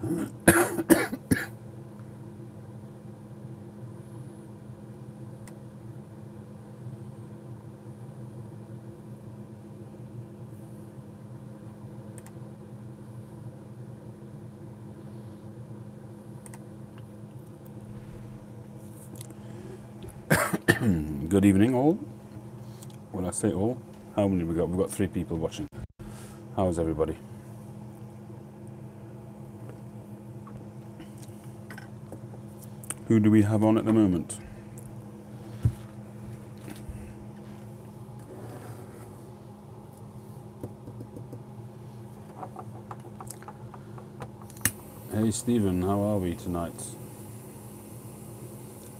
Good evening, all. When I say all, how many we got? We've got 3 people watching. How is everybody? Who do we have on at the moment? Hey Stephen, how are we tonight?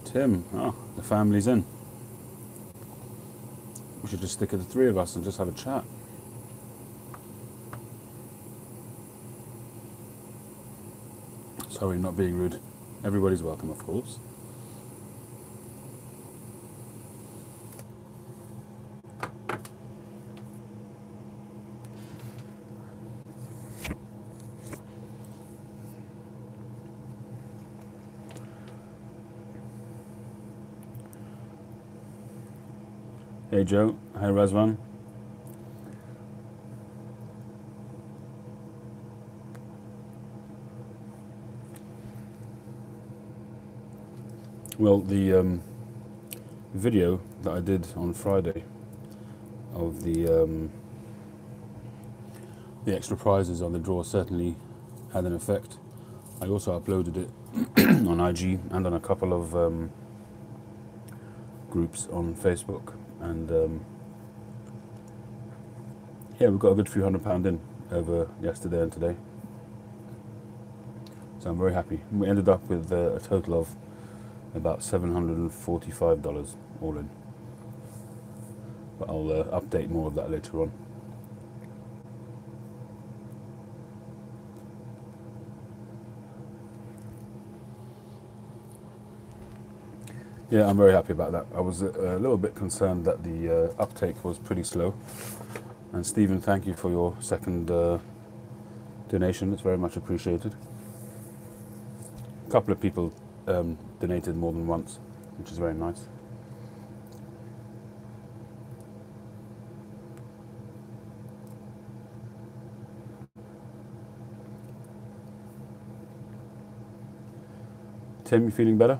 Tim, the family's in. We should just stick at the 3 of us and just have a chat. Sorry, not being rude. Everybody's welcome, of course. Hey Joe, hi Razvan. Well, the video that I did on Friday of the extra prizes on the draw certainly had an effect. I also uploaded it on IG and on a couple of groups on Facebook, and yeah, we got a good few £100 in over yesterday and today, so I'm very happy. We ended up with a total of about $745 all in, but I'll update more of that later on. Yeah, I'm very happy about that. I was a little bit concerned that the uptake was pretty slow. And Stephen, thank you for your second donation. It's very much appreciated. A couple of people donated more than once, which is very nice. Tim, you feeling better?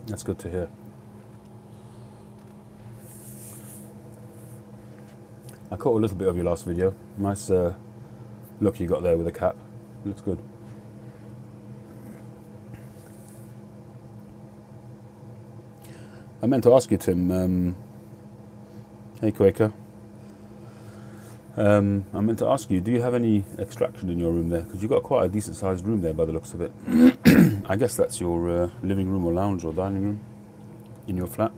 That's good to hear. I caught a little bit of your last video. Nice look you got there with the cap. Looks good. I meant to ask you, Tim. Hey, Quaker. I meant to ask you, do you have any extraction in your room there? Because you've got quite a decent sized room there by the looks of it. I guess that's your living room or lounge or dining room in your flat.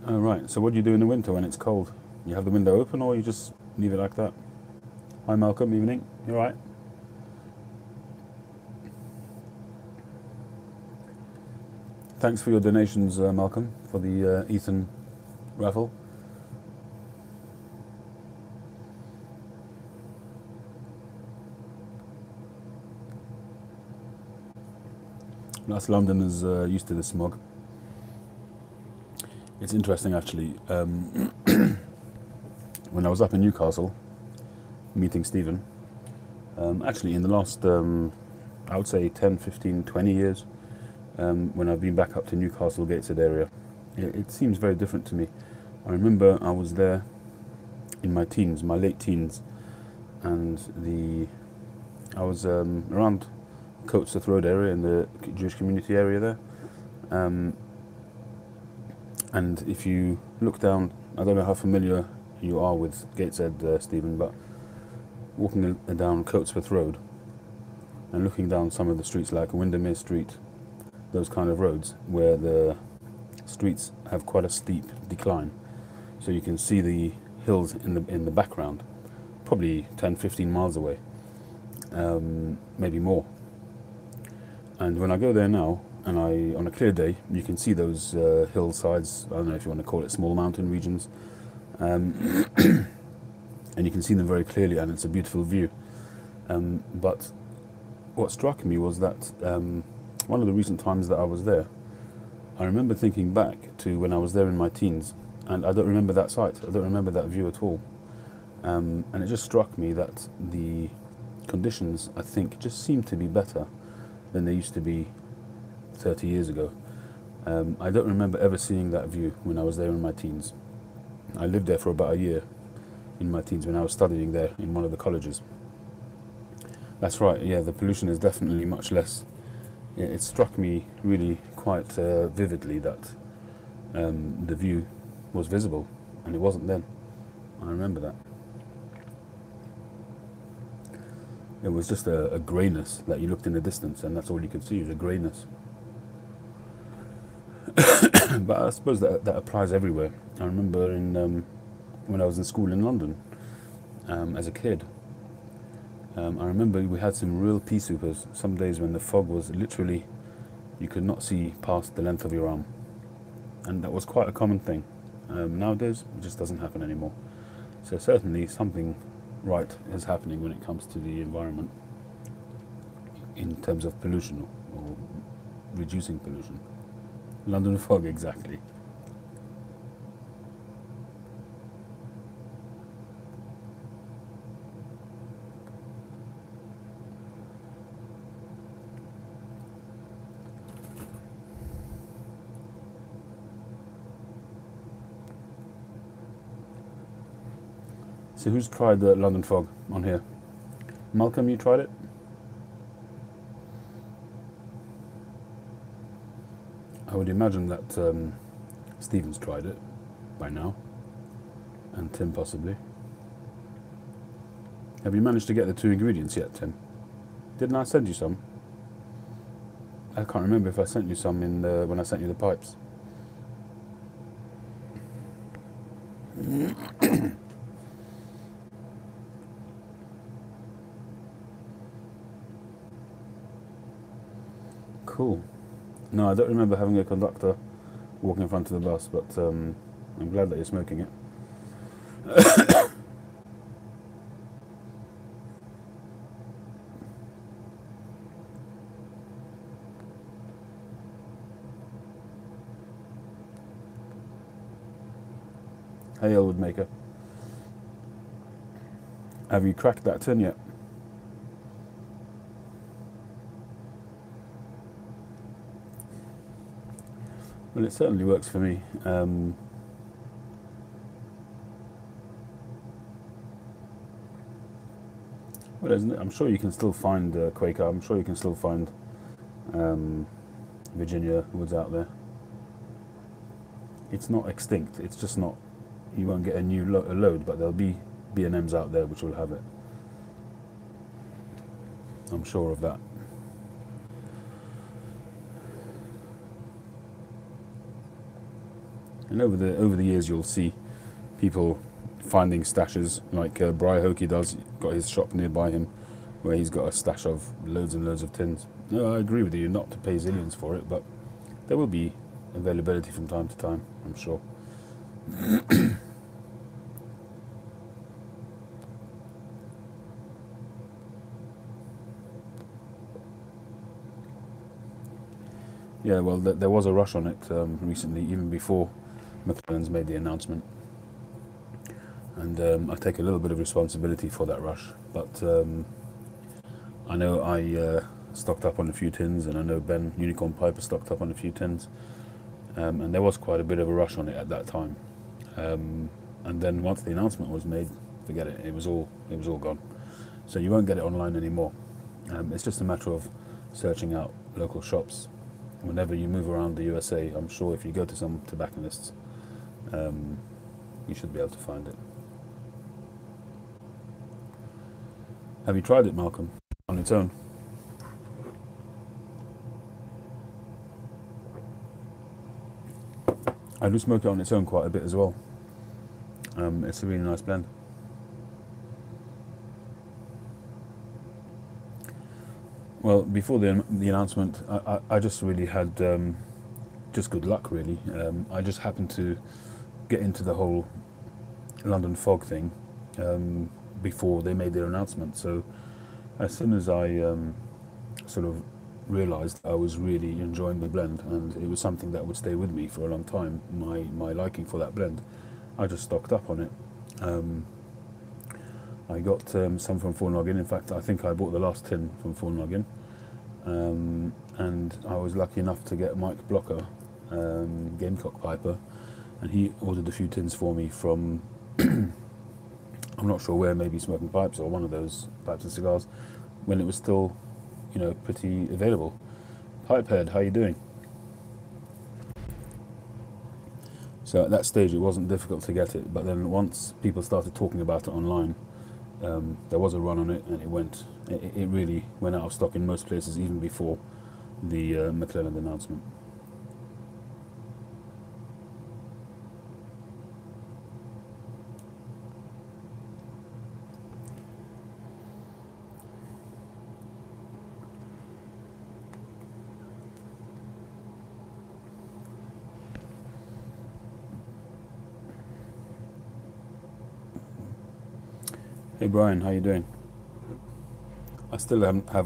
Oh, right. So what do you do in the winter when it's cold? You have the window open, or you just leave it like that? Hi, Malcolm. Evening. You all right? Thanks for your donations, Malcolm, for the Ethan raffle. Us Londoners used to the smog. It's interesting, actually. When I was up in Newcastle meeting Stephen, actually in the last, I would say 10, 15, 20 years, when I've been back up to Newcastle, Gateshead area, it seems very different to me. I remember I was there in my teens, my late teens, and I was around Coatesworth Road area in the Jewish community area there, And if you look down, I don't know how familiar you are with Gateshead, Stephen, but walking down Coatsworth Road and looking down some of the streets like Windermere Street, those kind of roads where the streets have quite a steep decline, so you can see the hills in the background, probably 10-15 miles away, maybe more. And when I go there now, and on a clear day, you can see those hillsides. I don't know if you want to call it small mountain regions, and you can see them very clearly, and it's a beautiful view. But what struck me was that one of the recent times that I was there, I remember thinking back to when I was there in my teens, and I don't remember that sight. I don't remember that view at all. And it just struck me that the conditions, I think, just seem to be better than they used to be 30 years ago. I don't remember ever seeing that view when I was there in my teens. I lived there for about a year in my teens when I was studying there in one of the colleges. That's right, yeah, the pollution is definitely much less. Yeah, it struck me really quite vividly that the view was visible, and it wasn't then. I remember that. It was just a greyness that you looked in the distance, and that's all you could see, was a greyness. But I suppose that applies everywhere. I remember when I was in school in London as a kid, I remember we had some real pea supers some days when the fog was literally, you could not see past the length of your arm, and that was quite a common thing. Nowadays it just doesn't happen anymore. So certainly something right is happening when it comes to the environment in terms of pollution or reducing pollution. London fog, exactly. So who's tried the London fog on here? Malcolm, you tried it? I would imagine that Stephen's tried it by now, and Tim possibly. Have you managed to get the 2 ingredients yet, Tim? Didn't I send you some? I can't remember if I sent you some when I sent you the pipes. Cool. No, I don't remember having a conductor walking in front of the bus, but I'm glad that you're smoking it. Hey, Elwood Maker. Have you cracked that tin yet? Well, it certainly works for me. Well, I'm sure you can still find Quaker. I'm sure you can still find Virginia woods out there. It's not extinct. It's just not. You won't get a new load, but there'll be B&Ms out there which will have it. I'm sure of that. And over the years, you'll see people finding stashes like Briar Hokey does. Got his shop nearby him, where he's got a stash of loads and loads of tins. No, I agree with you, not to pay zillions for it, but there will be availability from time to time, I'm sure. Yeah, well, there was a rush on it recently, even before McLaren's made the announcement, and I take a little bit of responsibility for that rush, but I know I stocked up on a few tins, and I know Ben Unicorn Piper stocked up on a few tins, and there was quite a bit of a rush on it at that time, and then once the announcement was made, forget it, it was all gone. So you won't get it online anymore. It's just a matter of searching out local shops whenever you move around the USA, I'm sure if you go to some tobacconists, you should be able to find it. Have you tried it, Malcolm, on its own? I do smoke it on its own quite a bit as well. It's a really nice blend. Well, before the announcement, I just really had just good luck, really. I just happened to get into the whole London fog thing before they made their announcement. So as soon as I sort of realised I was really enjoying the blend, and it was something that would stay with me for a long time, my liking for that blend, I just stocked up on it. I got some from Full Noggin. In fact, I think I bought the last tin from Full Noggin. And I was lucky enough to get Mike Blocker, Gamecock Piper, and he ordered a few tins for me from, I'm not sure where, maybe Smoking Pipes or one of those Pipes and Cigars, when it was still, you know, pretty available. Pipehead, how you doing? So at that stage it wasn't difficult to get it, but then once people started talking about it online, there was a run on it, and it really went out of stock in most places, even before the McClelland announcement. Hey Brian, how you doing? I still haven't I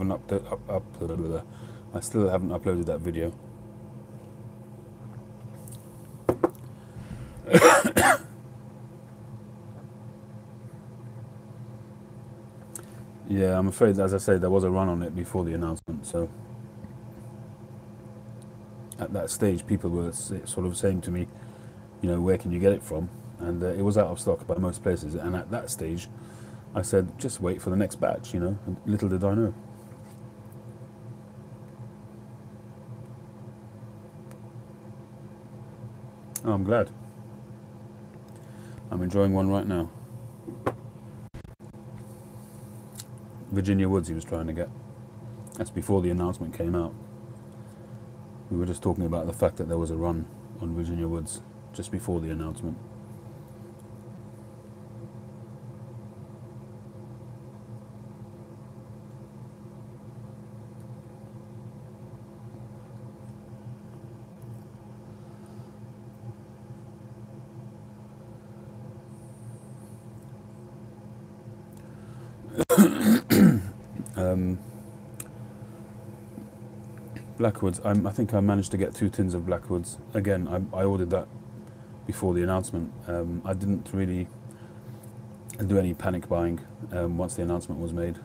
still haven't uploaded that video. Yeah, I'm afraid, as I say, there was a run on it before the announcement, so at that stage people were sort of saying to me, you know, where can you get it from? And it was out of stock by most places, and at that stage I said, just wait for the next batch, you know, and little did I know. Oh, I'm glad. I'm enjoying one right now. Virginia Woods he was trying to get. That's before the announcement came out. We were just talking about the fact that there was a run on Virginia Woods just before the announcement. Blackwoods, I think I managed to get 2 tins of Blackwoods. Again, I ordered that before the announcement. I didn't really do any panic buying once the announcement was made.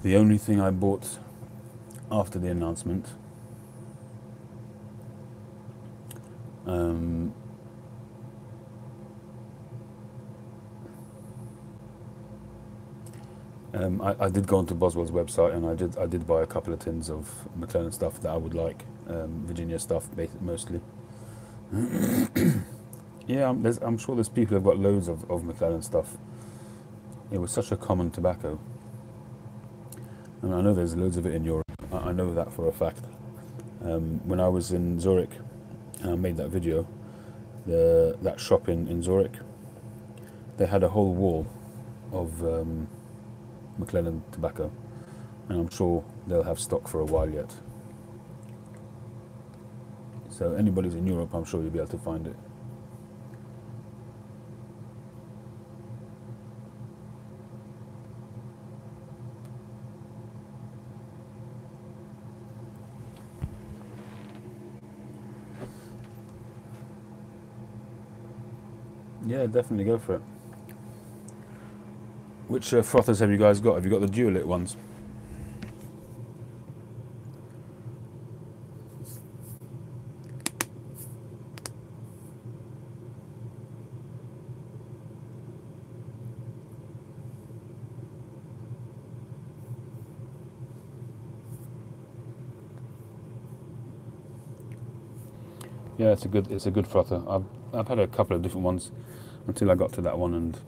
The only thing I bought after the announcement I did go onto Boswell's website, and I did buy a couple of tins of McLaren stuff that I would like, Virginia stuff mostly. Yeah, I'm sure there's people who've got loads of McLaren stuff. It was such a common tobacco, and I know there's loads of it in Europe. I know that for a fact. When I was in Zurich and I made that video, that shop in Zurich, they had a whole wall of McLellan tobacco, and I'm sure they'll have stock for a while yet. So anybody's in Europe, I'm sure you'll be able to find it. Yeah, definitely go for it. Which frothers have you guys got? Have you got the dual-lit ones? Yeah, it's a good frother. I've had a couple of different ones until I got to that one, and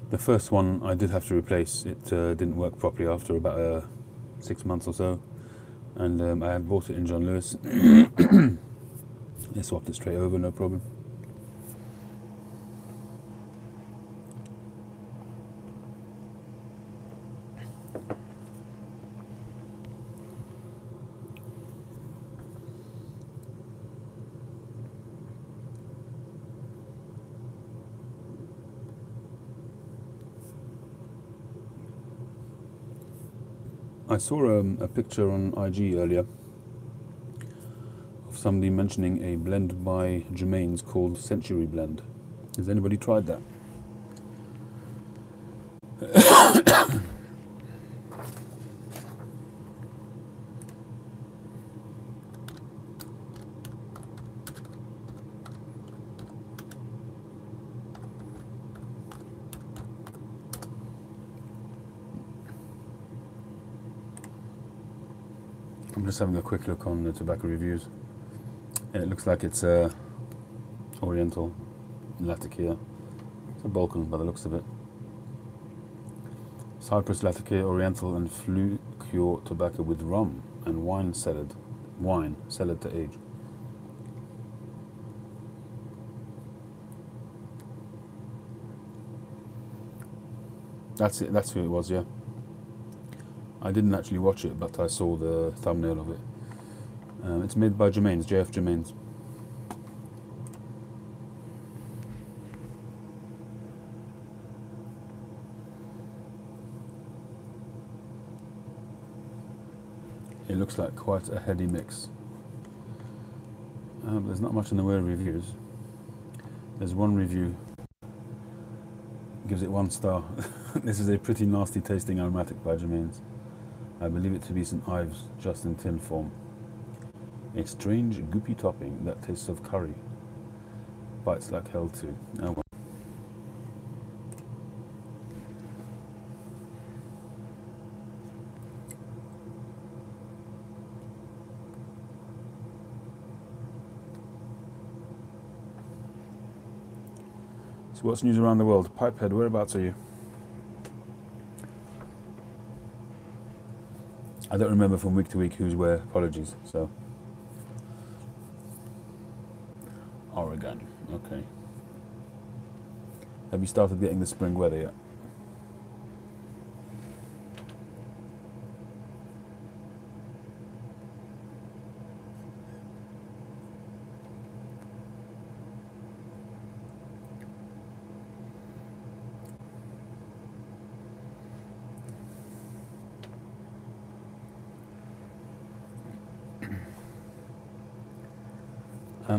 the first one I did have to replace. It didn't work properly after about 6 months or so, and I had bought it in John Lewis. They swapped it straight over, no problem. I saw a picture on IG earlier of somebody mentioning a blend by Germain's called Century Blend. Has anybody tried that? I'm just having a quick look on the tobacco reviews. It looks like it's Oriental Latakia. It's a Balkan by the looks of it. Cyprus Latakia Oriental and Flue tobacco with rum and wine cellared to age. That's it. That's who it was. Yeah. I didn't actually watch it, but I saw the thumbnail of it. It's made by Germain's, JF Germain's. It looks like quite a heady mix. There's not much in the way of reviews. There's one review, gives it 1 star. This is a pretty nasty tasting aromatic by Germain's. I believe it to be St. Ives, just in tin form. A strange, goopy topping that tastes of curry. Bites like hell too. Oh well. So what's news around the world? Pipehead, whereabouts are you? I don't remember from week to week who's where, apologies, so. Oregon, okay. Have you started getting the spring weather yet?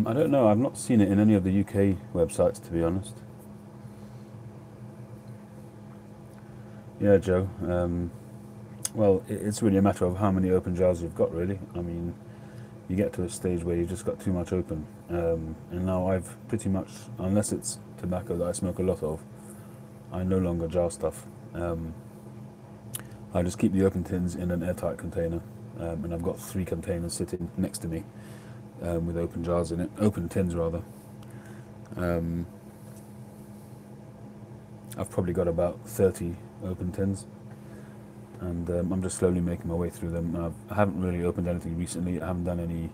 I don't know, I've not seen it in any of the UK websites, to be honest. Yeah, Joe. Well, it's really a matter of how many open jars you've got, really. I mean, you get to a stage where you've just got too much open. And now I've pretty much, unless it's tobacco that I smoke a lot of, I no longer jar stuff. I just keep the open tins in an airtight container. And I've got 3 containers sitting next to me. With open jars in it, open tins rather. I've probably got about 30 open tins, and I'm just slowly making my way through them. I haven't really opened anything recently. I haven't done any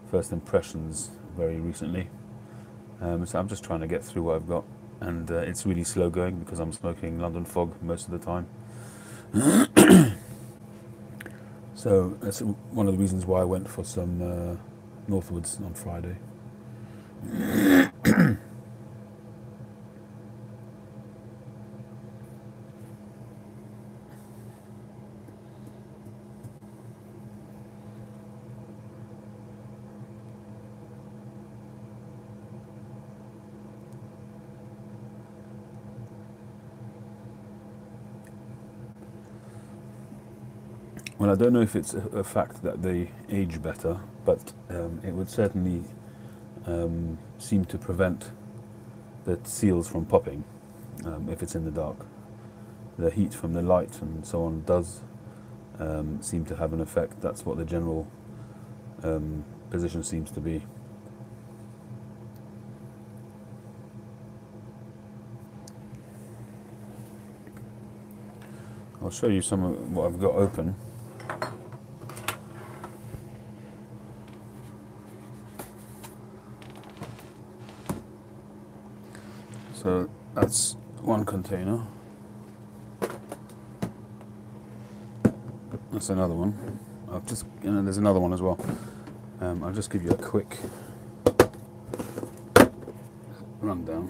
first impressions very recently, so I'm just trying to get through what I've got, and it's really slow going because I'm smoking London Fog most of the time. So that's one of the reasons why I went for some Northwoods on Friday. Well, I don't know if it's a fact that they age better, but it would certainly seem to prevent the seals from popping if it's in the dark. The heat from the light and so on does seem to have an effect. That's what the general position seems to be. I'll show you some of what I've got open. So that's one container. That's another one. I've just, there's another one as well. I'll just give you a quick rundown.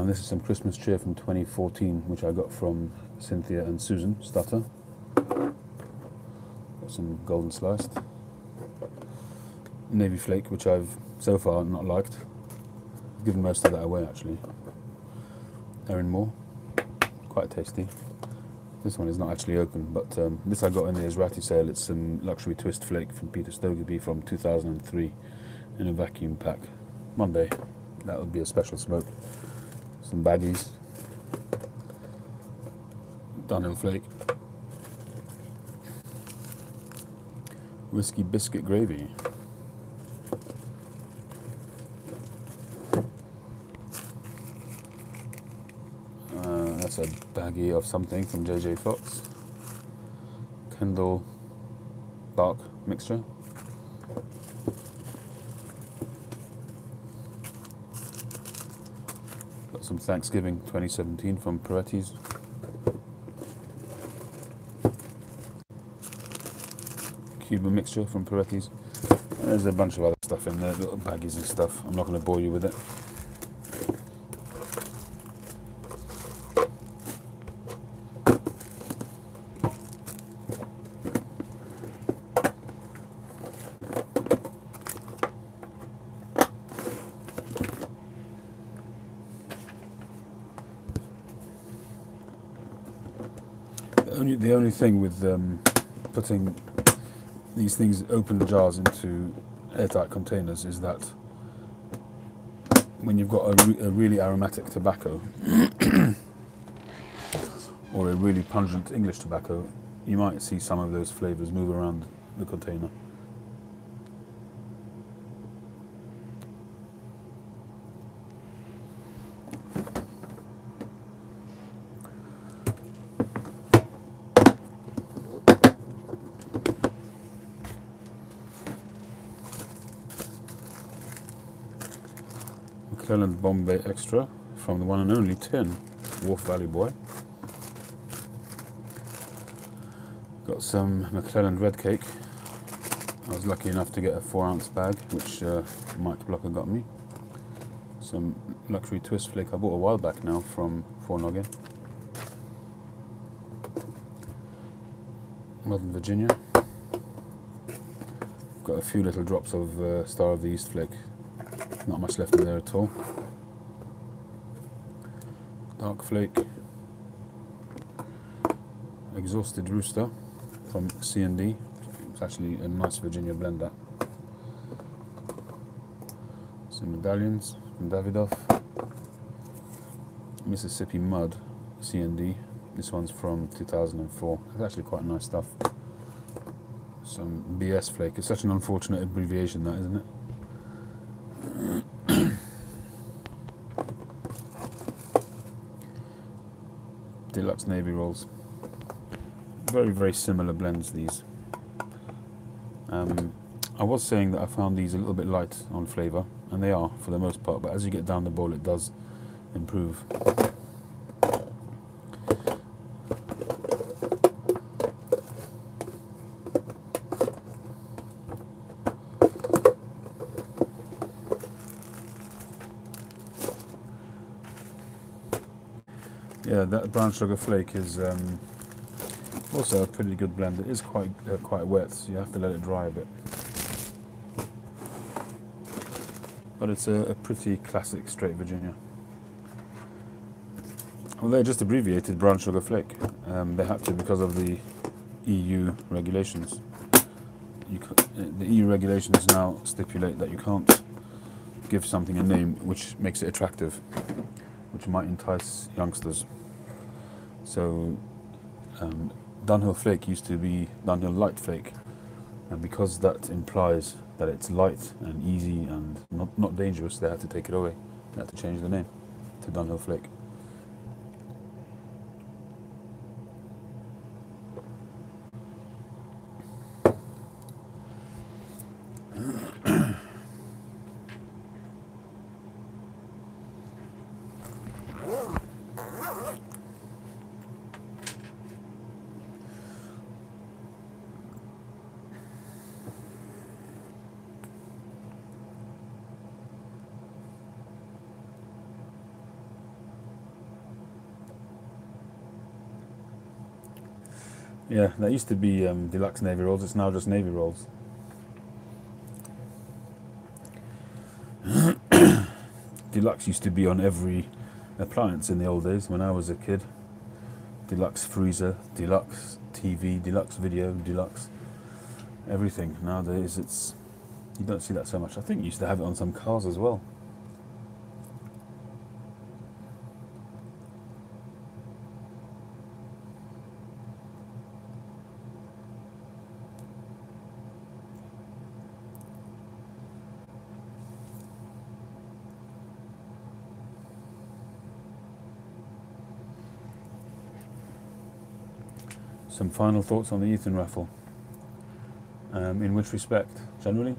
This is some Christmas cheer from 2014, which I got from Cynthia and Susan Stutter. Got some golden sliced. Navy flake, which I've so far not liked. I've given most of that away actually. Erin Moore, quite tasty. This one is not actually open, but this I got in the Israeli sale. It's some luxury twist flake from Peter Stogeby from 2003 in a vacuum pack. One day that would be a special smoke. Some baggies, Dunhill flake, whiskey biscuit gravy, that's a baggie of something from JJ Fox, Kendall bark mixture, got some Thanksgiving 2017 from Peretti's, Cuban mixture from Peretti's. There's a bunch of other stuff in there, little baggies and stuff. I'm not going to bore you with it. The only thing with putting these things, open jars, into airtight containers is that when you've got a really aromatic tobacco or a really pungent English tobacco, you might see some of those flavours move around the container. McClelland Bombay Extra from the one and only tin, Wharf Valley Boy. Got some McClelland Red Cake. I was lucky enough to get a 4-ounce bag, which Mike Blocker got me. Some luxury twist flake I bought a while back now from Four Noggin. Modern Virginia. Got a few little drops of Star of the East flake. Not much left in there at all. Dark flake. Exhausted Rooster from C&D. It's actually a nice Virginia blend, that. Some medallions from Davidoff. Mississippi Mud, C&D. This one's from 2004. It's actually quite nice stuff. Some BS flake. It's such an unfortunate abbreviation, that, isn't it? Deluxe Navy rolls. Very, very similar blends, these. I was saying that I found these a little bit light on flavour, and they are for the most part, but as you get down the bowl it does improve. Yeah, that brown sugar flake is also a pretty good blend. It is quite wet, so you have to let it dry a bit. But it's a pretty classic straight Virginia. Well, they just abbreviated brown sugar flake. They had to because of the EU regulations. The EU regulations now stipulate that you can't give something a name which makes it attractive, which might entice youngsters. So Dunhill flake used to be Dunhill light flake, and because that implies that it's light and easy and not dangerous, they had to take it away. They had to change the name. to Dunhill Flick. Yeah, that used to be deluxe navy rolls. It's now just navy rolls. Deluxe used to be on every appliance in the old days when I was a kid. Deluxe freezer, deluxe TV, deluxe video, deluxe everything. Nowadays you don't see that so much. I think you used to have it on some cars as well. Some final thoughts on the Ethan raffle. In which respect? Generally?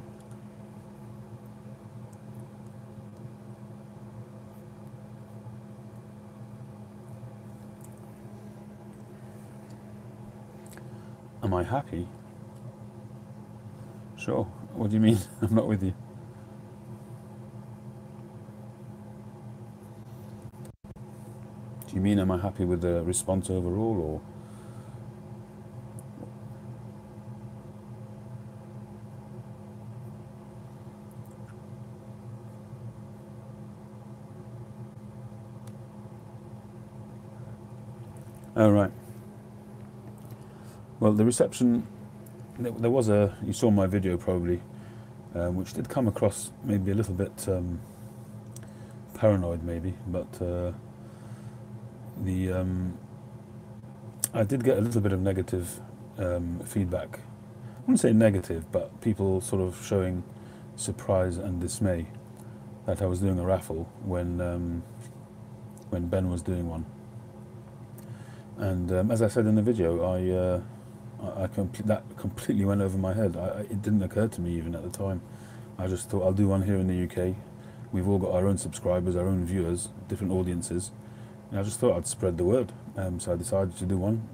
Am I happy? Sure. What do you mean? I'm not with you. Do you mean am I happy with the response overall, or? Oh, right. Well, the reception, there was you saw my video probably, which did come across maybe a little bit paranoid maybe, but I did get a little bit of negative feedback. I wouldn't say negative, but people sort of showing surprise and dismay that I was doing a raffle when Ben was doing one. And as I said in the video, that completely went over my head. It didn't occur to me even at the time. I just thought I'll do one here in the UK. We've all got our own subscribers, our own viewers, different audiences. And I just thought I'd spread the word. So I decided to do one.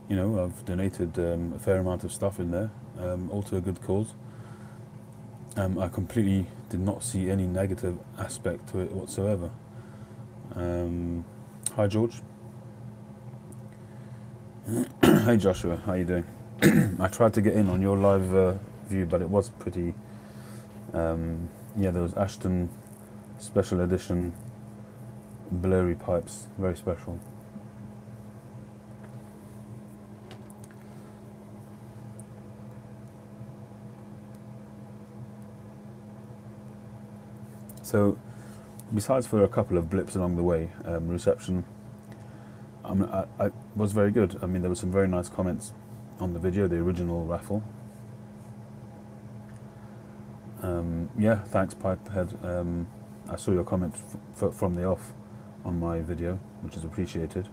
You know, I've donated a fair amount of stuff in there, all to a good cause. I completely did not see any negative aspect to it whatsoever. Hi, George. Hey Joshua, how you doing? I tried to get in on your live view, but it was pretty, yeah, there was Ashton special edition blurry pipes, very special. So, besides for a couple of blips along the way, reception, I was very good. I mean, there were some very nice comments on the video, the original raffle. Yeah, thanks Pipehead. I saw your comment from the off on my video, which is appreciated.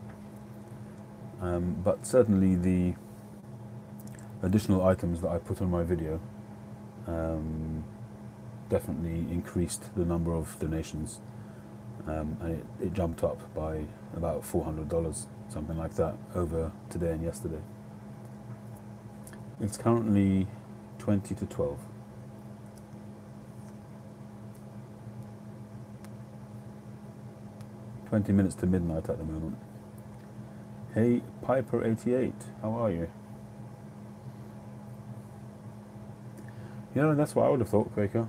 But certainly the additional items that I put on my video definitely increased the number of donations. And it jumped up by about $400, something like that, over today and yesterday. It's currently 20 to 12. "20 minutes to midnight at the moment." Hey, Piper88, how are you? Yeah, that's what I would have thought, Quaker.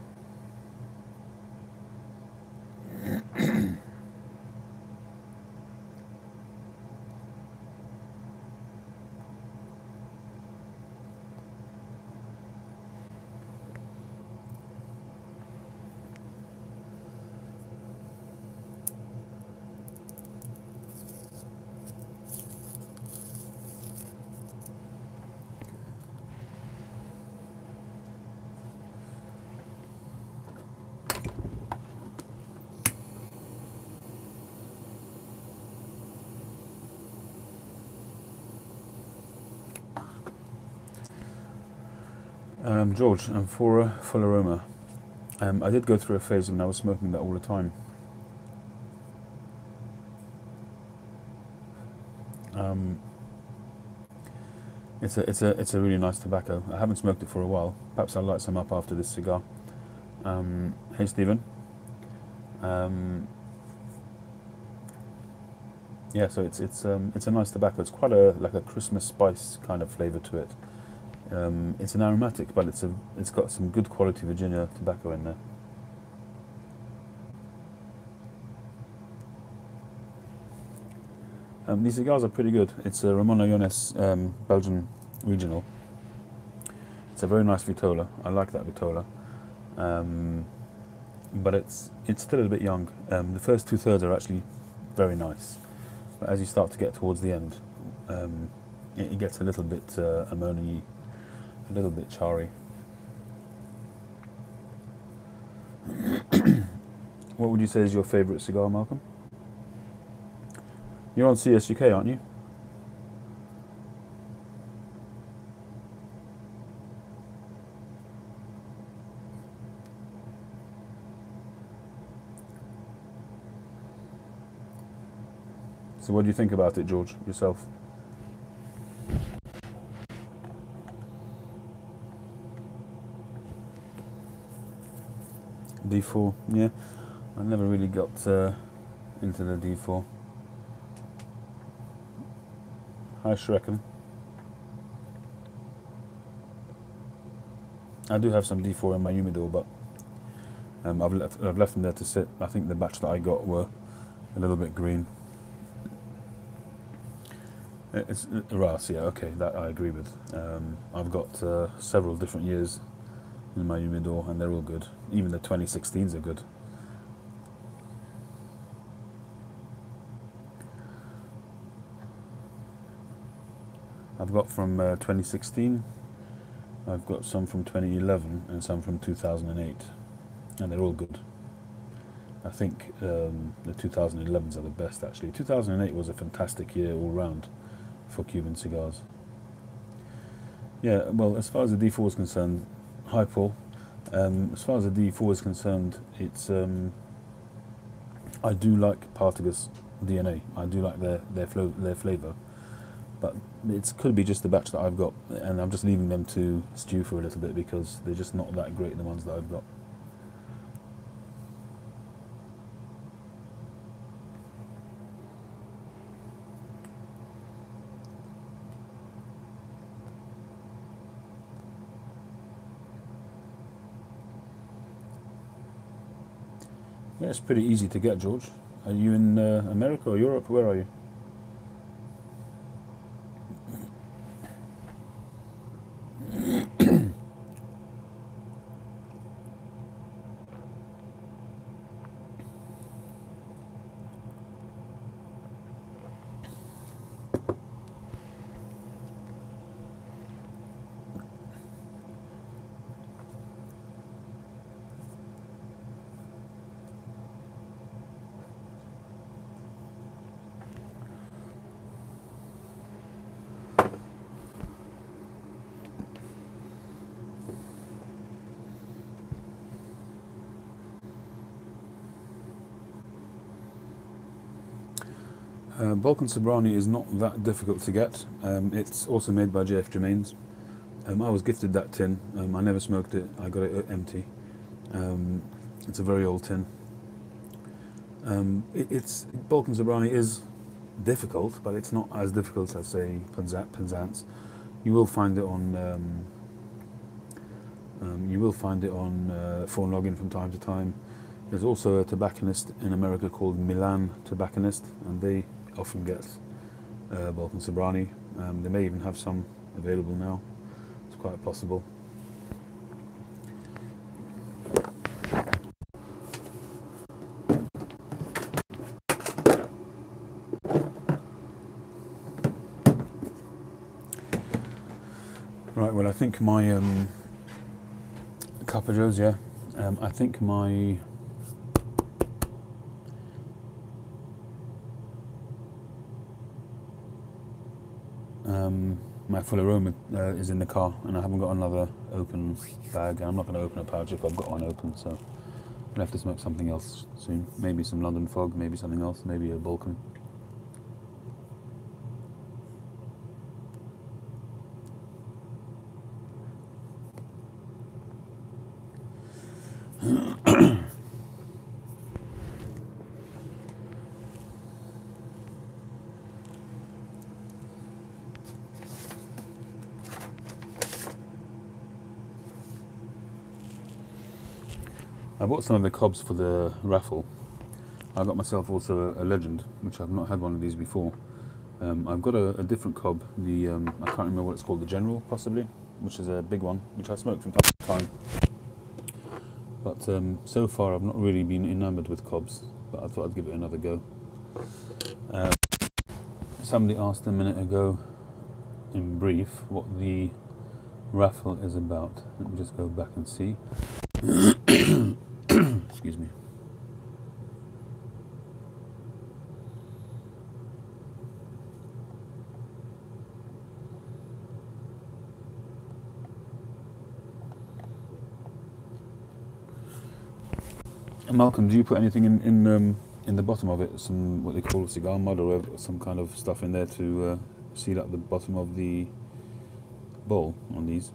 George, for a full aroma, I did go through a phase when I was smoking that all the time. It's a really nice tobacco. I haven't smoked it for a while. Perhaps I'll light some up after this cigar. Hey Stephen. Yeah, so it's a nice tobacco. It's quite like a Christmas spice kind of flavour to it. It's an aromatic, but it's got some good quality Virginia tobacco in there. These cigars are pretty good. It's a Ramon Allones Belgian Regional. It's a very nice Vitola. I like that Vitola. But it's still a bit young. The first 2/3 are actually very nice. But as you start to get towards the end, it gets a little bit ammonium-y, a little bit charry. What would you say is your favourite cigar, Malcolm? You're on CSUK, aren't you? So what do you think about it, George, yourself? D4, yeah. I never really got into the D4. Hi, Shrekken. I do have some D4 in my humidor, but I've left them there to sit. I think the batch that I got were a little bit green. It's Ras, yeah, okay, that I agree with. I've got several different years in my humidor, and they're all good. Even the 2016s are good. I've got from 2016, I've got some from 2011, and some from 2008, and they're all good. I think the 2011s are the best, actually. 2008 was a fantastic year all round for Cuban cigars. Yeah, well, as far as the D4 is concerned, hi Paul. As far as the D4 is concerned, it's I do like Partagas DNA. I do like their flavour, but it could be just the batch that I've got, and I'm just leaving them to stew for a little bit because they're just not that great, the ones that I've got. Yeah, it's pretty easy to get, George. Are you in America or Europe? Where are you? Balkan Sobrani is not that difficult to get. It's also made by JF Germain's. I was gifted that tin. I never smoked it. I got it empty. It's a very old tin. Balkan Sobrani is difficult, but it's not as difficult as, say, Penzance. You will find it on phone login from time to time. There's also a tobacconist in America called Milan Tobacconist, and they often get Balkan Sobrani. They may even have some available now. It's quite possible. Right, well, I think my Capajos, yeah. I think my My full aroma is in the car, and I haven't got another open bag. I'm not going to open a pouch if I've got one open, so I'll have to smoke something else soon. Maybe some London Fog, maybe something else, maybe a Balkan. I bought some of the cobs for the raffle. I got myself also a Legend, which I've not had one of these before. I've got a different cob, the I can't remember what it's called, the General possibly, which is a big one, which I smoke from time to time. But so far I've not really been enamoured with cobs, but I thought I'd give it another go. Somebody asked a minute ago, in brief, what the raffle is about. Let me just go back and see. Excuse me. Malcolm, do you put anything in the bottom of it? Some what they call cigar mud or some kind of stuff in there to seal up the bottom of the bowl on these?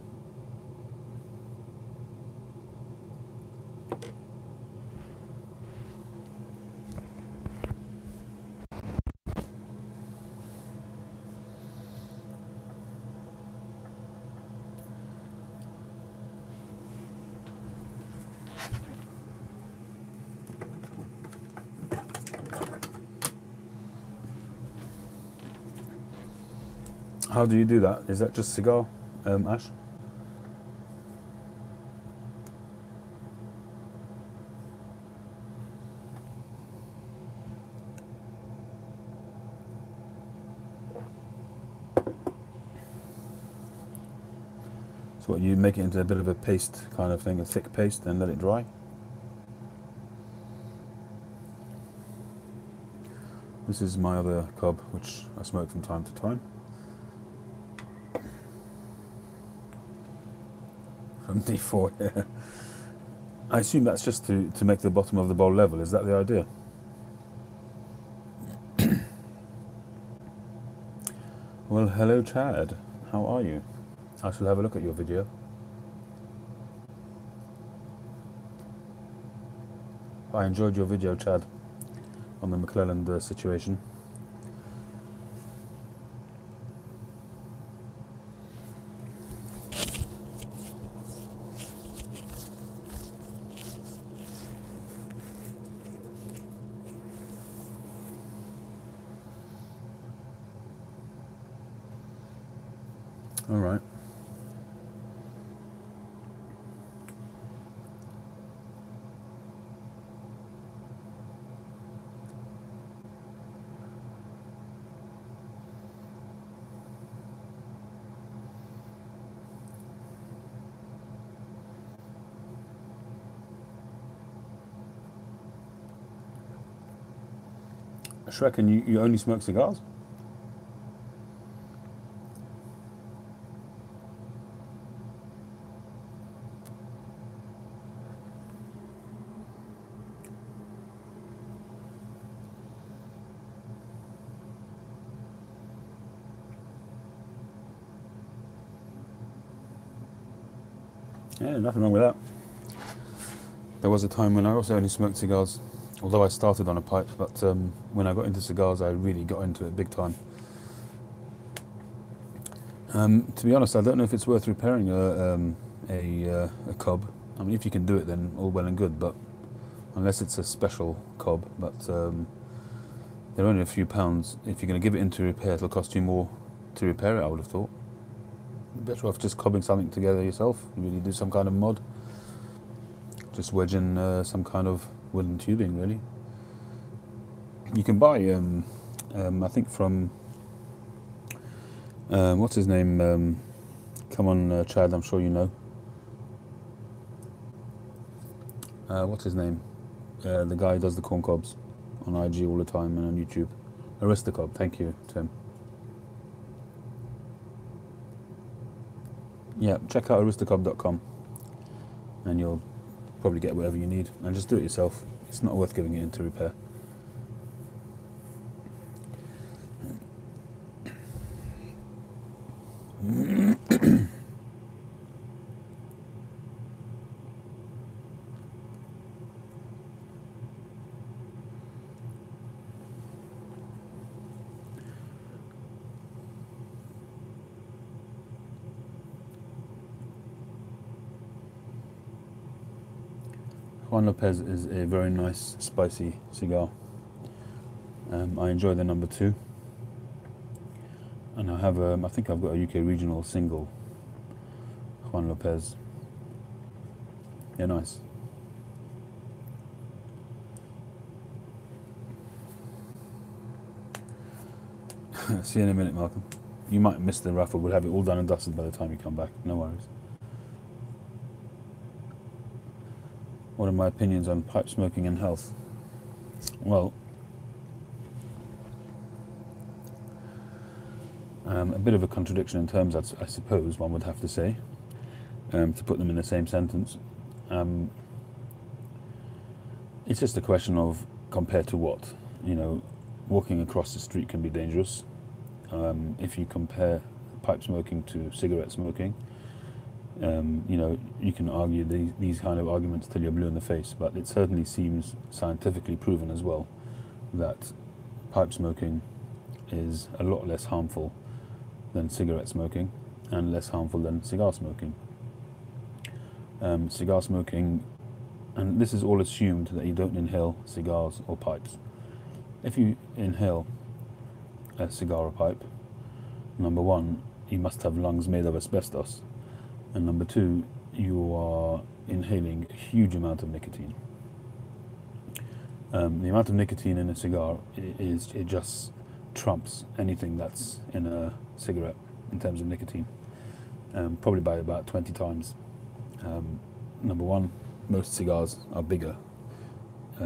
How do you do that? Is that just cigar ash? So what, you make it into a bit of a paste kind of thing, a thick paste, and let it dry? This is my other cob, which I smoke from time to time. From D4, yeah. I assume that's just to make the bottom of the bowl level. Is that the idea? Well, hello Chad. How are you? I shall have a look at your video. I enjoyed your video, Chad, on the McClelland situation. All right. Shrek, and you only smoke cigars? Yeah, nothing wrong with that. There was a time when I also only smoked cigars, although I started on a pipe, but when I got into cigars I really got into it big time. To be honest, I don't know if it's worth repairing a cob. I mean, if you can do it then all well and good, but unless it's a special cob, but they're only a few pounds. If you're going to give it into repair, it'll cost you more to repair it, I would have thought. You're better off just cobbing something together yourself. You really do some kind of mod. Just wedge in some kind of wooden tubing, really. You can buy, I think from, what's his name? Come on, Chad, I'm sure you know. What's his name? The guy who does the corn cobs on IG all the time and on YouTube. Aristocob, thank you, Tim. yeah, check out aristocob.com and you'll probably get whatever you need, and just do it yourself. It's not worth giving it into repair. Juan Lopez is a very nice, spicy cigar. I enjoy the number 2, and I have I think I've got a UK regional single Juan Lopez. They're nice. See you in a minute, Malcolm. You might miss the raffle. We'll have it all done and dusted by the time you come back. No worries. What are my opinions on pipe smoking and health? Well, a bit of a contradiction in terms, I suppose one would have to say, to put them in the same sentence. It's just a question of compared to what. You know, walking across the street can be dangerous. If you compare pipe smoking to cigarette smoking, you know, you can argue these kind of arguments till you're blue in the face, but it certainly seems scientifically proven as well that pipe smoking is a lot less harmful than cigarette smoking and less harmful than cigar smoking. Cigar smoking, and this is all assumed that you don't inhale cigars or pipes. If you inhale a cigar or pipe, number one, you must have lungs made of asbestos, and number two, you are inhaling a huge amount of nicotine. The amount of nicotine in a cigar it just trumps anything that's in a cigarette in terms of nicotine, probably by about 20 times. Number one, most cigars are bigger,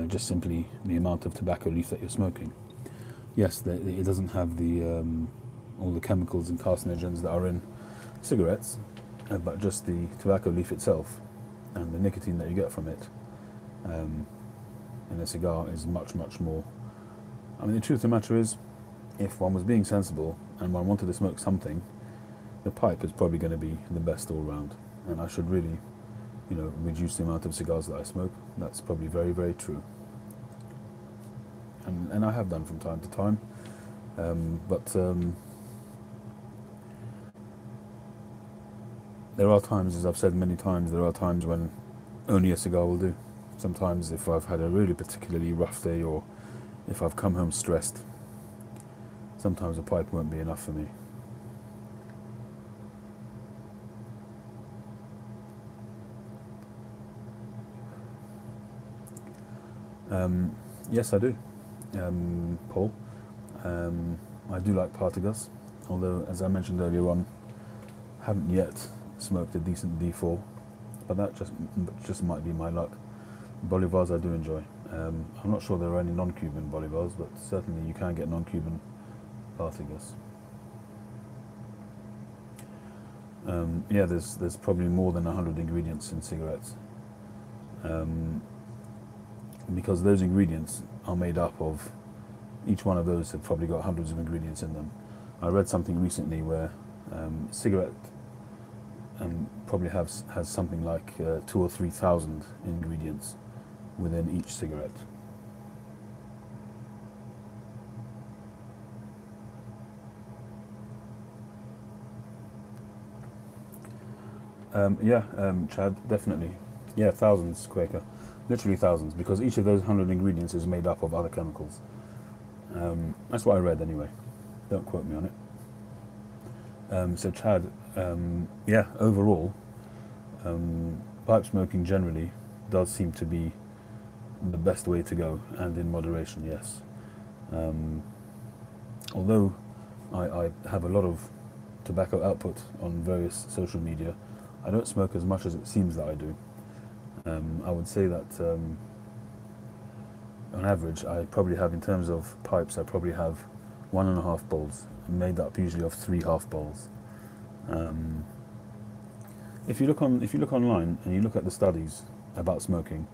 just simply the amount of tobacco leaf that you're smoking. Yes, it doesn't have the all the chemicals and carcinogens that are in cigarettes, but just the tobacco leaf itself and the nicotine that you get from it in a cigar is much, much more. I mean, the truth of the matter is, if one was being sensible and one wanted to smoke something, the pipe is probably going to be the best all round, and I should really, you know, reduce the amount of cigars that I smoke. That's probably very, very true, and I have done from time to time, but there are times, as I've said many times, there are times when only a cigar will do. Sometimes if I've had a really particularly rough day, or if I've come home stressed, sometimes a pipe won't be enough for me. Yes, I do, Paul. I do like Partagas, although, as I mentioned earlier on, haven't yet smoked a decent D4, but that just might be my luck. Bolivars I do enjoy. I'm not sure there are any non-Cuban Bolivars, but certainly you can get non-Cuban Partagas. Yeah, there's probably more than 100 ingredients in cigarettes, because those ingredients are made up of, each one of those have probably got hundreds of ingredients in them. I read something recently where cigarette probably has something like 2,000 or 3,000 ingredients within each cigarette. Chad, definitely. Yeah, thousands, Quaker. Literally thousands, because each of those 100 ingredients is made up of other chemicals. That's what I read anyway. Don't quote me on it. So Chad, yeah, overall, pipe smoking generally does seem to be the best way to go, and in moderation, yes. Although I have a lot of tobacco output on various social media, I don't smoke as much as it seems that I do. I would say that on average I probably have, in terms of pipes, I probably have 1.5 bowls, made up usually of 3 half bowls. if you look online and you look at the studies about smoking,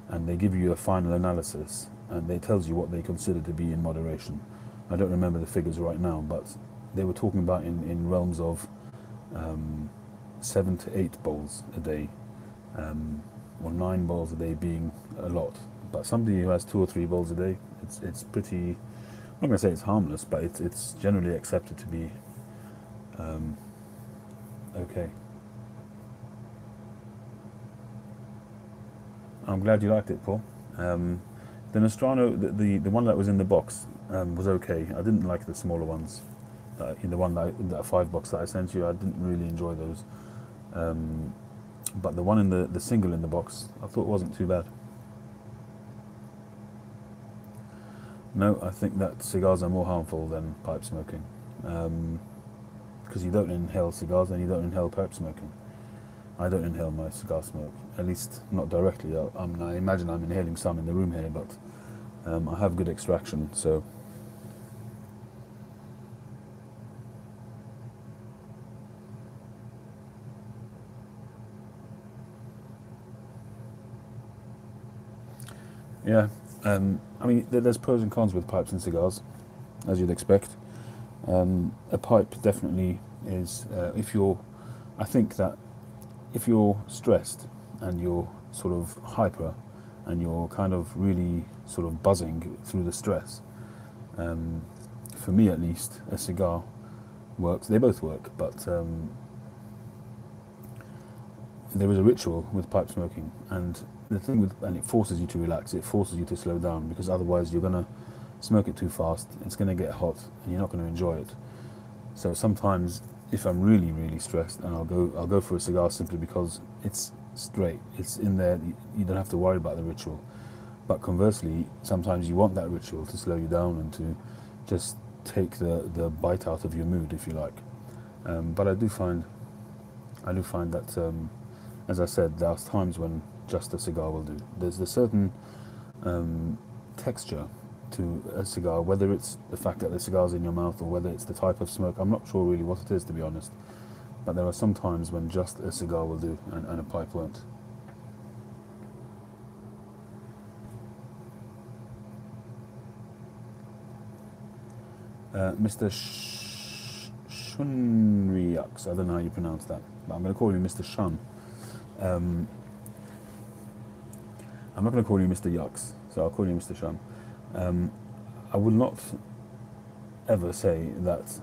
and they give you a final analysis, and they tells you what they consider to be in moderation. I don't remember the figures right now, but they were talking about in realms of 7 to 8 bowls a day, or 9 bowls a day being a lot. But somebody who has 2 or 3 bowls a day, it's pretty. I'm not going to say it's harmless, but it's generally accepted to be okay. I'm glad you liked it, Paul. The Nostrano, the one that was in the box, was okay. I didn't like the smaller ones. In the one that 5 box that I sent you, I didn't really enjoy those. But the one in the single in the box, I thought wasn't too bad. No, I think that cigars are more harmful than pipe smoking, because you don't inhale cigars and you don't inhale pipe smoking. I don't inhale my cigar smoke, at least not directly. I imagine I'm inhaling some in the room here, but I have good extraction, so. Yeah, I mean, there's pros and cons with pipes and cigars, as you'd expect. A pipe definitely is, I think that if you're stressed and you're sort of hyper and you're kind of really sort of buzzing through the stress, for me at least, a cigar works. They both work, but there is a ritual with pipe smoking, and the thing and it forces you to relax, it forces you to slow down, because otherwise you're going to smoke it too fast, it's going to get hot, and you're not going to enjoy it. So sometimes, if I'm really, really stressed, and I'll go for a cigar simply because it's straight, it's in there, you don't have to worry about the ritual. But conversely, sometimes you want that ritual to slow you down and to just take the bite out of your mood, if you like. But I do find that, as I said, there are times when just a cigar will do. There's a certain texture to a cigar, whether it's the fact that the cigar's in your mouth or whether it's the type of smoke. I'm not sure really what it is, to be honest. But there are some times when just a cigar will do and a pipe won't. Mr. Shunriux, I don't know how you pronounce that, but I'm going to call you Mr. Shun. I'm not going to call you Mr. Yux, so I'll call you Mr. Shun. I would not ever say that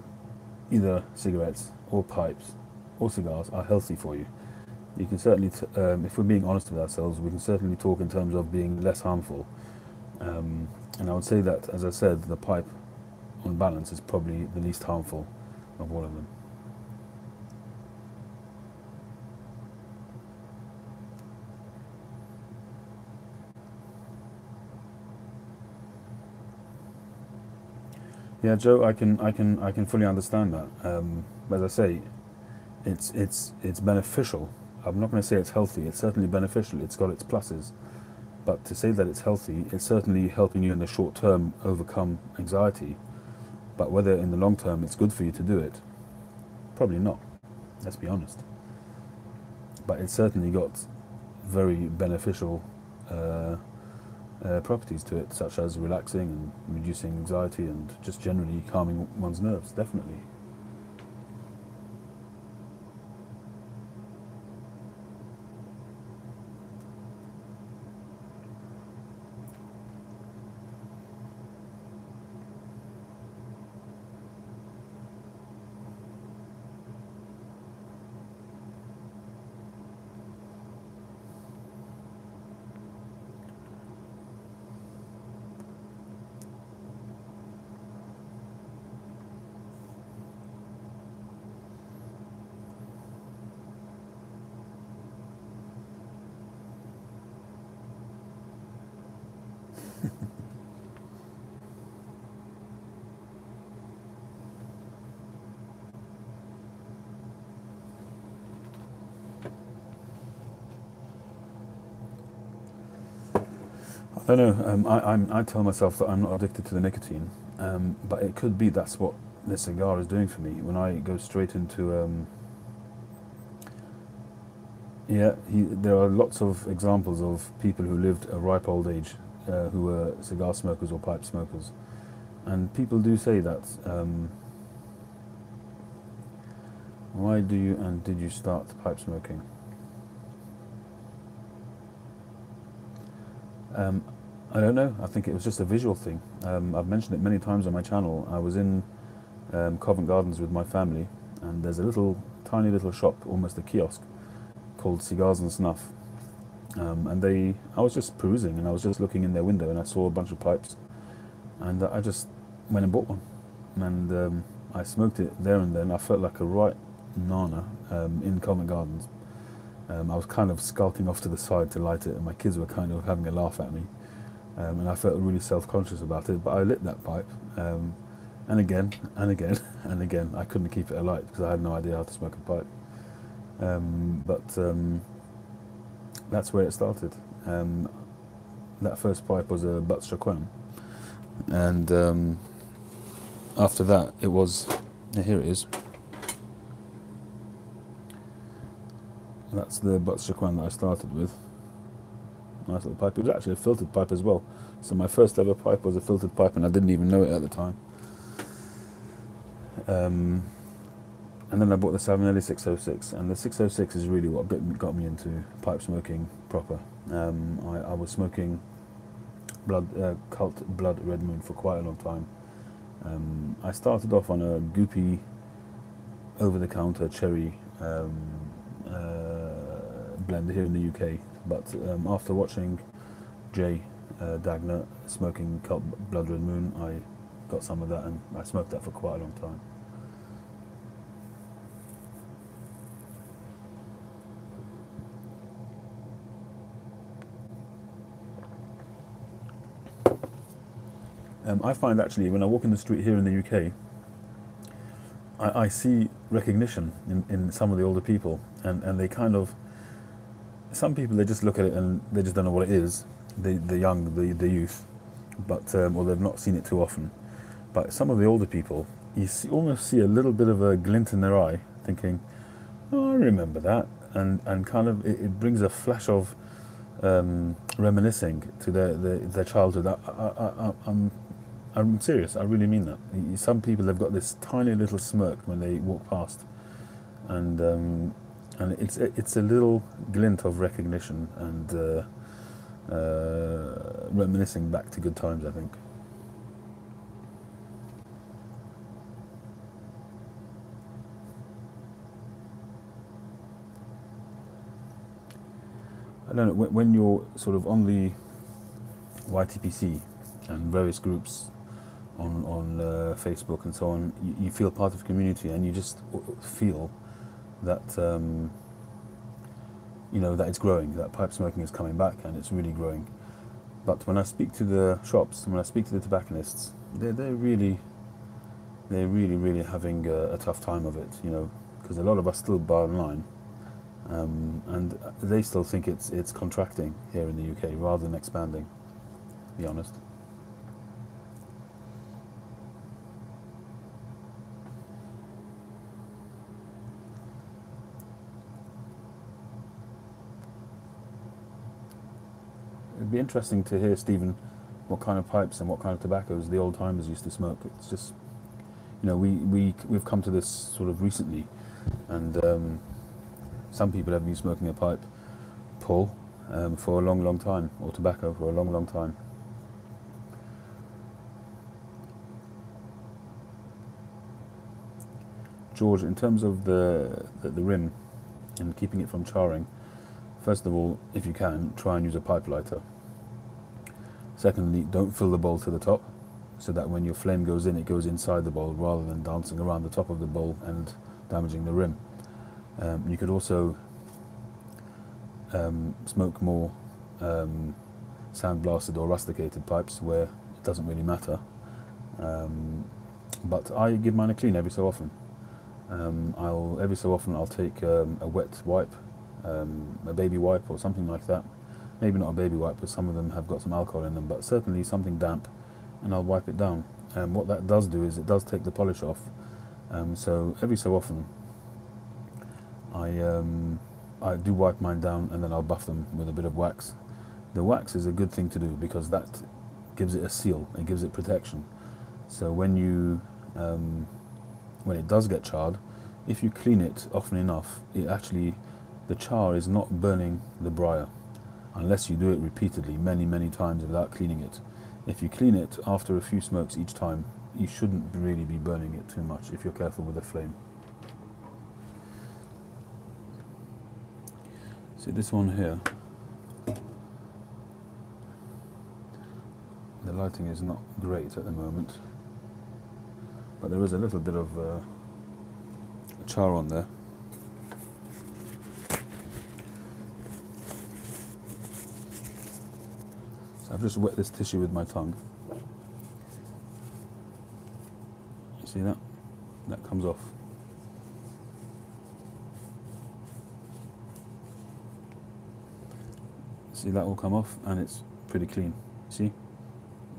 either cigarettes or pipes or cigars are healthy for you. You can certainly, if we're being honest with ourselves, we can certainly talk in terms of being less harmful. And I would say that, as I said, the pipe, on balance, is probably the least harmful of all of them. Yeah, Joe, I can fully understand that. As I say, it's beneficial. I'm not going to say it's healthy. It's certainly beneficial. It's got its pluses. But to say that it's healthy, it's certainly helping you in the short term overcome anxiety. But whether in the long term it's good for you to do it, probably not. Let's be honest. But it's certainly got very beneficial properties to it, such as relaxing and reducing anxiety and just generally calming one's nerves, definitely. I don't know. I tell myself that I'm not addicted to the nicotine, but it could be that's what the cigar is doing for me. When I go straight into Yeah, there are lots of examples of people who lived a ripe old age, who were cigar smokers or pipe smokers. And people do say that, why do you and did you start pipe smoking? I don't know, I think it was just a visual thing. I've mentioned it many times on my channel. I was in Covent Gardens with my family, and there's a tiny little shop, almost a kiosk, called Cigars and Snuff. And I was just perusing, and I was just looking in their window, and I saw a bunch of pipes, and I just went and bought one, and I smoked it there and then. I felt like a right nana in Covent Gardens. I was kind of skulking off to the side to light it, and my kids were kind of having a laugh at me, and I felt really self-conscious about it. But I lit that pipe, and again, and again, and again. I couldn't keep it alight because I had no idea how to smoke a pipe. But that's where it started. That first pipe was a Butts Shaquem, and after that it was, here it is. That's the Butts Shaquem that I started with. Nice little pipe. It was actually a filtered pipe as well. So my first ever pipe was a filtered pipe, and I didn't even know it at the time. And then I bought the Savinelli 606, and the 606 is really what got me into pipe smoking proper. I was smoking Cult Blood Red Moon for quite a long time. I started off on a goopy, over-the-counter cherry blend here in the UK, but after watching Jay Dagner smoking Cult Blood Red Moon, I got some of that, and I smoked that for quite a long time. I find actually when I walk in the street here in the UK, I see recognition in some of the older people, and they kind of, some people, they just look at it and they just don't know what it is, the young, the youth, but or they've not seen it too often. But some of the older people, you almost see a little bit of a glint in their eye, thinking, oh, I remember that, and kind of it brings a flash of reminiscing to their childhood. I'm serious, I really mean that. Some people have got this tiny little smirk when they walk past, and it's a little glint of recognition and reminiscing back to good times, I think. I don't know, when you're sort of on the YTPC and various groups on Facebook and so on, you feel part of the community, and you just feel that you know, that it's growing, that pipe smoking is coming back, and it's really growing. But when I speak to the shops, when I speak to the tobacconists, they're really having a tough time of it, you know, because a lot of us still buy online, and they still think it's contracting here in the UK rather than expanding, to be honest. It'd be interesting to hear, Stephen, what kind of pipes and what kind of tobaccos the old timers used to smoke. It's just, you know, we've come to this sort of recently, and some people have been smoking a pipe, Paul, for a long time, or tobacco for a long time. George, in terms of the rim and keeping it from charring, first of all, if you can, try and use a pipe lighter. Secondly, don't fill the bowl to the top, so that when your flame goes in, it goes inside the bowl rather than dancing around the top of the bowl and damaging the rim. You could also smoke more sandblasted or rusticated pipes where it doesn't really matter. But I give mine a clean every so often. Every so often I'll take a wet wipe, a baby wipe or something like that. Maybe not a baby wipe, because some of them have got some alcohol in them, but certainly something damp, and I'll wipe it down. And what that does do is it does take the polish off. So every so often I I do wipe mine down and then I'll buff them with a bit of wax. The wax is a good thing to do because that gives it a seal, it gives it protection. So when it does get charred, if you clean it often enough, the char is not burning the briar, unless you do it repeatedly, many times without cleaning it. If you clean it after a few smokes each time, you shouldn't really be burning it too much if you're careful with the flame. See this one here, the lighting is not great at the moment, but there is a little bit of char on there. So I've just wet this tissue with my tongue. You see that? That comes off. See that will come off, and it's pretty clean. See?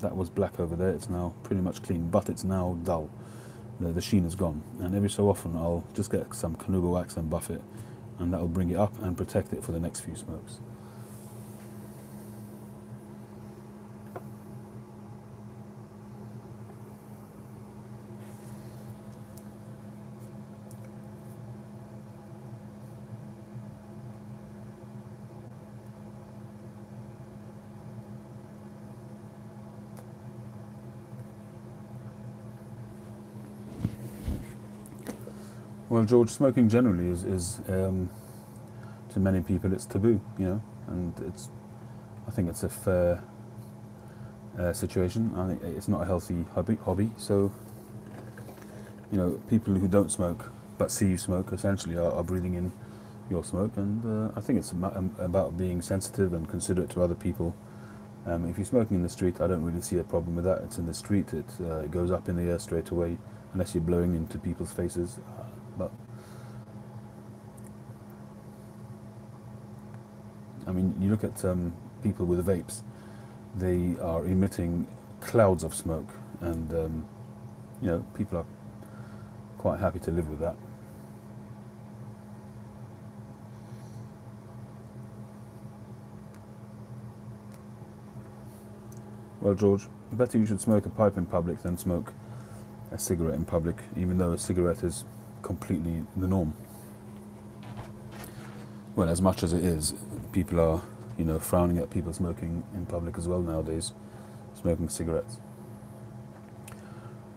That was black over there, it's now pretty much clean, but it's now dull. The sheen is gone, and every so often I'll just get some canuba wax and buff it, and that will bring it up and protect it for the next few smokes. Well, George, smoking generally is to many people it's taboo, you know, and I think it's a fair situation. I think it's not a healthy hobby. So, you know, people who don't smoke but see you smoke essentially are breathing in your smoke, and I think it's about being sensitive and considerate to other people. If you're smoking in the street, I don't really see a problem with that. It's in the street, it goes up in the air straight away, unless you're blowing into people's faces. But I mean, you look at people with vapes; they are emitting clouds of smoke, and you know, people are quite happy to live with that. Well, George, better you should smoke a pipe in public than smoke a cigarette in public, even though a cigarette is completely the norm. Well, as much as it is, people are, you know, frowning at people smoking in public as well nowadays, smoking cigarettes.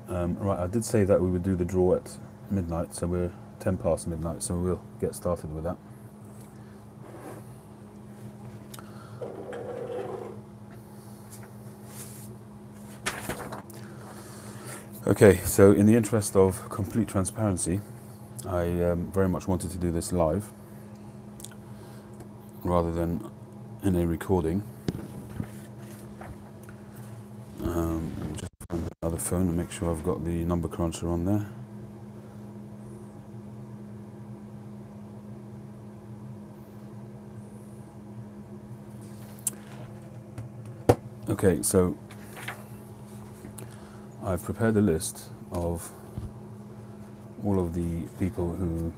Right, I did say that we would do the draw at midnight, so we're 10 past midnight, so we'll get started with that. Okay, so in the interest of complete transparency, I very much wanted to do this live rather than in a recording. Just find another phone and make sure I've got the number cruncher on there. Okay, so I've prepared a list of all of the people who,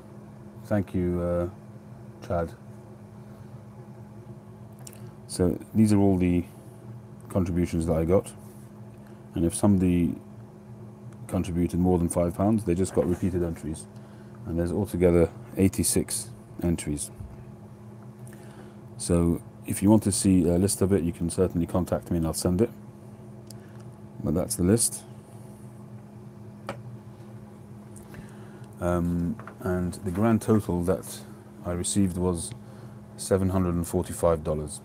thank you, Chad. So these are all the contributions that I got, and if somebody contributed more than £5, they just got repeated entries, and there's altogether 86 entries. So if you want to see a list of it, you can certainly contact me and I'll send it. But that's the list. And the grand total that I received was $745.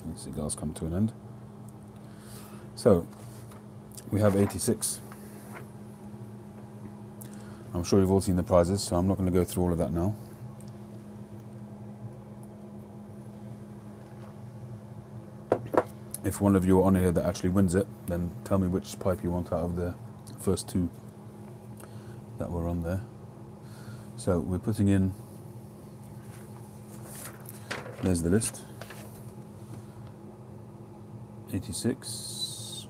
The cigars come to an end. So we have 86. I'm sure you've all seen the prizes, so I'm not going to go through all of that now. If one of you are on here that actually wins it, then tell me which pipe you want out of the first two that were on there. So we're putting in, there's the list, 86.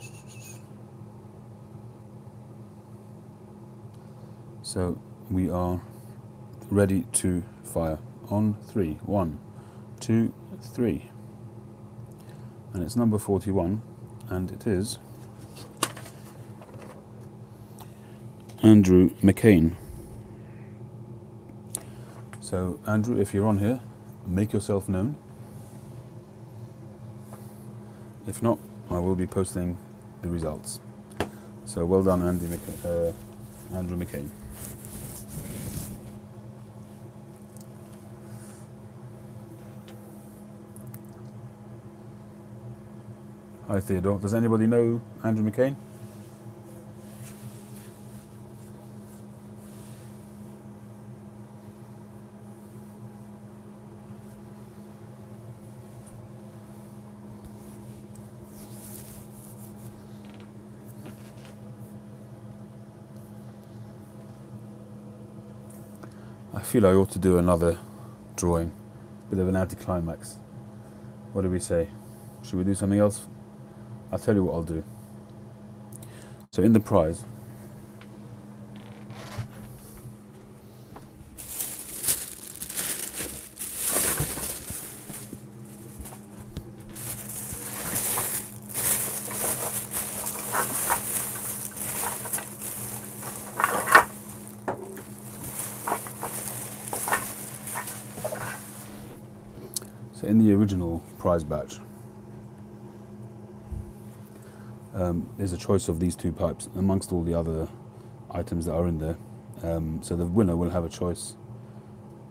So we are ready to fire on 3. 1, 2, 3. And it's number 41, and it is Andrew McCain. So Andrew, if you're on here, make yourself known. If not, I will be posting the results. So well done, Andrew McCain. Hi Theodore, does anybody know Andrew McCain? I feel I ought to do another drawing, bit of an anticlimax. What do we say? Should we do something else? I'll tell you what I'll do. So in the prize, so in the original prize batch, there's a choice of these 2 pipes amongst all the other items that are in there. So the winner will have a choice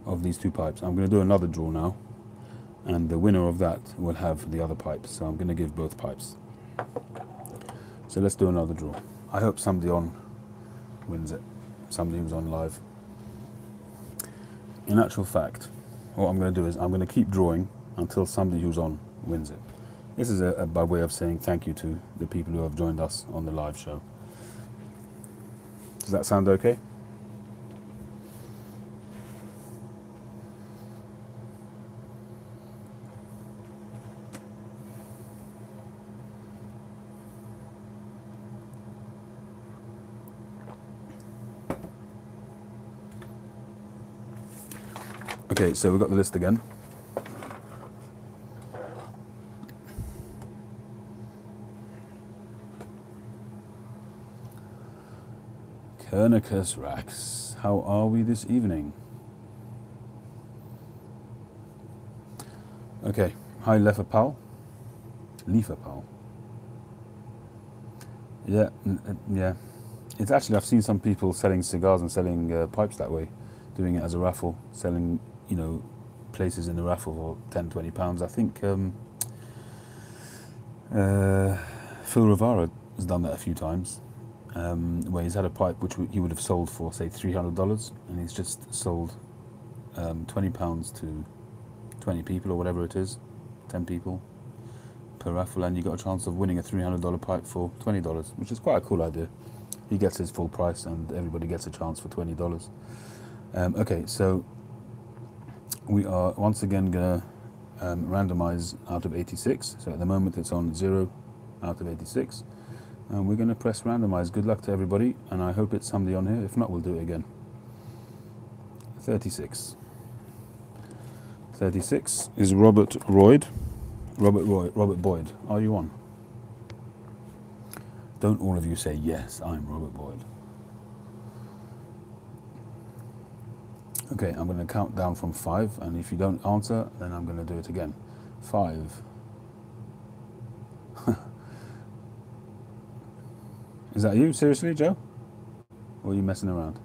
of these 2 pipes. I'm going to do another draw now, and the winner of that will have the other pipes. So I'm going to give both pipes. So let's do another draw. I hope somebody on wins it. Somebody who's on live. In actual fact, what I'm going to do is I'm going to keep drawing until somebody who's on wins it. This is by way of saying thank you to the people who have joined us on the live show. Does that sound okay? Okay, so we've got the list again. Kernicus Rax, how are we this evening? Okay, hi Lefa Pal. Lefa Pal. Yeah, yeah. It's actually, I've seen some people selling cigars and selling pipes that way, doing it as a raffle, selling, you know, places in the raffle for £10–20. I think Phil Rivara has done that a few times. Where he's had a pipe which he would have sold for, say, $300, and he's just sold £20 to 20 people or whatever it is, 10 people per raffle, and you got a chance of winning a $300 pipe for $20, which is quite a cool idea. He gets his full price, and everybody gets a chance for $20. Okay, so we are once again going to randomize out of 86. So at the moment it's on 0 out of 86. And we're going to press randomize. Good luck to everybody, and I hope it's somebody on here. If not, we'll do it again. 36. 36 is Robert Boyd. Are you on? Don't all of you say, yes, I'm Robert Boyd. Okay, I'm going to count down from 5, and if you don't answer, then I'm going to do it again. 5. Is that you? Seriously, Joe? Or are you messing around?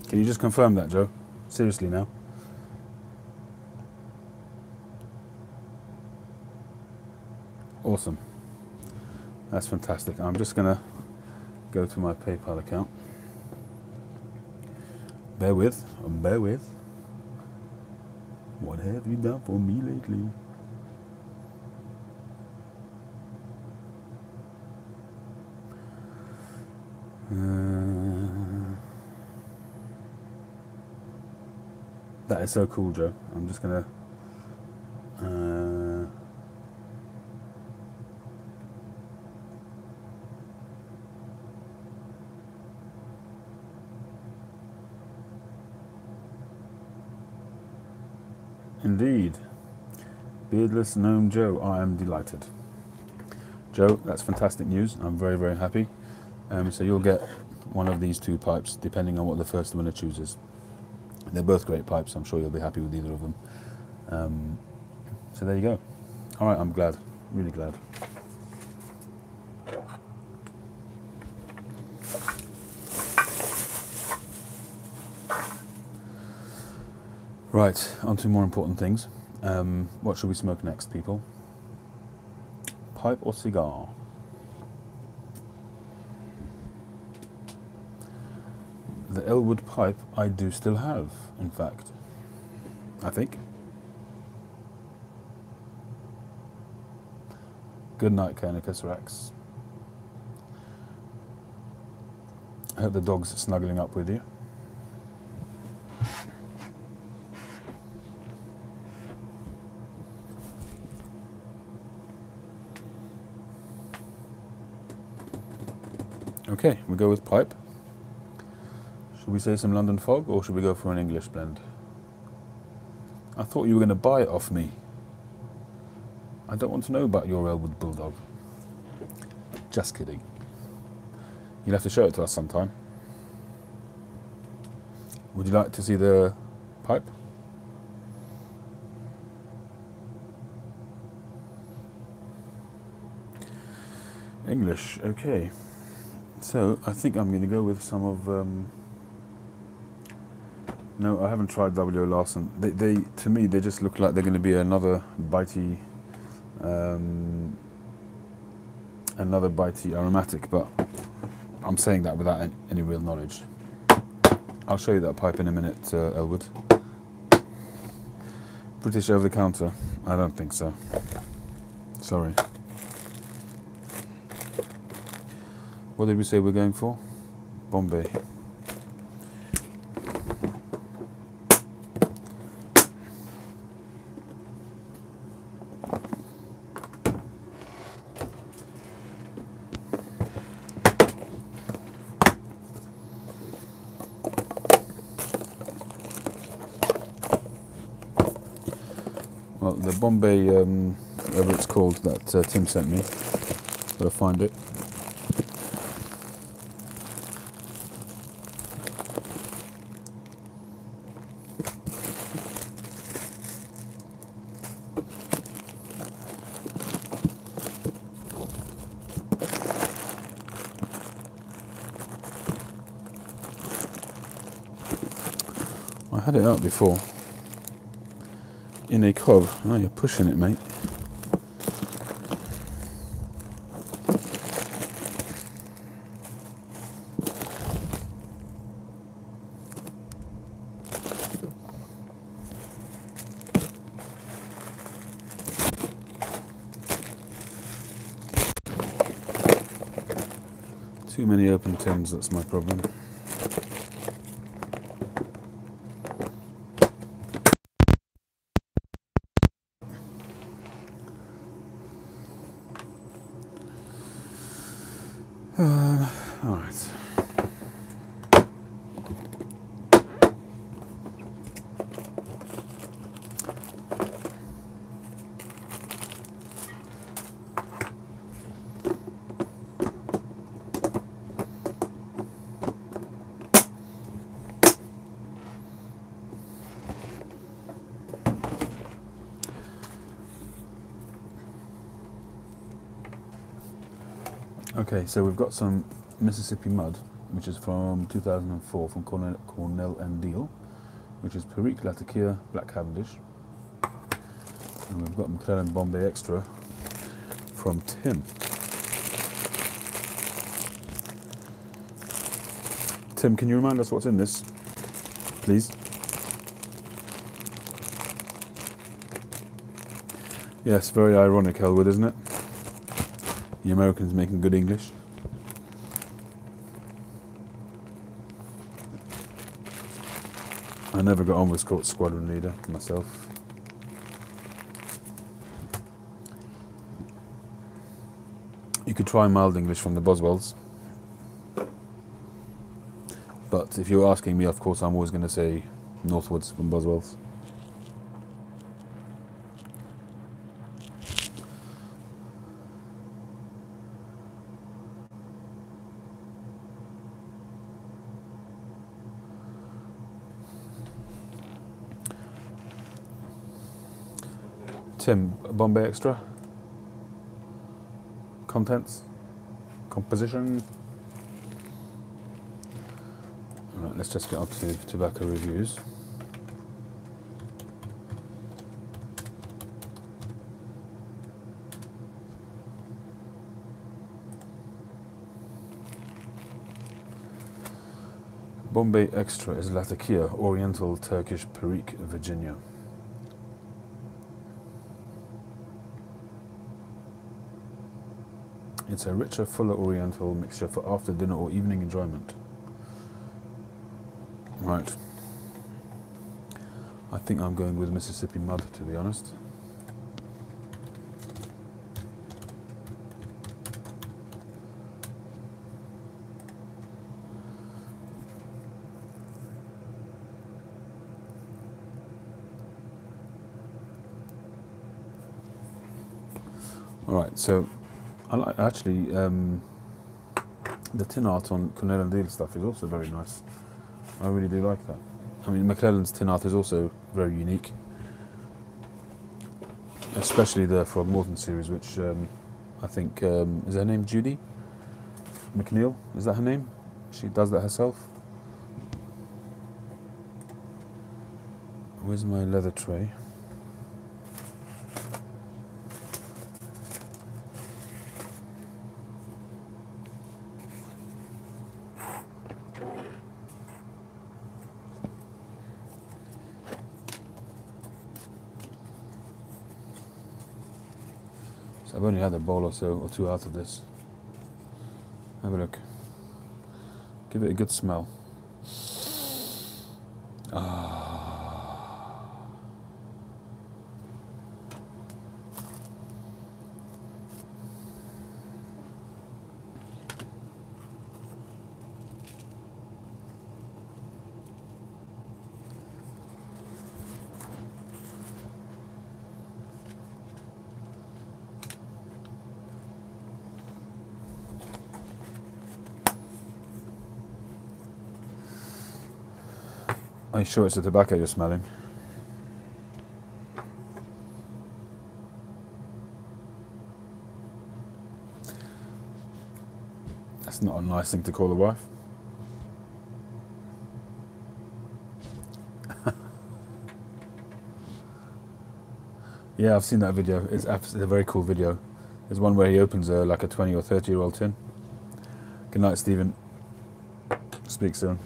Can you just confirm that, Joe? Seriously now? Awesome. That's fantastic. I'm just going to go to my PayPal account. Bear with. What have you done for me lately? That is so cool, Joe. I'm just gonna. Indeed. BeardlessGnome Joe, I am delighted. Joe, that's fantastic news. I'm very, very happy. So you'll get one of these two pipes, depending on what the first winner chooses. They're both great pipes. I'm sure you'll be happy with either of them. So there you go. All right, I'm glad. Really glad. Right, on to more important things. What should we smoke next, people? Pipe or cigar? The Elwood pipe I do still have, in fact. I think. Good night, Conicus Rex. I hope the dog's snuggling up with you. Okay, we go with pipe. Should we say some London Fog, or should we go for an English blend? I thought you were going to buy it off me. I don't want to know about your Elwood Bulldog. Just kidding. You'll have to show it to us sometime. Would you like to see the pipe? English, okay. So I think I'm going to go with some of. No, I haven't tried W.O. Larson. They, to me, they just look like they're going to be another bitey aromatic, but I'm saying that without any real knowledge. I'll show you that pipe in a minute, Elwood. British over the counter? I don't think so. Sorry. What did we say we're going for? Bombay. Well, the Bombay, whatever it's called, that Tim sent me. Gotta find it. I had it out before. In a cob. Oh, you're pushing it, mate. Too many open tins, that's my problem. All right. Okay, so we've got some Mississippi Mud, which is from 2004 from Cornell and Deal, which is Perique Latakia Black Cavendish. And we've got McClellan Bombay Extra from Tim. Tim, can you remind us what's in this, please? Yes, very ironic, Elwood, isn't it? The Americans making good English. I never got on with squadron leader myself. You could try mild English from the Boswells. But if you're asking me, of course, I'm always going to say northwards from Boswells. Tim, Bombay Extra? Contents? Composition? Right, let's just get up to tobacco reviews. Bombay Extra is Latakia, Oriental Turkish Perique, Virginia. It's a richer, fuller Oriental mixture for after dinner or evening enjoyment. Right. I think I'm going with Mississippi Mud, to be honest. Alright, so I like actually the tin art on Cornell and Deal stuff is also very nice. I really do like that. I mean, McClellan's tin art is also very unique, especially the Frogmorton series, which I think is her name Judy McNeil? Is that her name? She does that herself. Where's my leather tray? I've only had a bowl or so or two out of this. Have a look. Give it a good smell. Are you sure it's the tobacco you're smelling? That's not a nice thing to call a wife. Yeah, I've seen that video. It's a very cool video. There's one where he opens like a 20 or 30-year-old tin. Good night, Stephen. Speak soon.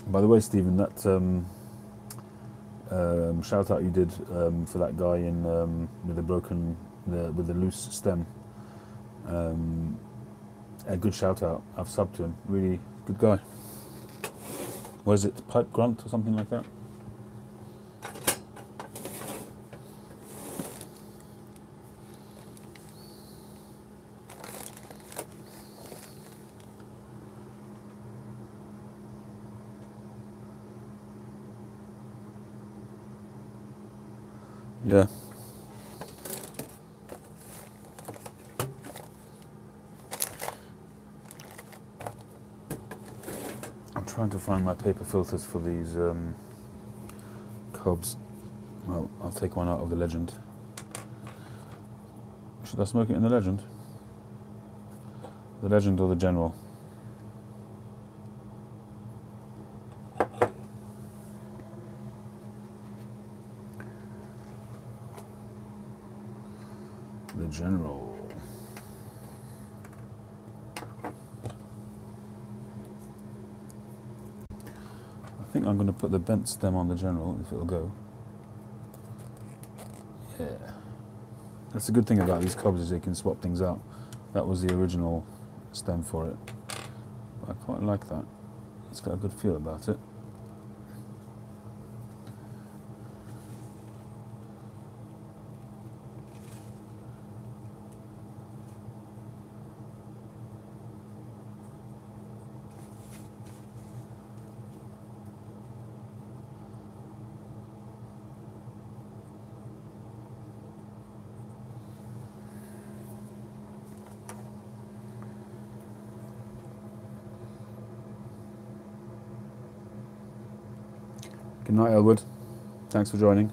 By the way, Stephen, that shout out you did for that guy in with the broken, with the loose stem, a good shout out. I've subbed to him. Really good guy. What is it? Pipe Grunt or something like that? Yeah. I'm trying to find my paper filters for these cobs. Well, I'll take one out of the Legend. Should I smoke it in the Legend? The Legend or the General? The General. I think I'm going to put the bent stem on the General, if it'll go. Yeah. That's the good thing about these covers, is they can swap things out. That was the original stem for it. I quite like that. It's got a good feel about it. Good night, Elwood. Thanks for joining.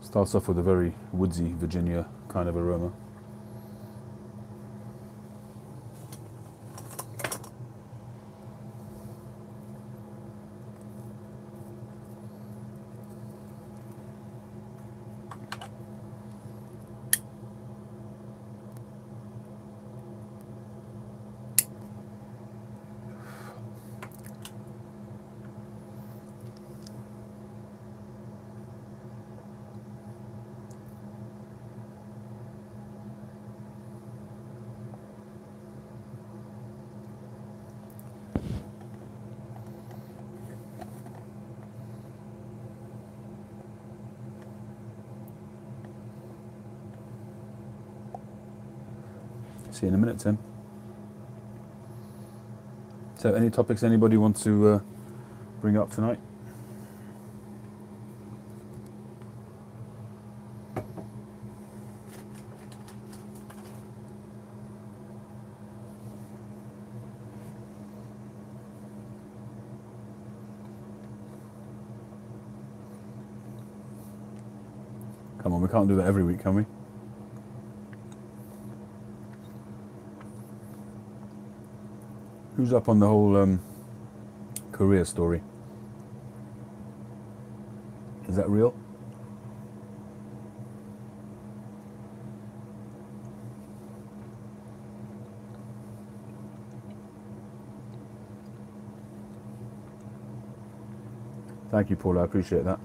Starts off with a very woodsy Virginia kind of aroma. See you in a minute, Tim. So, any topics anybody wants to bring up tonight? Come on, we can't do that every week, can we? Who's up on the whole career story? Is that real? Thank you, Paul. I appreciate that.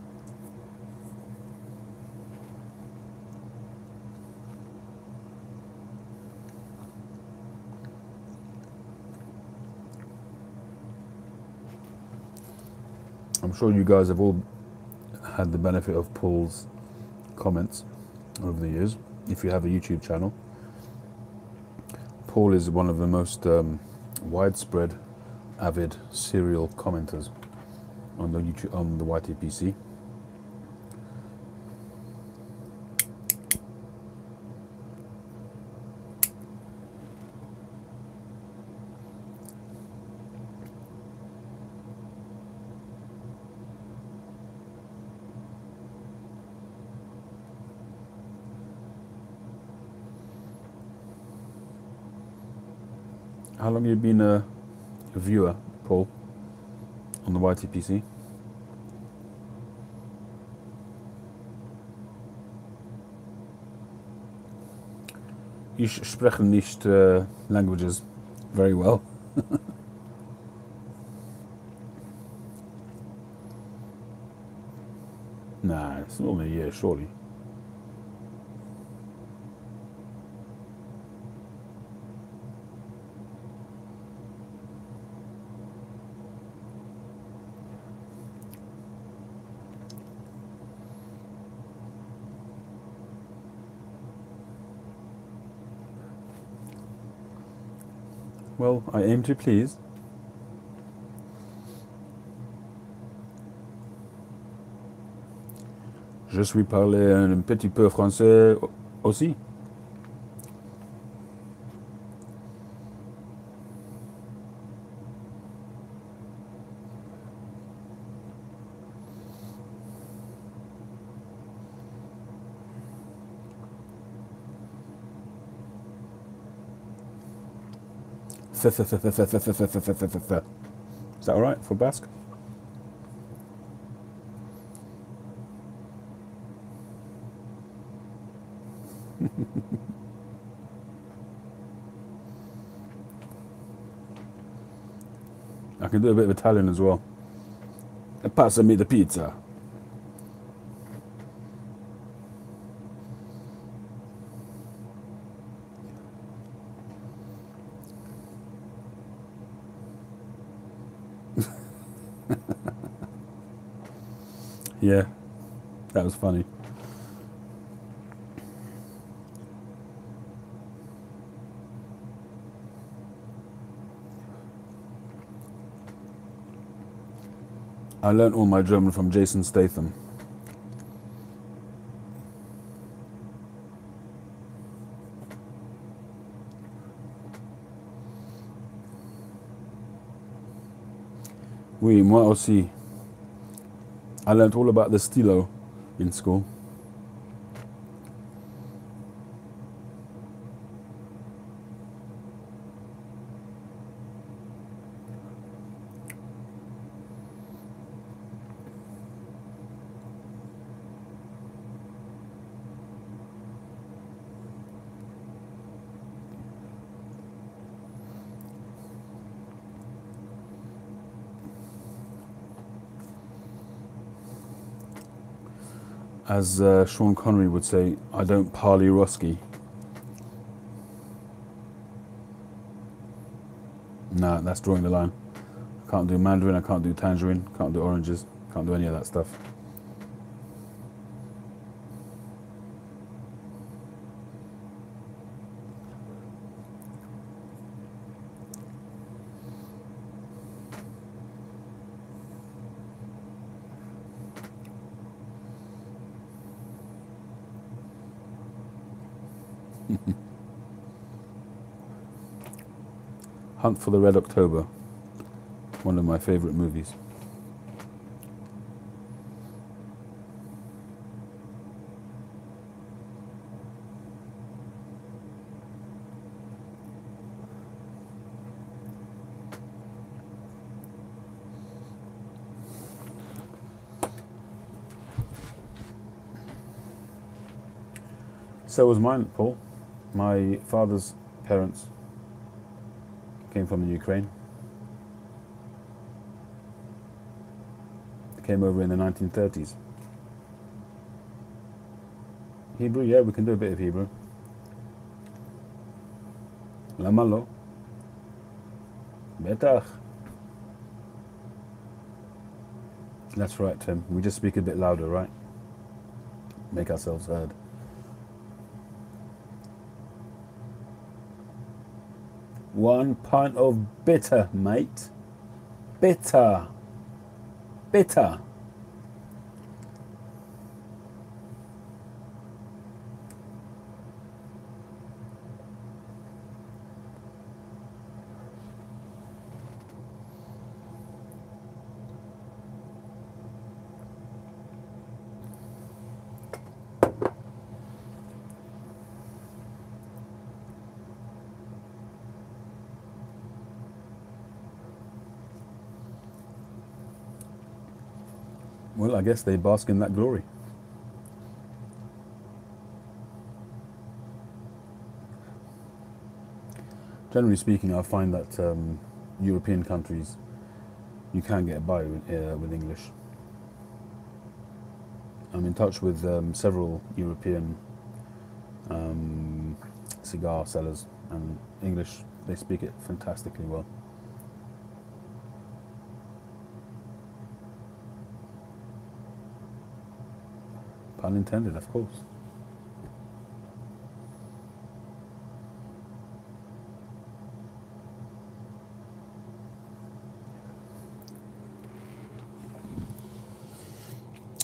I'm sure you guys have all had the benefit of Paul's comments over the years. If you have a YouTube channel, Paul is one of the most widespread, avid serial commenters on the YTPC. How long have you been a viewer, Paul, on the YTPC? You sprechen nicht languages very well. Nah, it's only a year, surely. Well, I aim to please. Je suis parler un petit peu français aussi. Is that all right for Basque? I can do a bit of Italian as well. Passa me the pizza. Yeah, that was funny. I learnt all my German from Jason Statham. Oui, moi aussi. I learnt all about the stylo in school. As Sean Connery would say, I don't parley Rusky. Nah, that's drawing the line. I can't do mandarin, I can't do tangerine, can't do oranges, can't do any of that stuff. Hunt for the Red October, one of my favourite movies. So was mine, Paul. My father's parents came from the Ukraine. They came over in the 1930s. Hebrew, yeah, we can do a bit of Hebrew. Lamalo. Betach. That's right, Tim. We just speak a bit louder, right? Make ourselves heard. One pint of bitter, mate. Bitter. Bitter. Well, I guess they bask in that glory. Generally speaking, I find that European countries, you can get by with English. I'm in touch with several European cigar sellers, and English, they speak it fantastically well. Pun intended, of course.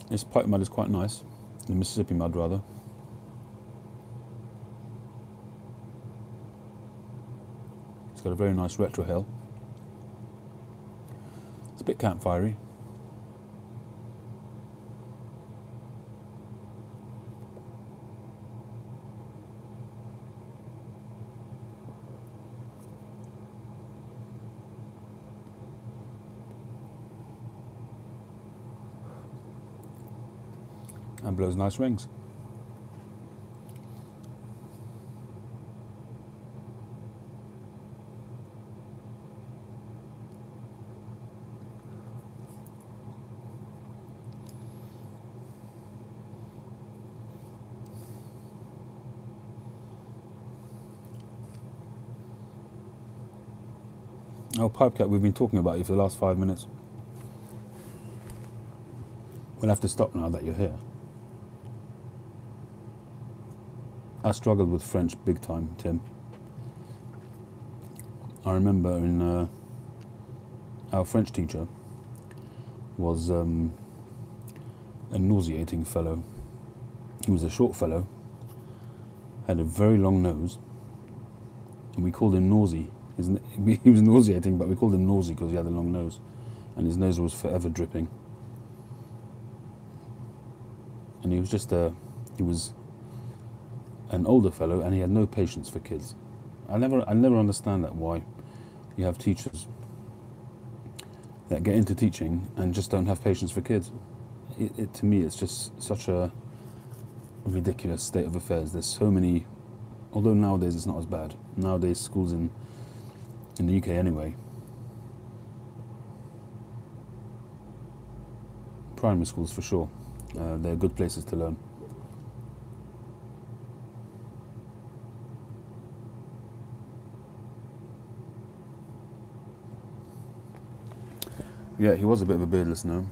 This pipe mud is quite nice. The Mississippi mud, rather. It's got a very nice retrohale. It's a bit campfirey. and blows nice rings. Oh, pipe cat, we've been talking about you for the last 5 minutes. We'll have to stop now that you're here. I struggled with French big time, Tim. I remember in our French teacher was a nauseating fellow. He was a short fellow, had a very long nose, and we called him Nosy. He was nauseating, but we called him Nosy because he had a long nose, and his nose was forever dripping. And he was just he was an older fellow, and he had no patience for kids. I never understand that, why you have teachers that get into teaching and just don't have patience for kids. To me, it's just such a ridiculous state of affairs. There's so many, although nowadays it's not as bad. Nowadays schools in the UK anyway, primary schools for sure, they're good places to learn. Yeah, he was a bit of a beardless gnome.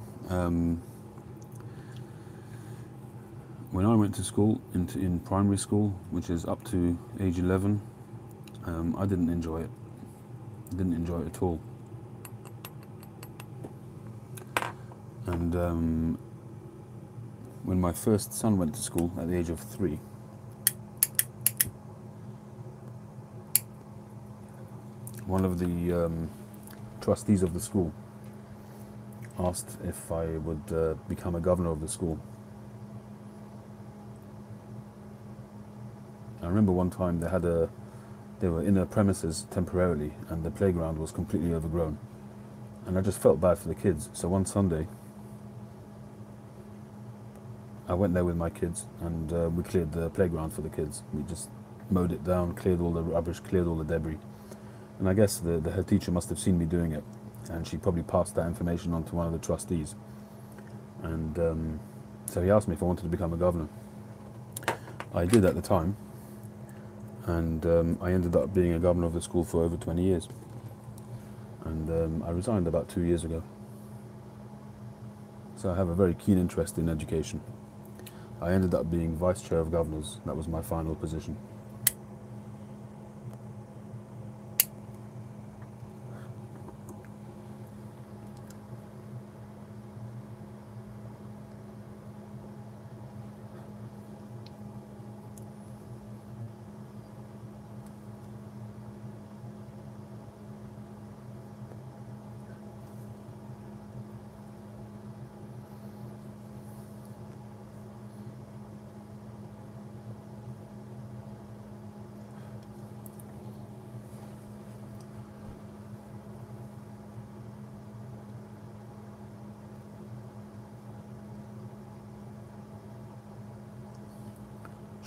When I went to school, in primary school, which is up to age 11, I didn't enjoy it. Didn't enjoy it at all. And when my first son went to school at the age of 3, one of the trustees of the school asked if I would become a governor of the school. I remember one time they were in a premises temporarily, and the playground was completely overgrown, and I just felt bad for the kids. So one Sunday I went there with my kids, and we cleared the playground for the kids. We just mowed it down, cleared all the rubbish, cleared all the debris. And I guess the head teacher must have seen me doing it, and she probably passed that information on to one of the trustees. And so he asked me if I wanted to become a governor. I did at the time, and I ended up being a governor of the school for over 20 years. And I resigned about 2 years ago. So I have a very keen interest in education. I ended up being vice chair of governors. That was my final position.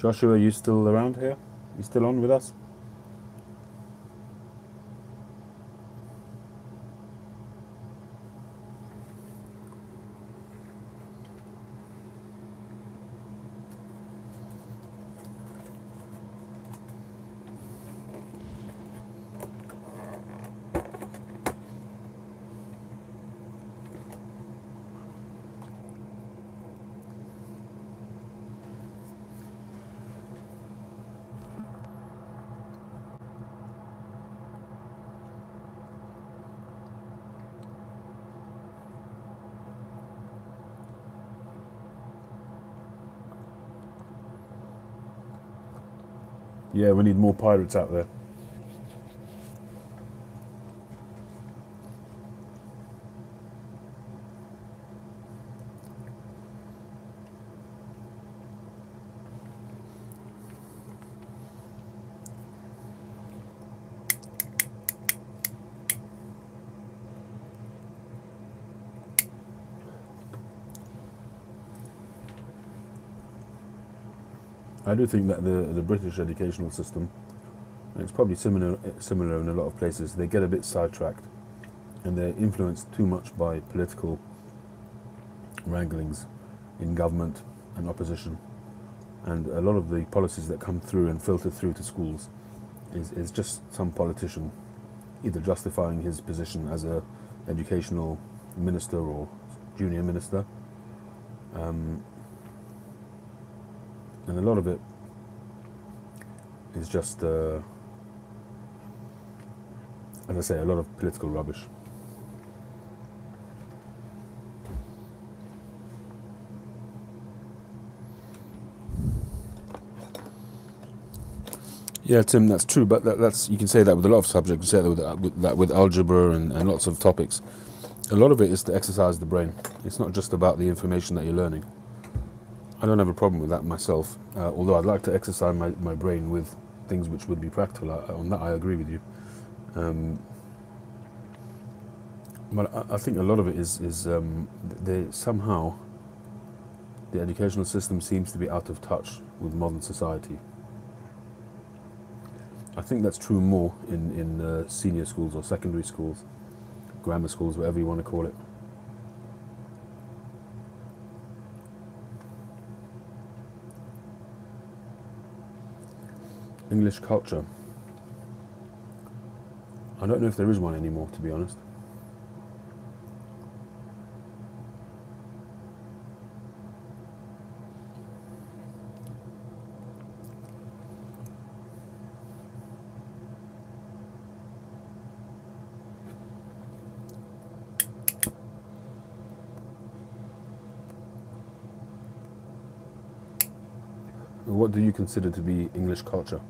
Joshua, are you still around here? You still on with us? Yeah, we need more pirates out there. I do think that the British educational system, and it's probably similar in a lot of places, they get a bit sidetracked and they're influenced too much by political wranglings in government and opposition. And a lot of the policies that come through and filter through to schools is just some politician either justifying his position as a educational minister or junior minister. And a lot of it is just, as I say, a lot of political rubbish. Yeah, Tim, that's true, but that's, you can say that with a lot of subjects. You say that with algebra and lots of topics. A lot of it is to exercise the brain. It's not just about the information that you're learning. I don't have a problem with that myself, although I'd like to exercise my brain with things which would be practical. On that I agree with you. But I think a lot of it is somehow the educational system seems to be out of touch with modern society. I think that's true more in senior schools or secondary schools, grammar schools, whatever you want to call it. English culture. I don't know if there is one anymore, to be honest. What do you consider to be English culture?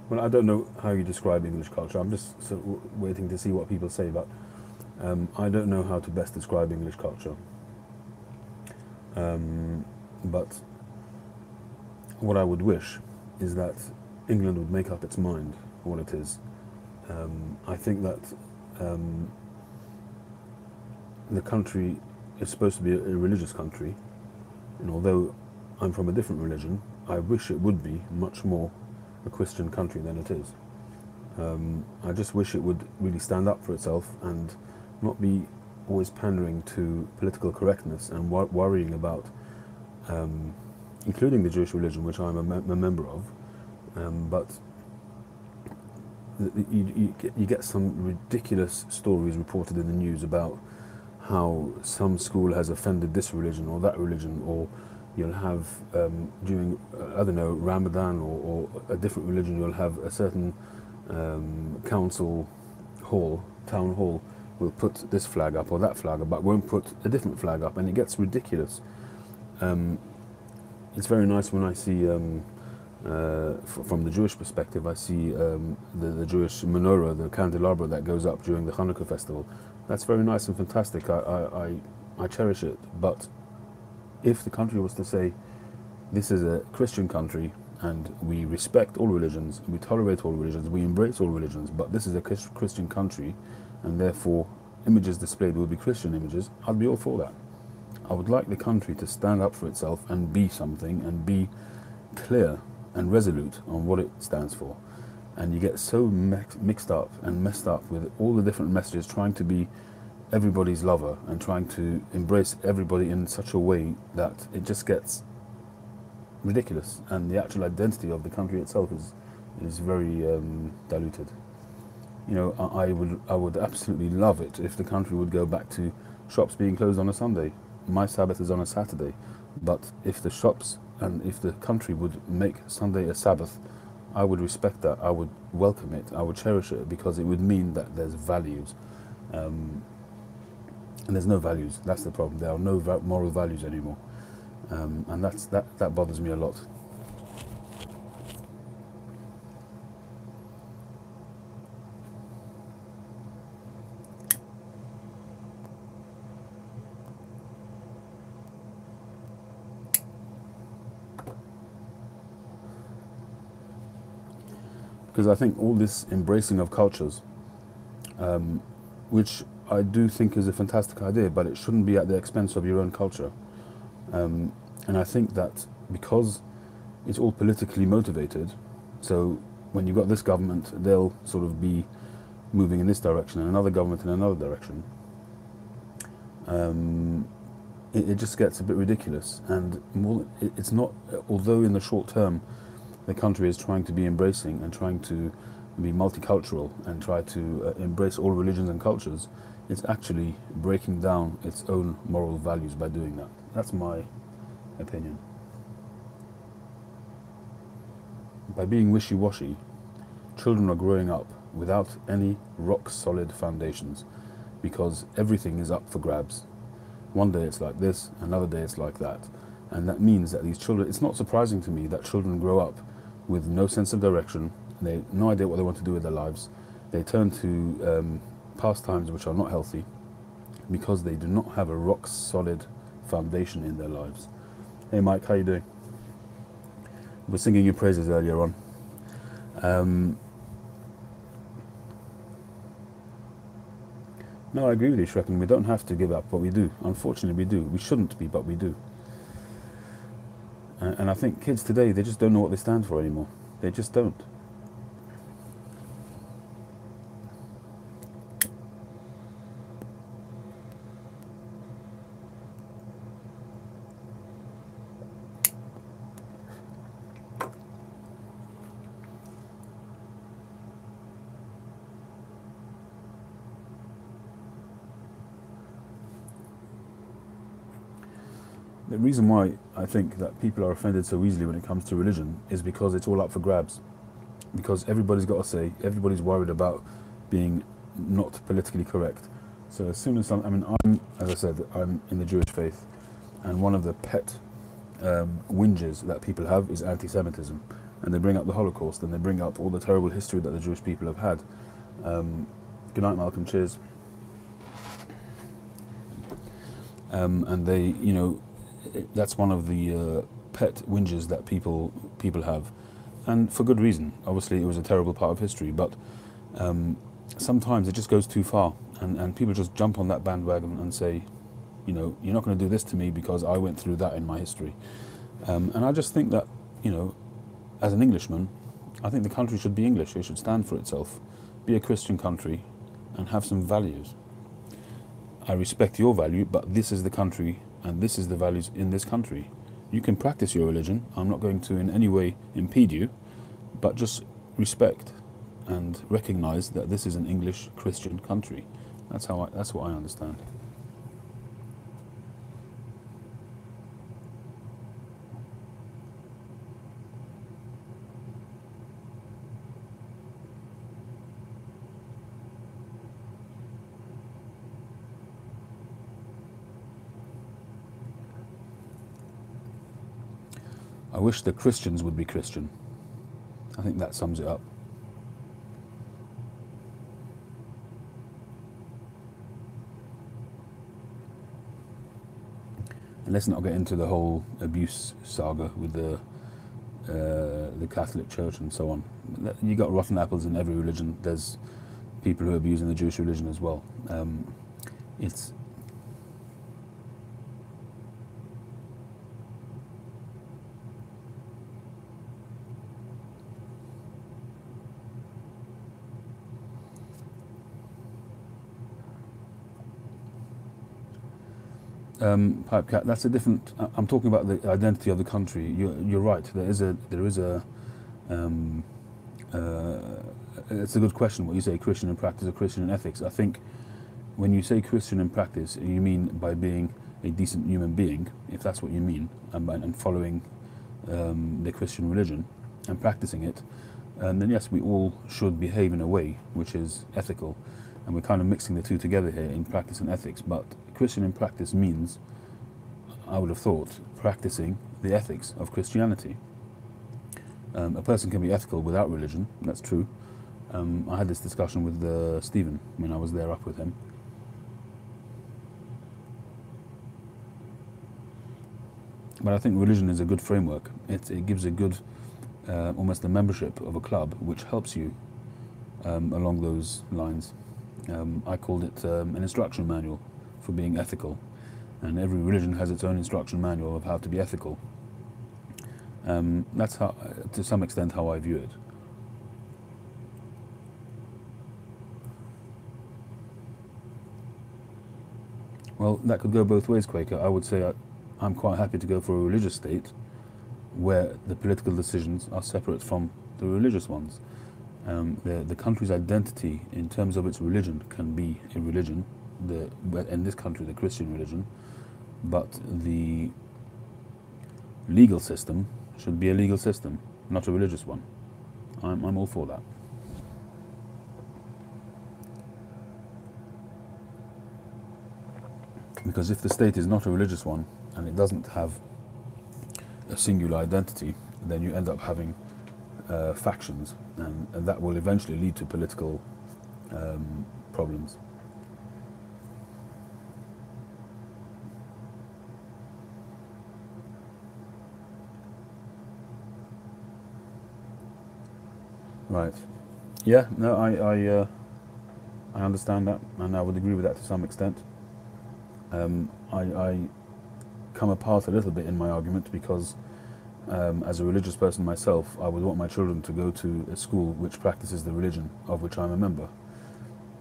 Well, I don't know how you describe English culture. I'm just sort of waiting to see what people say, but I don't know how to best describe English culture. But what I would wish is that England would make up its mind what it is. I think that the country is supposed to be a religious country, and although I'm from a different religion, I wish it would be much more a Christian country than it is. I just wish it would really stand up for itself and not be always pandering to political correctness and worrying about, including the Jewish religion, which I'm a member of, but you get some ridiculous stories reported in the news about how some school has offended this religion or that religion, or you'll have, during, I don't know, Ramadan or a different religion, you'll have a certain council hall, town hall, will put this flag up or that flag up, but won't put a different flag up, and it gets ridiculous. It's very nice when I see, from the Jewish perspective, I see the Jewish menorah, the candelabra that goes up during the Hanukkah festival. That's very nice and fantastic. I cherish it, but if the country was to say, this is a Christian country and we respect all religions, we tolerate all religions, we embrace all religions, but this is a Christian country and therefore images displayed will be Christian images, I'd be all for that. I would like the country to stand up for itself and be something and be clear and resolute on what it stands for. And you get so mixed up and messed up with all the different messages, trying to be everybody's lover and trying to embrace everybody in such a way that it just gets ridiculous, and the actual identity of the country itself is very diluted. You know, I would absolutely love it if the country would go back to shops being closed on a Sunday. My Sabbath is on a Saturday, but if the shops and if the country would make Sunday a Sabbath, I would respect that. I would welcome it. I would cherish it, because it would mean that there's values. And there's no values. That's the problem. There are no moral values anymore, and that bothers me a lot. Because I think all this embracing of cultures, which I do think is a fantastic idea, but it shouldn't be at the expense of your own culture. And I think that because it's all politically motivated, so when you've got this government, they'll sort of be moving in this direction, and another government in another direction. It just gets a bit ridiculous, and it's not. Although in the short term, the country is trying to be embracing and trying to be multicultural and try to embrace all religions and cultures, it's actually breaking down its own moral values by doing that. That's my opinion. By being wishy-washy, children are growing up without any rock-solid foundations, because everything is up for grabs. One day it's like this, another day it's like that. And that means that these children, it's not surprising to me that children grow up with no sense of direction. They have no idea what they want to do with their lives. They turn to pastimes which are not healthy, because they do not have a rock-solid foundation in their lives. Hey Mike, how you doing? We were singing your praises earlier on. No, I agree with you, Shrekken. We don't have to give up, but we do. Unfortunately, we do. We shouldn't be, but we do. And I think kids today, they just don't know what they stand for anymore. They just don't. The reason why I think that people are offended so easily when it comes to religion is because it's all up for grabs. Because everybody's got a say, everybody's worried about being not politically correct. So as soon as as I said, I'm in the Jewish faith, and one of the pet whinges that people have is anti-Semitism. And they bring up the Holocaust, and they bring up all the terrible history that the Jewish people have had. Good night, Malcolm, cheers. And they, you know, that's one of the pet whinges that people have, and for good reason. Obviously, it was a terrible part of history, but sometimes it just goes too far, and people just jump on that bandwagon and say, you know, you're not going to do this to me because I went through that in my history. And I just think that, you know, as an Englishman, I think the country should be English. It should stand for itself, be a Christian country, and have some values. I respect your value, but this is the country, and this is the values in this country. You can practice your religion. I'm not going to in any way impede you, but just respect and recognize that this is an English Christian country. That's what I understand. I wish the Christians would be Christian. I think that sums it up. And let's not get into the whole abuse saga with the Catholic Church and so on. You got rotten apples in every religion. There's people who are abusing the Jewish religion as well. It's Pipe Cat, that's a different. I'm talking about the identity of the country. You're right. There is a it's a good question what you say, Christian in practice or Christian in ethics. I think when you say Christian in practice, you mean by being a decent human being, if that's what you mean, and following the Christian religion and practicing it, and then yes, we all should behave in a way which is ethical, and we're kind of mixing the two together here in practice and ethics. But Christian in practice means, I would have thought, practicing the ethics of Christianity. A person can be ethical without religion, that's true. I had this discussion with Stephen when I was there up with him. But I think religion is a good framework. It gives a good, almost a membership of a club, which helps you along those lines. I called it an instruction manual for being ethical. And every religion has its own instruction manual of how to be ethical. That's how, to some extent, how I view it. Well, that could go both ways, Quaker. I would say I'm quite happy to go for a religious state where the political decisions are separate from the religious ones. The country's identity in terms of its religion can be a religion, in this country the Christian religion, but the legal system should be a legal system, not a religious one. I'm all for that. Because if the state is not a religious one and it doesn't have a singular identity, then you end up having factions, and that will eventually lead to political problems. Right. Yeah, no, I understand that, and I would agree with that to some extent. I come apart a little bit in my argument because as a religious person myself, I would want my children to go to a school which practices the religion of which I'm a member.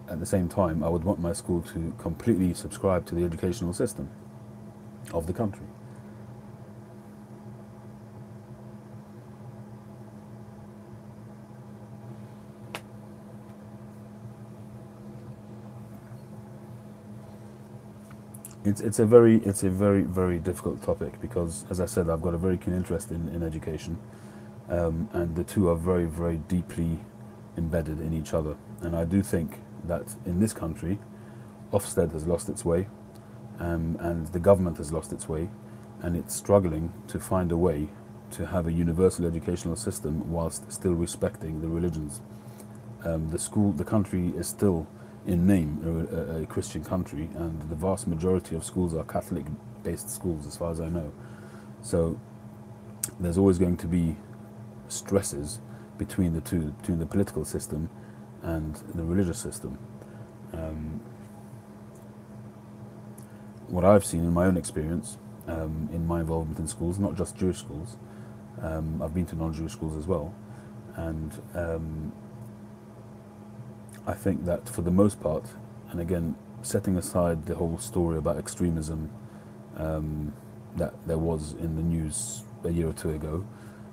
At the same time, I would want my school to completely subscribe to the educational system of the country. It's a very very difficult topic because, as I said, I've got a very keen interest in education, and the two are very deeply embedded in each other. And I do think that in this country, Ofsted has lost its way, and the government has lost its way, and it's struggling to find a way to have a universal educational system whilst still respecting the religions. The country is still, in name, a Christian country, and the vast majority of schools are Catholic-based schools, as far as I know. So there's always going to be stresses between the two, between the political system and the religious system. What I've seen in my own experience, in my involvement in schools, not just Jewish schools, I've been to non-Jewish schools as well, and I think that for the most part, and again, setting aside the whole story about extremism that there was in the news a year or two ago,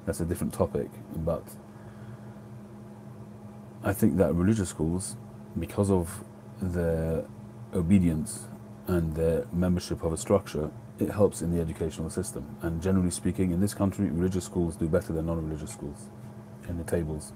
that's a different topic, but I think that religious schools, because of their obedience and their membership of a structure, it helps in the educational system. And generally speaking, in this country, religious schools do better than non-religious schools in the tables.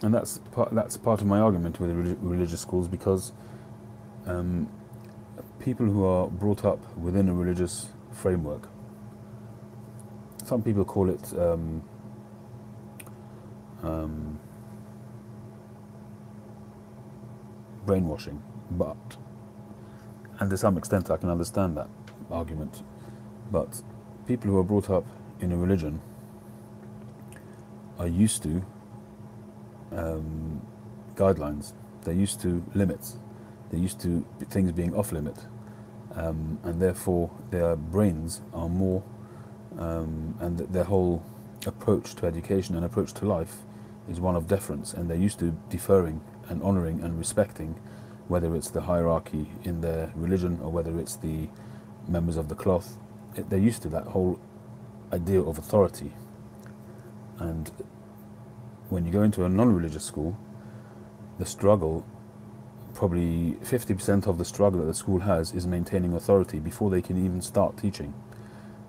And that's part of my argument with religious schools, because people who are brought up within a religious framework, some people call it brainwashing, and to some extent I can understand that argument, but people who are brought up in a religion are used to guidelines. They're used to limits. They're used to things being off limit, and therefore their brains are more, and their whole approach to education and approach to life is one of deference, and they're used to deferring and honouring and respecting, whether it's the hierarchy in their religion or whether it's the members of the cloth. They're used to that whole idea of authority. And when you go into a non-religious school, the struggle, probably 50% of the struggle that the school has is maintaining authority before they can even start teaching.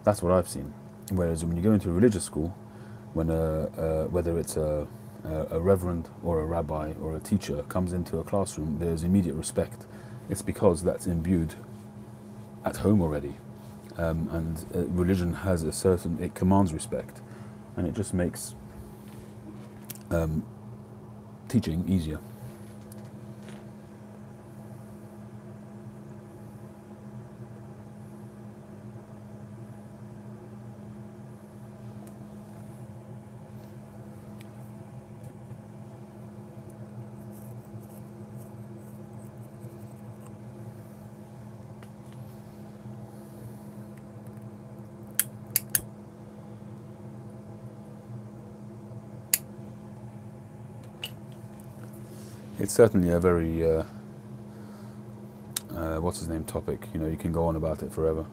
That's what I've seen. Whereas when you go into a religious school, when whether it's a reverend or a rabbi or a teacher comes into a classroom, there's immediate respect. It's because that's imbued at home already. And religion has a certain, it commands respect, and it just makes teaching easier. It's certainly a very, what's his name, topic. You know, you can go on about it forever.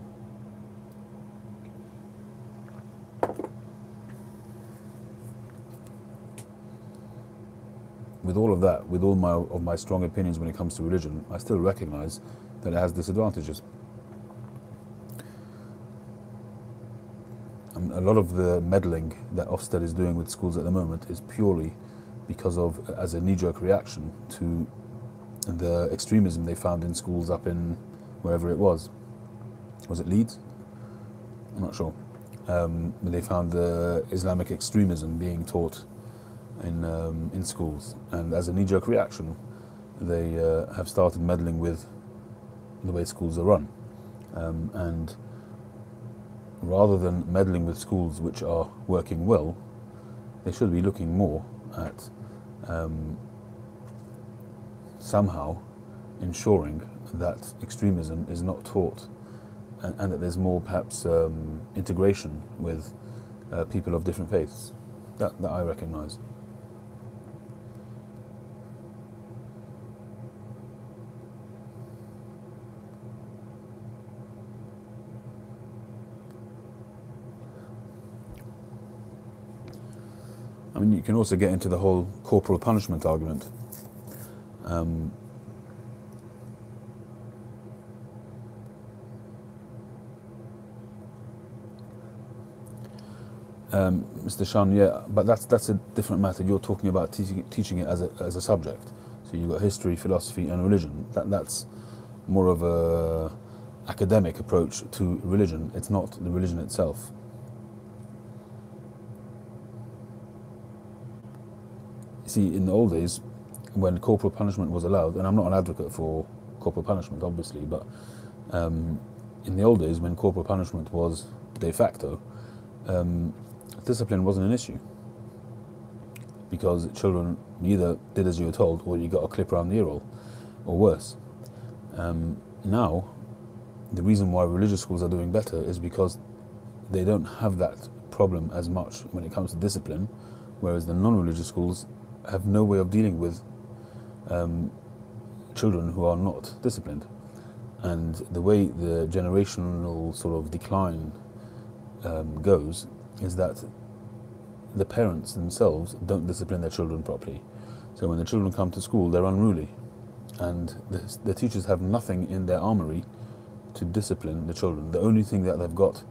With all of that, with all my strong opinions when it comes to religion, I still recognise that it has disadvantages. And a lot of the meddling that Ofsted is doing with schools at the moment is purely because of, as a knee-jerk reaction to the extremism they found in schools up in wherever it was. Was it Leeds? I'm not sure. But they found the Islamic extremism being taught in schools, and as a knee-jerk reaction, they have started meddling with the way schools are run. And rather than meddling with schools which are working well, they should be looking more at somehow ensuring that extremism is not taught, and that there's more perhaps integration with people of different faiths. That I recognise. I mean, you can also get into the whole corporal punishment argument. Mr. Shan, yeah, but that's a different matter. You're talking about teaching it as a subject. So you've got history, philosophy, and religion. That's more of a academic approach to religion. It's not the religion itself. See, in the old days, when corporal punishment was allowed, and I'm not an advocate for corporal punishment, obviously, but in the old days, when corporal punishment was de facto, discipline wasn't an issue, because children either did as you were told, or you got a clip around the ear roll, or worse. Now, the reason why religious schools are doing better is because they don't have that problem as much when it comes to discipline, whereas the non-religious schools have no way of dealing with children who are not disciplined. And the way the generational sort of decline goes is that the parents themselves don't discipline their children properly. So when the children come to school, they're unruly, and the teachers have nothing in their armory to discipline the children. The only thing that they've got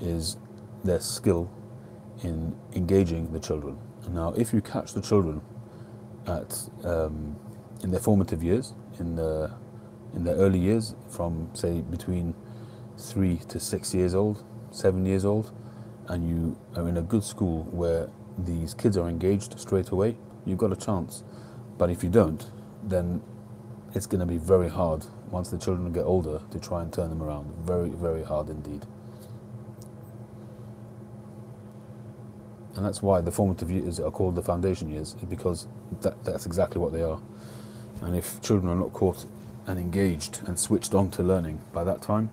is their skill in engaging the children. Now, if you catch the children at in their formative years, in their early years, from say between 3 to 6 years old, 7 years old, and you are in a good school where these kids are engaged straight away, you've got a chance. But if you don't, then it's going to be very hard once the children get older to try and turn them around. Very, very hard indeed. And that's why the formative years are called the foundation years, because that's exactly what they are. And if children are not caught and engaged and switched on to learning by that time,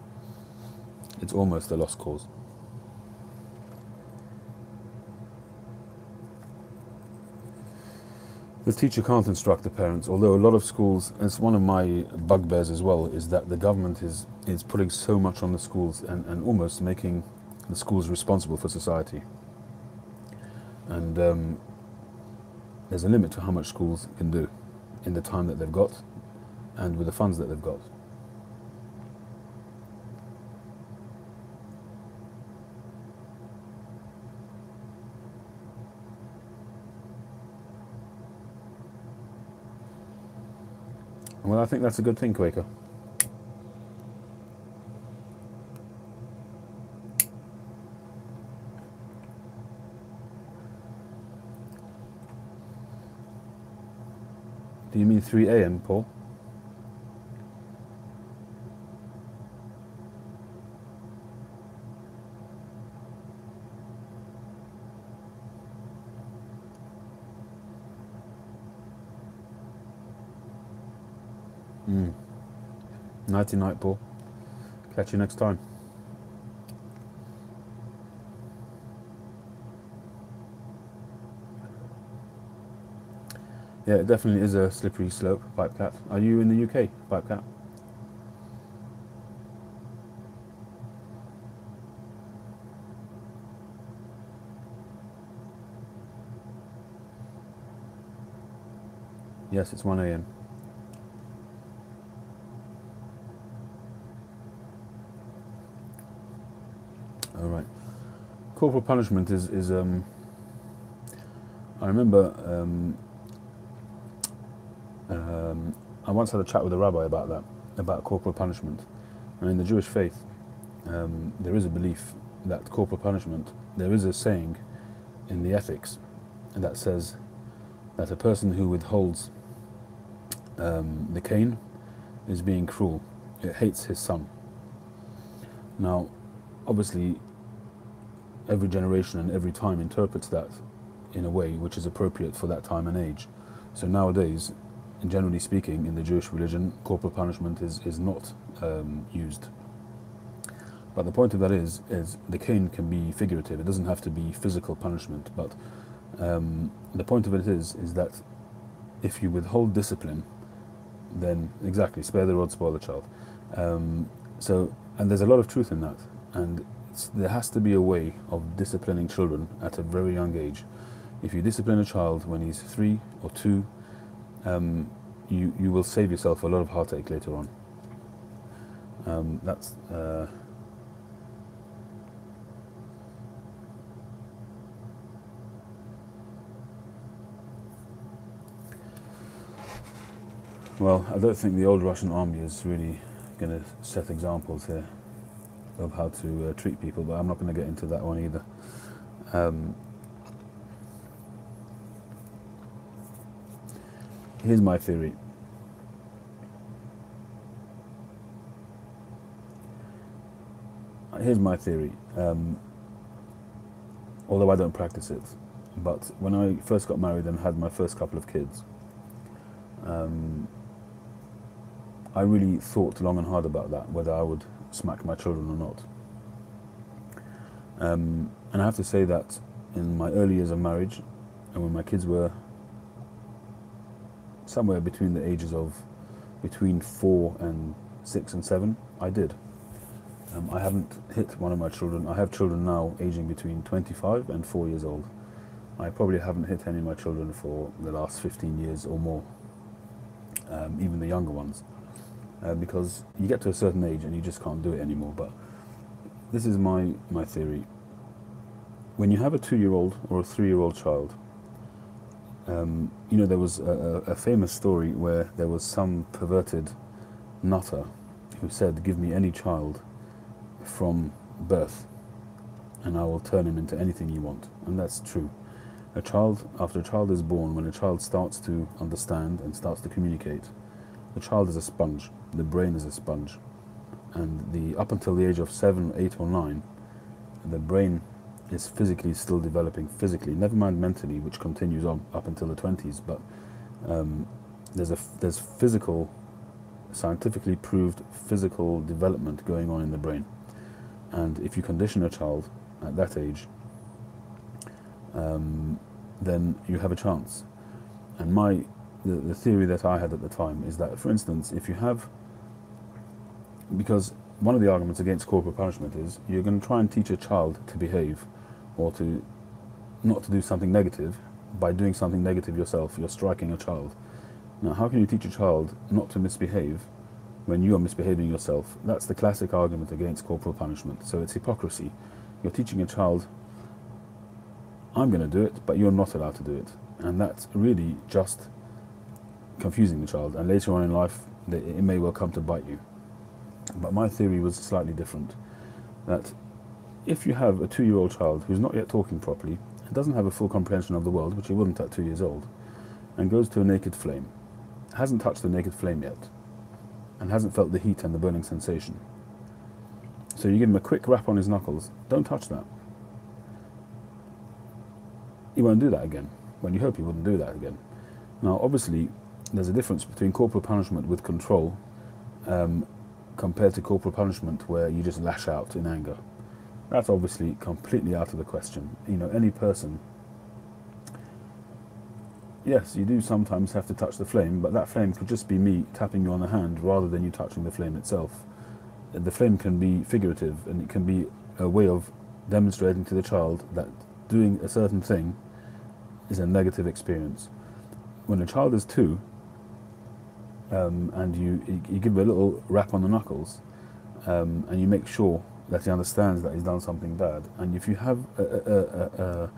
it's almost a lost cause. The teacher can't instruct the parents, although a lot of schools, and it's one of my bugbears as well, is that the government is putting so much on the schools and almost making the schools responsible for society. And there's a limit to how much schools can do in the time that they've got and with the funds that they've got. Well, I think that's a good thing, Quaker. Do you mean 3 a.m., Paul? Nighty night, Paul. Catch you next time. Yeah, it definitely is a slippery slope, Pipe Cat. Are you in the UK, Pipe Cat? Yes, it's 1 a.m. All right. Corporal punishment is I remember I once had a chat with a rabbi about that, about corporal punishment. And in the Jewish faith, there is a belief that corporal punishment, there is a saying in the ethics that says that a person who withholds the cane is being cruel. It hates his son. Now, obviously, every generation and every time interprets that in a way which is appropriate for that time and age. So nowadays, generally speaking, in the Jewish religion, corporal punishment is not used. But the point of that is the cane can be figurative. It doesn't have to be physical punishment. But the point of it is that if you withhold discipline, then exactly, spare the rod, spoil the child. And there's a lot of truth in that. And there has to be a way of disciplining children at a very young age. If you discipline a child when he's 3 or 2, you will save yourself a lot of heartache later on. Well, I don't think the old Russian army is really going to set examples here of how to treat people, but I'm not going to get into that one either. Here's my theory. Although I don't practice it, but when I first got married and had my first couple of kids, I really thought long and hard about that, whether I would smack my children or not. And I have to say that in my early years of marriage, and when my kids were somewhere between the ages of between 4 and 6 and 7, I did. I haven't hit one of my children. I have children now aging between 25 and 4 years old. I probably haven't hit any of my children for the last 15 years or more, even the younger ones, because you get to a certain age and you just can't do it anymore. But this is my theory. When you have a 2-year-old or a 3-year-old child, you know, there was a famous story where there was some perverted nutter who said, "Give me any child from birth and I will turn him into anything you want." And that's true. After a child is born, when a child starts to understand and starts to communicate, the child is a sponge, the brain is a sponge, and up until the age of 7, 8 or 9, the brain is physically still developing, physically, never mind mentally, which continues on up until the 20s, but there's physical, scientifically proved physical development going on in the brain. And if you condition a child at that age, then you have a chance. And the theory that I had at the time is that, for instance, if you have, because one of the arguments against corporal punishment is you're going to try and teach a child to behave, or to not to do something negative. By doing something negative yourself, you're striking a child. Now, how can you teach a child not to misbehave when you are misbehaving yourself? That's the classic argument against corporal punishment. So it's hypocrisy. You're teaching a child, I'm going to do it, but you're not allowed to do it. And that's really just confusing the child. And later on in life, it may well come to bite you. But my theory was slightly different. That if you have a 2-year-old child who's not yet talking properly, and doesn't have a full comprehension of the world, which he wouldn't at 2 years old, and goes to a naked flame, hasn't touched the naked flame yet, and hasn't felt the heat and the burning sensation. So you give him a quick rap on his knuckles, don't touch that. He won't do that again, when you hope he wouldn't do that again. Now, obviously, there's a difference between corporal punishment with control compared to corporal punishment where you just lash out in anger. That's obviously completely out of the question. You know, any person, yes, you do sometimes have to touch the flame, but that flame could just be me tapping you on the hand rather than you touching the flame itself. The flame can be figurative, and it can be a way of demonstrating to the child that doing a certain thing is a negative experience. When a child is 2, and you give him a little rap on the knuckles, and you make sure that he understands that he's done something bad, and if you have a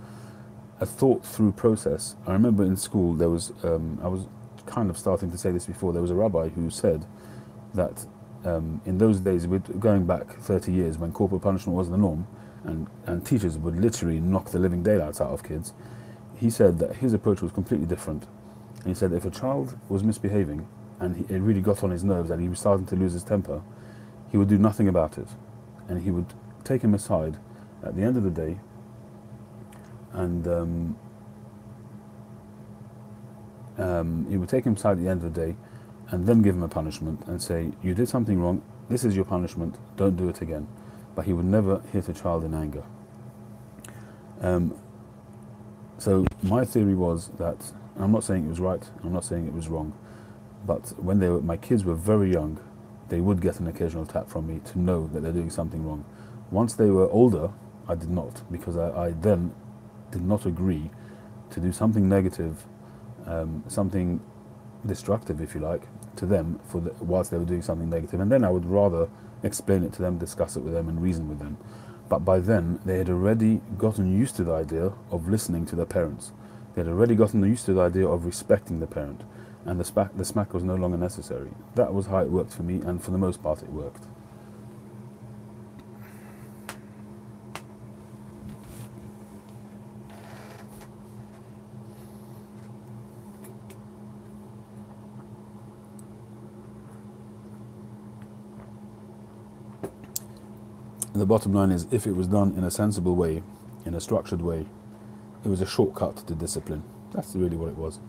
thought-through process. I remember in school there was, I was kind of starting to say this before, there was a rabbi who said that in those days, going back 30 years when corporal punishment was the norm, and teachers would literally knock the living daylights out of kids, he said that his approach was completely different. And he said if a child was misbehaving and it really got on his nerves and he was starting to lose his temper, he would do nothing about it. And he would take him aside at the end of the day and he would take him aside at the end of the day and then give him a punishment and say, you did something wrong, this is your punishment, don't do it again. But he would never hit a child in anger. So my theory was that, and I'm not saying it was right, I'm not saying it was wrong, but when my kids were very young, they would get an occasional tap from me to know that they're doing something wrong. Once they were older, I did not, because I then did not agree to do something negative, something destructive, if you like, to them whilst they were doing something negative. And then I would rather explain it to them, discuss it with them, and reason with them. But by then, they had already gotten used to the idea of listening to their parents. They had already gotten used to the idea of respecting the parent, and the smack was no longer necessary. That was how it worked for me, and for the most part, it worked. The bottom line is, if it was done in a sensible way, in a structured way, it was a shortcut to discipline. That's really what it was.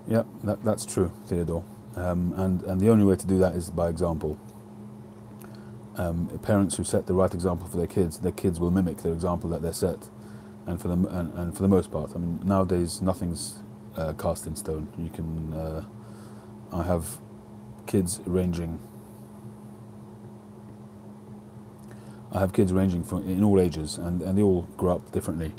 Yeah, that's true, Theodore. And the only way to do that is by example. Parents who set the right example for their kids will mimic their example that they're set. And for the most part, I mean, nowadays nothing's cast in stone. You can. I have kids ranging. From in all ages, and they all grow up differently.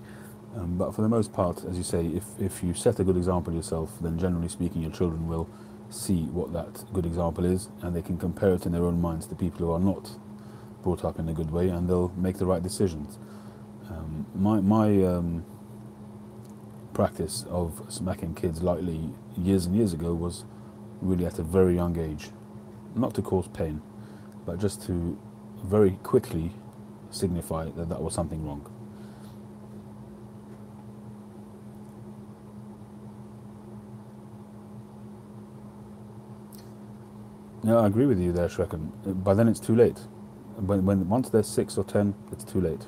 But for the most part, as you say, if you set a good example yourself, then generally speaking, your children will see what that good example is, and they can compare it in their own minds to people who are not brought up in a good way, and they'll make the right decisions. My practice of smacking kids lightly years and years ago was really at a very young age, not to cause pain, but just to very quickly signify that that was something wrong. No, I agree with you there, Shrekken. By then it's too late. Once they're 6 or 10, it's too late.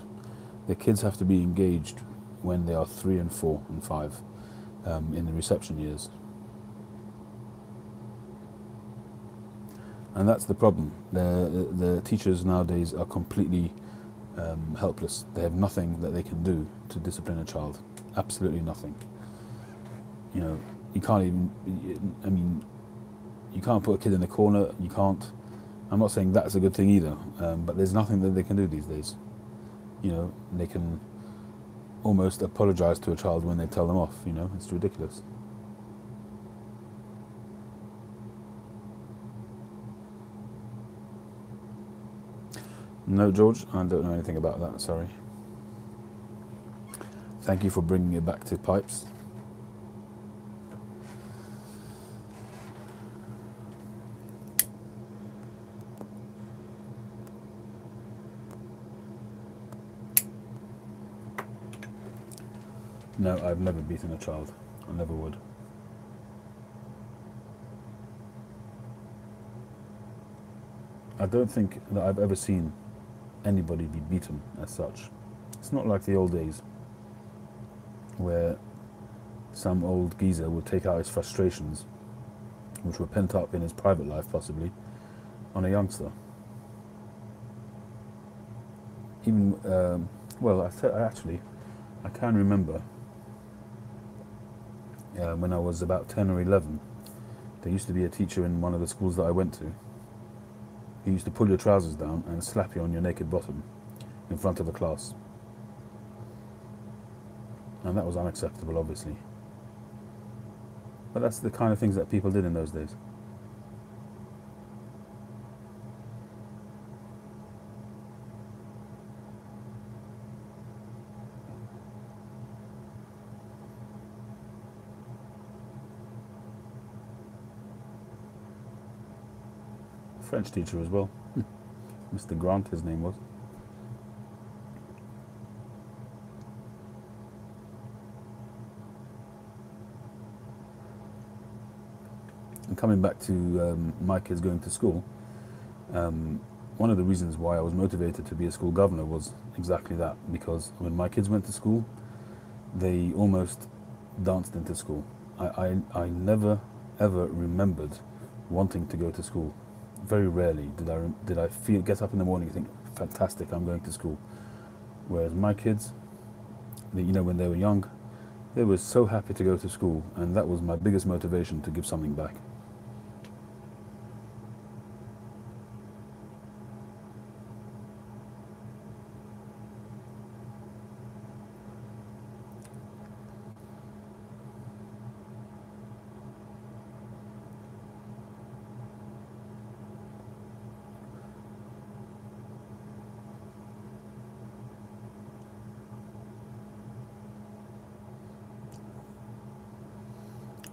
The kids have to be engaged when they are 3 and 4 and 5 in the reception years. And that's the problem. The teachers nowadays are completely helpless. They have nothing that they can do to discipline a child. Absolutely nothing. You know, you can't even, I mean, you can't put a kid in a corner, you can't, I'm not saying that's a good thing either, but there's nothing that they can do these days. You know, they can almost apologize to a child when they tell them off, you know, it's ridiculous. No, George, I don't know anything about that, sorry. Thank you for bringing it back to pipes. No, I've never beaten a child. I never would. I don't think that I've ever seen anybody be beaten as such. It's not like the old days where some old geezer would take out his frustrations, which were pent up in his private life possibly, on a youngster. Even, well, I can remember when I was about 10 or 11, there used to be a teacher in one of the schools that I went to. He used to pull your trousers down and slap you on your naked bottom in front of the class. And that was unacceptable, obviously. But that's the kind of things that people did in those days. French teacher as well. Mr. Grant, his name was. And coming back to my kids going to school, one of the reasons why I was motivated to be a school governor was exactly that, because when my kids went to school, they almost danced into school. I never ever remembered wanting to go to school. Very rarely did I get up in the morning and think, fantastic, I'm going to school. Whereas my kids, you know, when they were young, they were so happy to go to school, and that was my biggest motivation to give something back.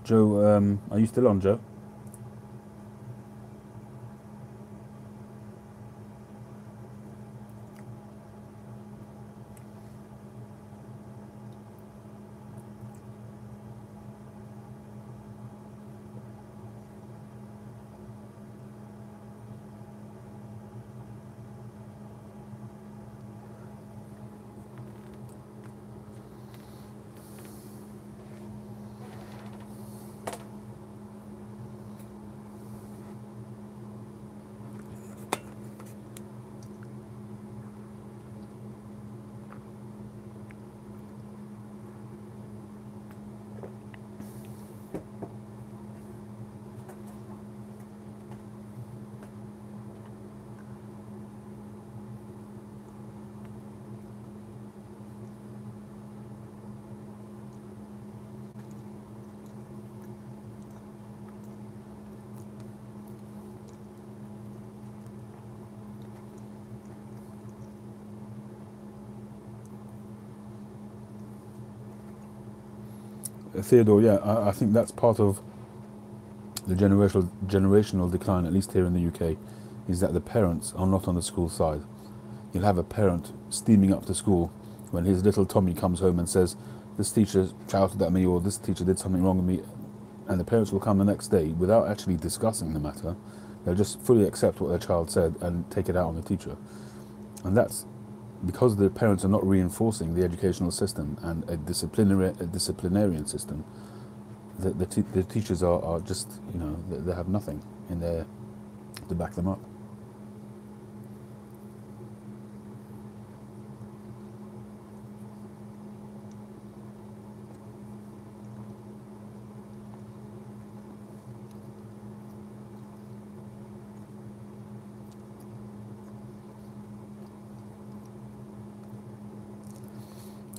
Joe, are you still on, Joe? Theodore, yeah, I think that's part of the generational decline, at least here in the UK, is that the parents are not on the school side. You'll have a parent steaming up to school when his little Tommy comes home and says, this teacher shouted at me, or this teacher did something wrong with me, and the parents will come the next day without actually discussing the matter. They'll just fully accept what their child said and take it out on the teacher. And that's because the parents are not reinforcing the educational system and a disciplinarian system. The teachers are just, you know, they have nothing in there to back them up.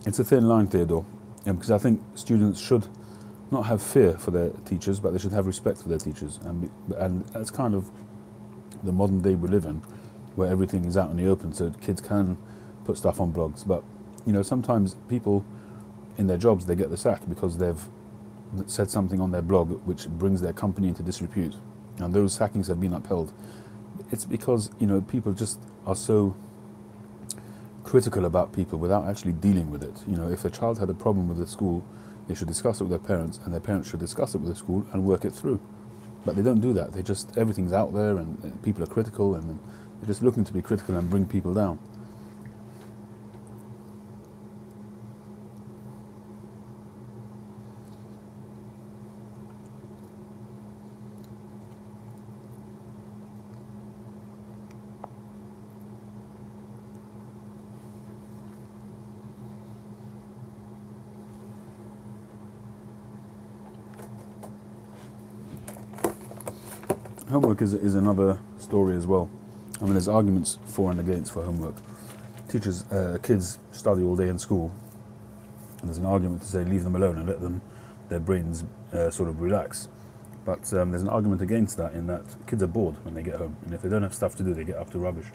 It's a thin line, Theodore, because I think students should not have fear for their teachers, but they should have respect for their teachers. And that's kind of the modern day we live in, where everything is out in the open, so kids can put stuff on blogs. But, you know, sometimes people in their jobs, they get the sack because they've said something on their blog which brings their company into disrepute. And those sackings have been upheld. It's because, you know, people just are so critical about people without actually dealing with it. You know, if a child had a problem with the school, they should discuss it with their parents, and their parents should discuss it with the school and work it through. But they don't do that. They just, everything's out there, and people are critical, and they're just looking to be critical and bring people down. Homework is another story as well. I mean, there's arguments for and against for homework. Teachers, kids study all day in school, and there's an argument to say leave them alone and let them, their brains sort of relax. But there's an argument against that, in that kids are bored when they get home, and if they don't have stuff to do, they get up to rubbish.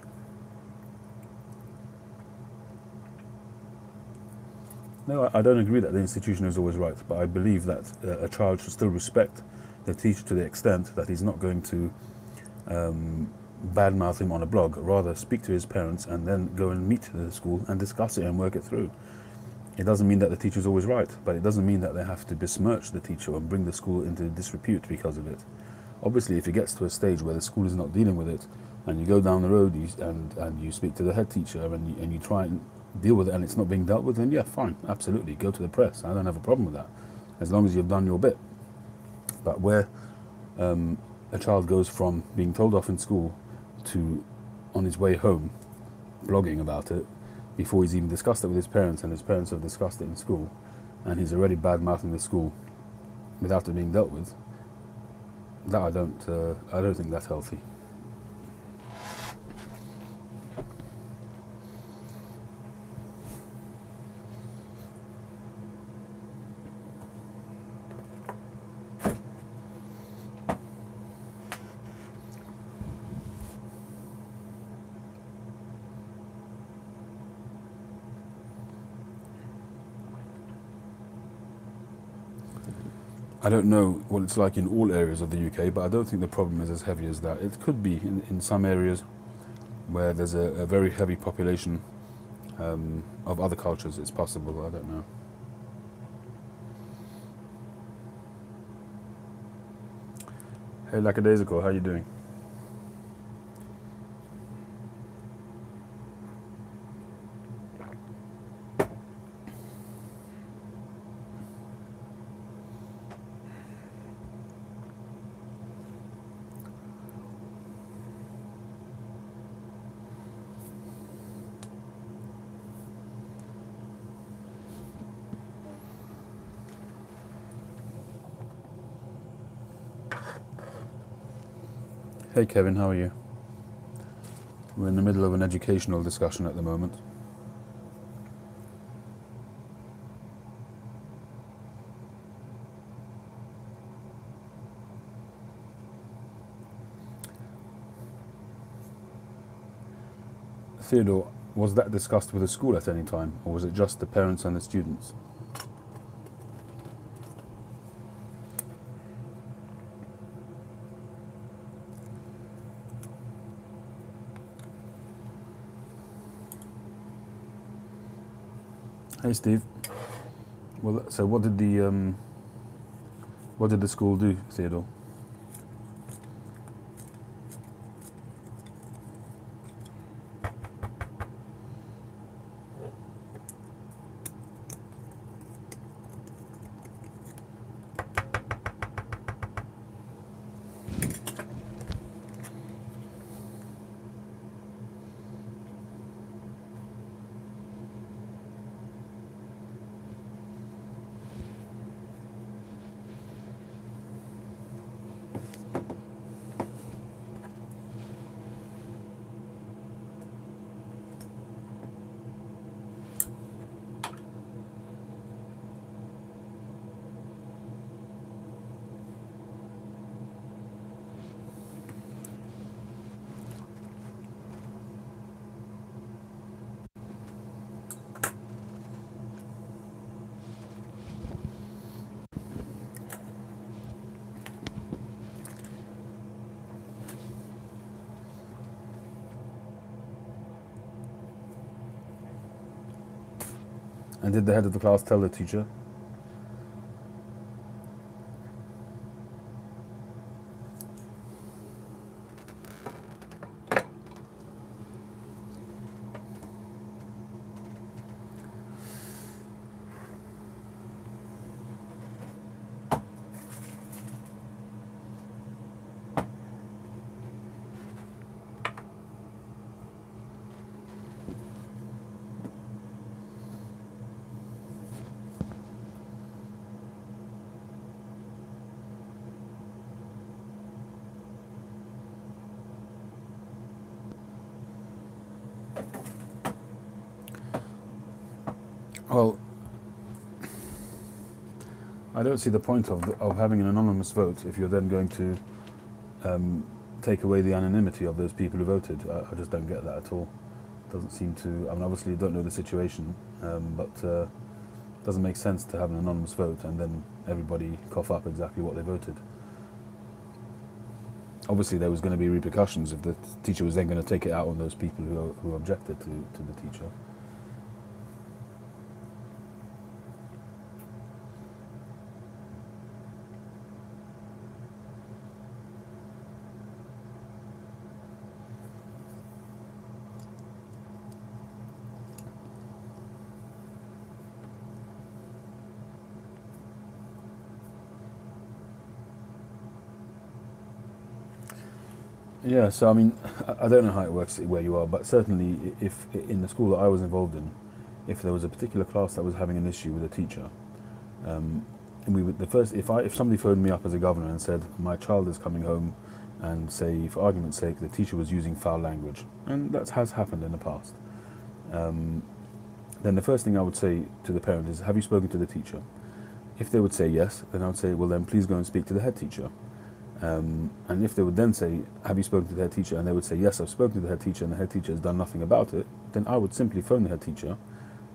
No, I don't agree that the institution is always right, but I believe that a child should still respect the teacher to the extent that he's not going to badmouth him on a blog. Rather, speak to his parents and then go and meet the school and discuss it and work it through. It doesn't mean that the teacher is always right, but it doesn't mean that they have to besmirch the teacher and bring the school into disrepute because of it. Obviously, if it gets to a stage where the school is not dealing with it, and you go down the road and you speak to the head teacher and you try and deal with it and it's not being dealt with, then yeah, fine, absolutely, go to the press. I don't have a problem with that, as long as you've done your bit. But where a child goes from being told off in school to, on his way home, blogging about it, before he's even discussed it with his parents, and his parents have discussed it in school, and he's already bad-mouthing the school without it being dealt with, that I don't think that's healthy. I don't know what it's like in all areas of the UK, but I don't think the problem is as heavy as that. It could be in some areas where there's a very heavy population of other cultures. It's possible, I don't know. Hey, lackadaisical, how you doing? Hey Kevin, how are you? We're in the middle of an educational discussion at the moment. Theodore, was that discussed with the school at any time, or was it just the parents and the students? Hey Steve. Well, so what did the school do, Theodore? And did the head of the class tell the teacher? Well, I don't see the point of having an anonymous vote if you're then going to take away the anonymity of those people who voted. I just don't get that at all. Doesn't seem to. I mean, obviously, you don't know the situation, but it doesn't make sense to have an anonymous vote and then everybody cough up exactly what they voted. Obviously, there was going to be repercussions if the teacher was then going to take it out on those people who objected to the teacher. Yeah, so I mean, I don't know how it works where you are, but certainly if in the school that I was involved in, if there was a particular class that was having an issue with a teacher, and we would if somebody phoned me up as a governor and said my child is coming home, and say for argument's sake the teacher was using foul language, and that has happened in the past, then the first thing I would say to the parent is, have you spoken to the teacher? If they would say yes, then I would say, well then please go and speak to the head teacher. And if they would then say, have you spoken to the head teacher? And they would say, yes, I've spoken to the head teacher and the head teacher has done nothing about it, then I would simply phone the head teacher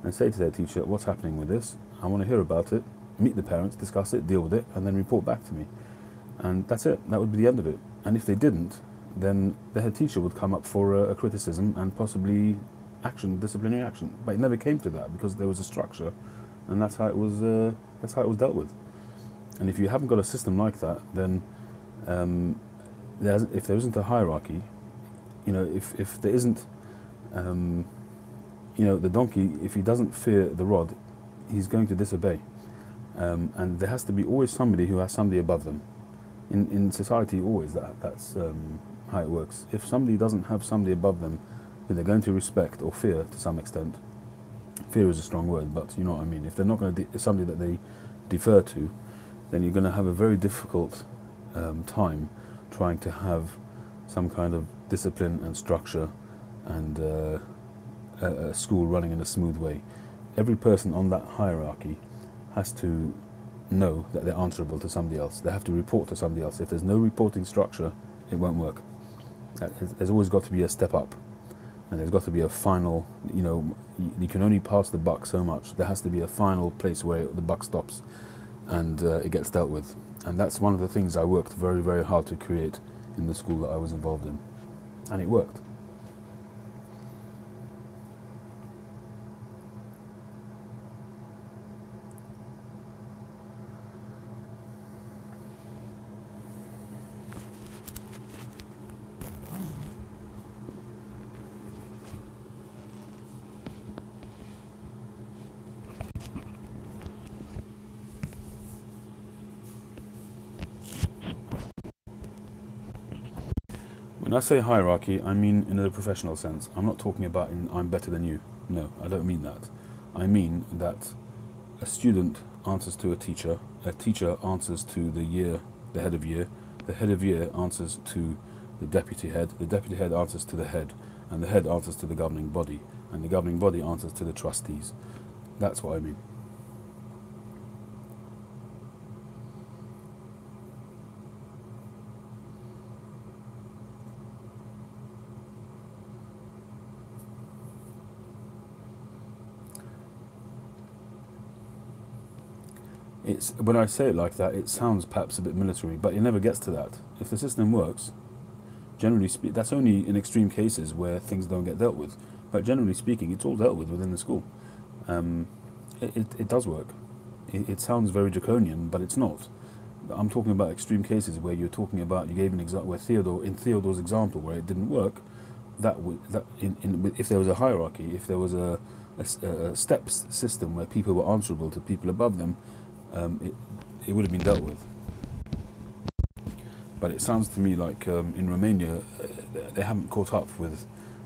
and say to the head teacher, what's happening with this? I want to hear about it, meet the parents, discuss it, deal with it, and then report back to me. And that's it. That would be the end of it. And if they didn't, then the head teacher would come up for a criticism and possibly action, disciplinary action. But it never came to that because there was a structure, and that's how it was dealt with. And if you haven't got a system like that, then if there isn't a hierarchy, if there isn't, the donkey, if he doesn't fear the rod, he's going to disobey. And there has to be always somebody who has somebody above them. In society, always that's how it works. If somebody doesn't have somebody above them who they're going to respect or fear to some extent, fear is a strong word, but you know what I mean. If they're not going to somebody that they defer to, then you're going to have a very difficult time trying to have some kind of discipline and structure and a school running in a smooth way. Every person on that hierarchy has to know that they're answerable to somebody else. They have to report to somebody else. If there's no reporting structure, it won't work. There's always got to be a step up, and there's got to be a final, you can only pass the buck so much. There has to be a final place where the buck stops and it gets dealt with. And that's one of the things I worked very, very hard to create in the school that I was involved in. And it worked. When I say hierarchy, I mean in a professional sense. I'm not talking about I'm better than you. No, I don't mean that. I mean that a student answers to a teacher answers to the head of year answers to the deputy head answers to the head, and the head answers to the governing body, and the governing body answers to the trustees. That's what I mean. When I say it like that, it sounds perhaps a bit military, but it never gets to that. If the system works, generally speaking, that's only in extreme cases where things don't get dealt with. But generally speaking, it's all dealt with within the school. It does work. It sounds very draconian, but it's not. I'm talking about extreme cases where you're talking about, you gave an example where in Theodore's example where it didn't work, if there was a hierarchy, if there was a steps system where people were answerable to people above them, it would have been dealt with. But it sounds to me like in Romania, they haven't caught up with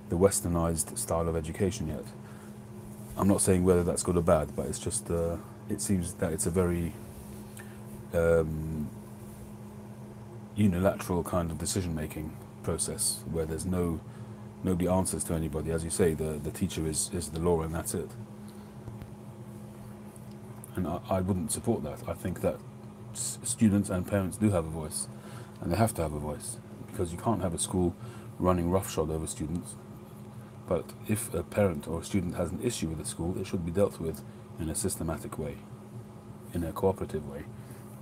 the westernized style of education yet. I'm not saying whether that's good or bad, but it's just, it seems that it's a very unilateral kind of decision-making process where there's nobody answers to anybody. As you say, the teacher is the law and that's it. And I wouldn't support that. I think that students and parents do have a voice, and they have to have a voice, because you can't have a school running roughshod over students. But if a parent or a student has an issue with the school, it should be dealt with in a systematic way, in a cooperative way.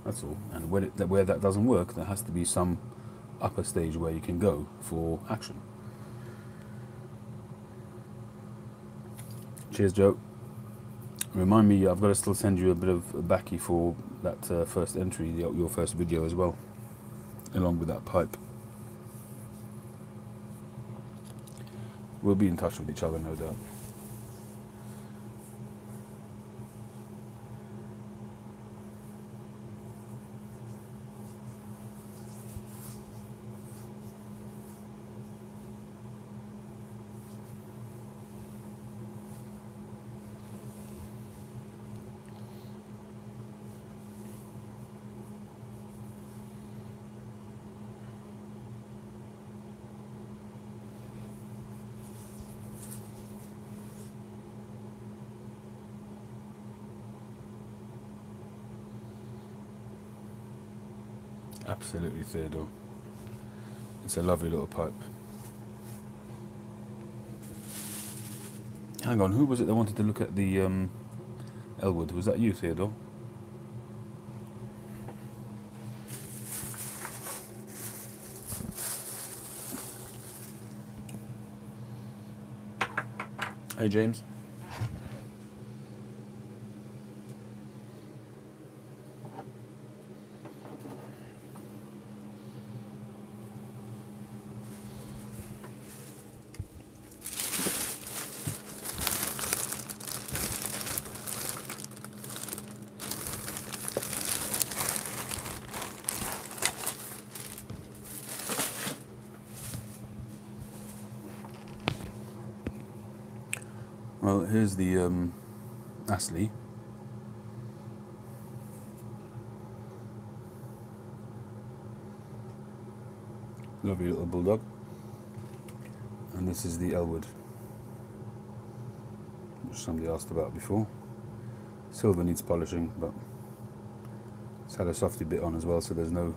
That's all. And where that doesn't work, there has to be some upper stage where you can go for action. Cheers, Joe. Remind me, I've got to still send you a bit of baccy for that first entry, your first video as well, along with that pipe. We'll be in touch with each other, no doubt. Absolutely, Theodore. It's a lovely little pipe. Hang on, who was it that wanted to look at the Elwood? Was that you, Theodore? Hey, James. Well, here's the Astley. Lovely little bulldog. And this is the Elwood, which somebody asked about before. Silver needs polishing, but it's had a softy bit on as well, so there's no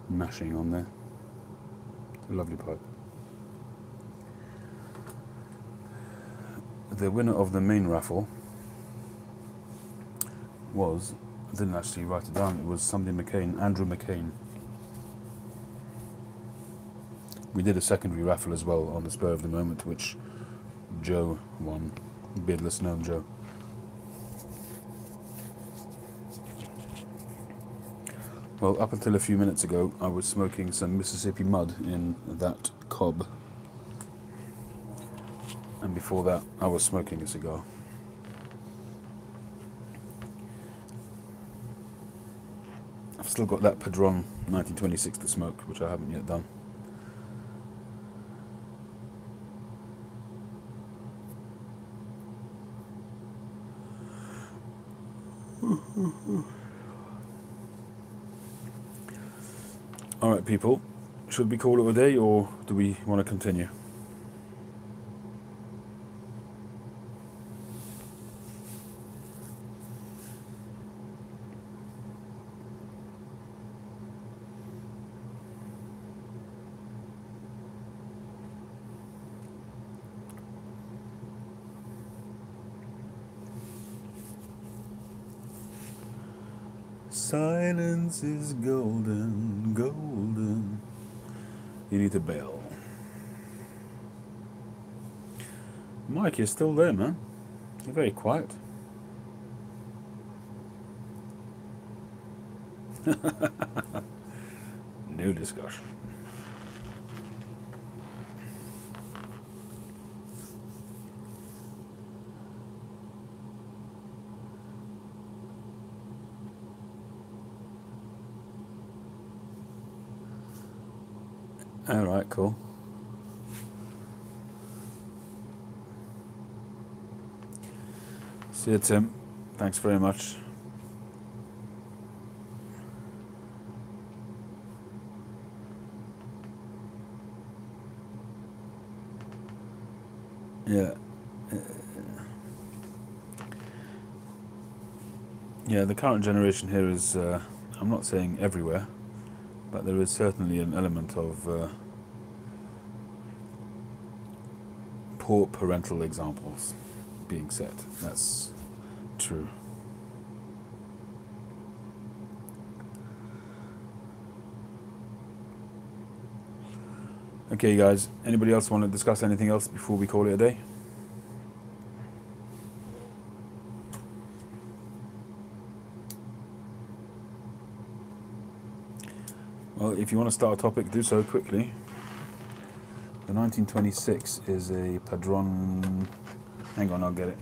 mashing on there. It's a lovely pipe. The winner of the main raffle was, I didn't actually write it down, it was somebody McCain, Andrew McCain. We did a secondary raffle as well on the spur of the moment, which Joe won, BeardlessGnome Joe. Well, up until a few minutes ago, I was smoking some Mississippi mud in that cob. And before that, I was smoking a cigar. I've still got that Padron 1926 to smoke, which I haven't yet done. Alright, people, should we call it a day, or do we want to continue? Silence is golden, golden. You need to bail. Mike, you're still there, man. You're very quiet. No discussion. Alright, cool. See you, Tim. Thanks very much. Yeah. Yeah, the current generation here is, I'm not saying everywhere, but there is certainly an element of poor parental examples being set. That's true. Okay, guys, anybody else want to discuss anything else before we call it a day? Well, if you want to start a topic, do so quickly. The 1926 is a Padron... Hang on, I'll get it.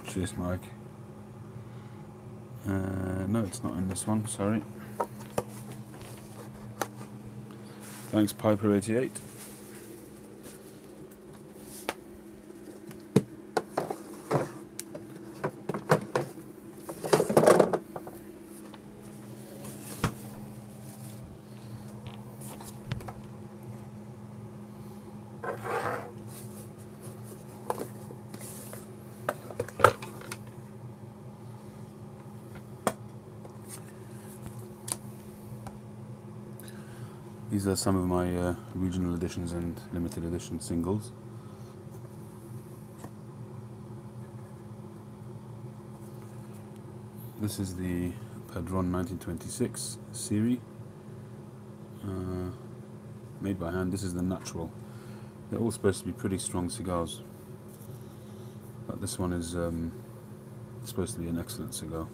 Cheers, Mike. No, it's not in this one, sorry. Thanks, Piper88. These are some of my regional editions and limited edition singles. This is the Padron 1926 series, made by hand. This is the natural. They're all supposed to be pretty strong cigars, but this one is supposed to be an excellent cigar.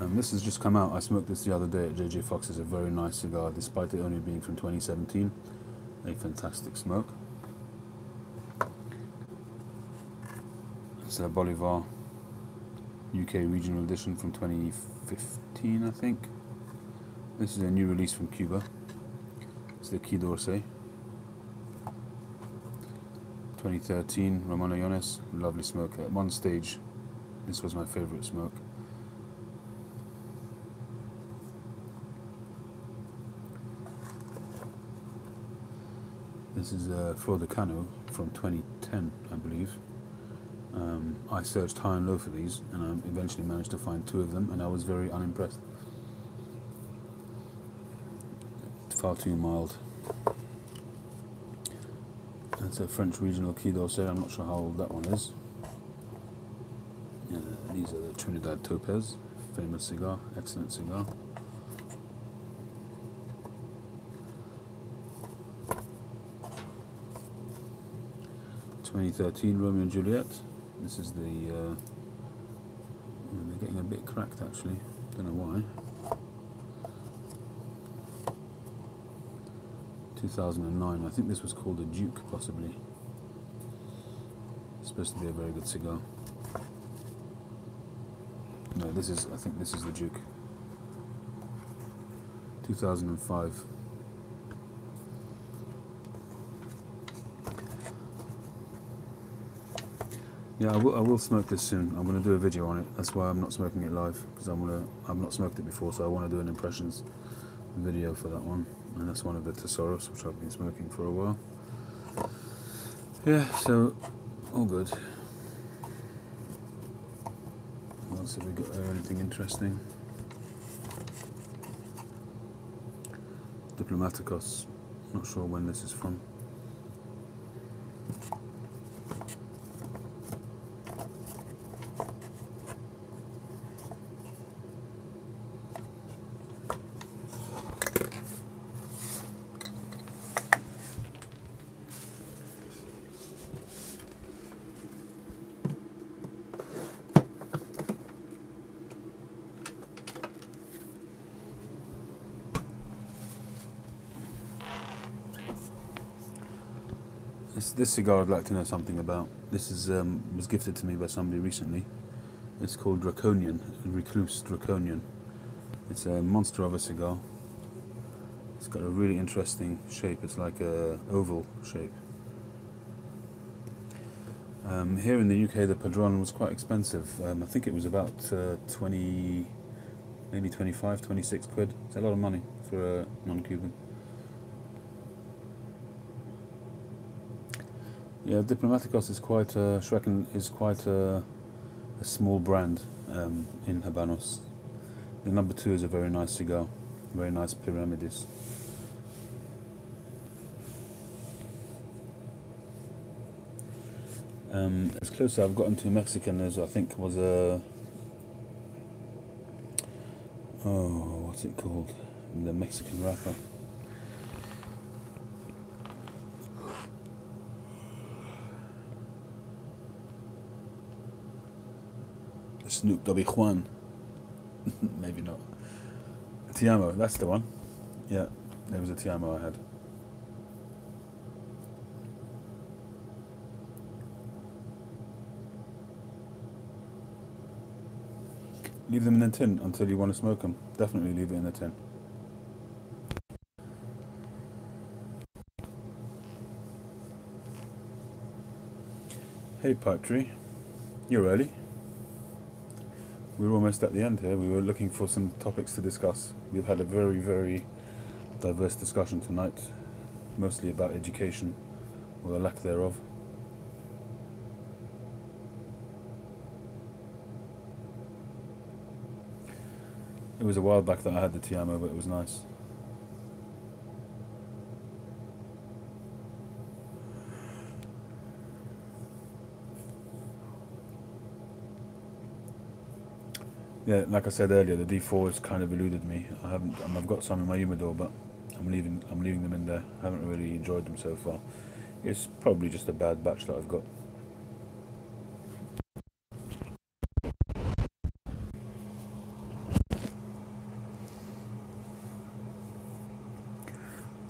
This has just come out. I smoked this the other day at JJ Fox's. A very nice cigar, despite it only being from 2017. A fantastic smoke. It's a Bolivar UK regional edition from 2015, I think. This is a new release from Cuba. It's the Quai d'Orsay. 2013, Ramon Iones. Lovely smoke. At one stage, this was my favourite smoke. This is Flor de Cano from 2010, I believe. I searched high and low for these, and I eventually managed to find two of them, and I was very unimpressed. Far too mild. That's a French regional Quai d'Orsay. I'm not sure how old that one is. These are the Trinidad Topaz, famous cigar, excellent cigar. (2013) Romeo and Juliet. This is the. They're getting a bit cracked actually. Don't know why. 2009. I think this was called a Duke, possibly. It's supposed to be a very good cigar. No, this is. I think this is the Duke. 2005. Yeah, I will smoke this soon. I'm going to do a video on it. That's why I'm not smoking it live, because I've not smoked it before, so I want to do an impressions video for that one. And that's one of the Tesoros, which I've been smoking for a while. Yeah, so all good. What else have we got there? Anything interesting? Diplomaticos. Not sure when this is from. This cigar I'd like to know something about. This is was gifted to me by somebody recently. It's called Draconian, Recluse Draconian. It's a monster of a cigar. It's got a really interesting shape. It's like a oval shape. Here in the UK, the Padron was quite expensive. I think it was about 20, maybe 25, 26 quid. It's a lot of money for a non-Cuban. Yeah, Diplomaticos is quite Schrecken is quite a small brand in Habanos. The number 2 is a very nice cigar, very nice Pyramidis. As close as I've gotten to Mexican as I think was a what's it called? The Mexican wrapper. Snoop Dobby Juan. Maybe not. Tiamo, that's the one. Yeah, there was a Tiamo I had. Leave them in a tin until you want to smoke them. Definitely leave it in a tin. Hey Pipe Tree, you're early. We're almost at the end here. We were looking for some topics to discuss. We've had a very, very diverse discussion tonight, mostly about education, or the lack thereof. It was a while back that I had the Tiamo, but it was nice. Yeah, like I said earlier, the D4 has kind of eluded me. I've got some in my humidor, but I'm leaving them in there. I haven't really enjoyed them so far. It's probably just a bad batch that I've got.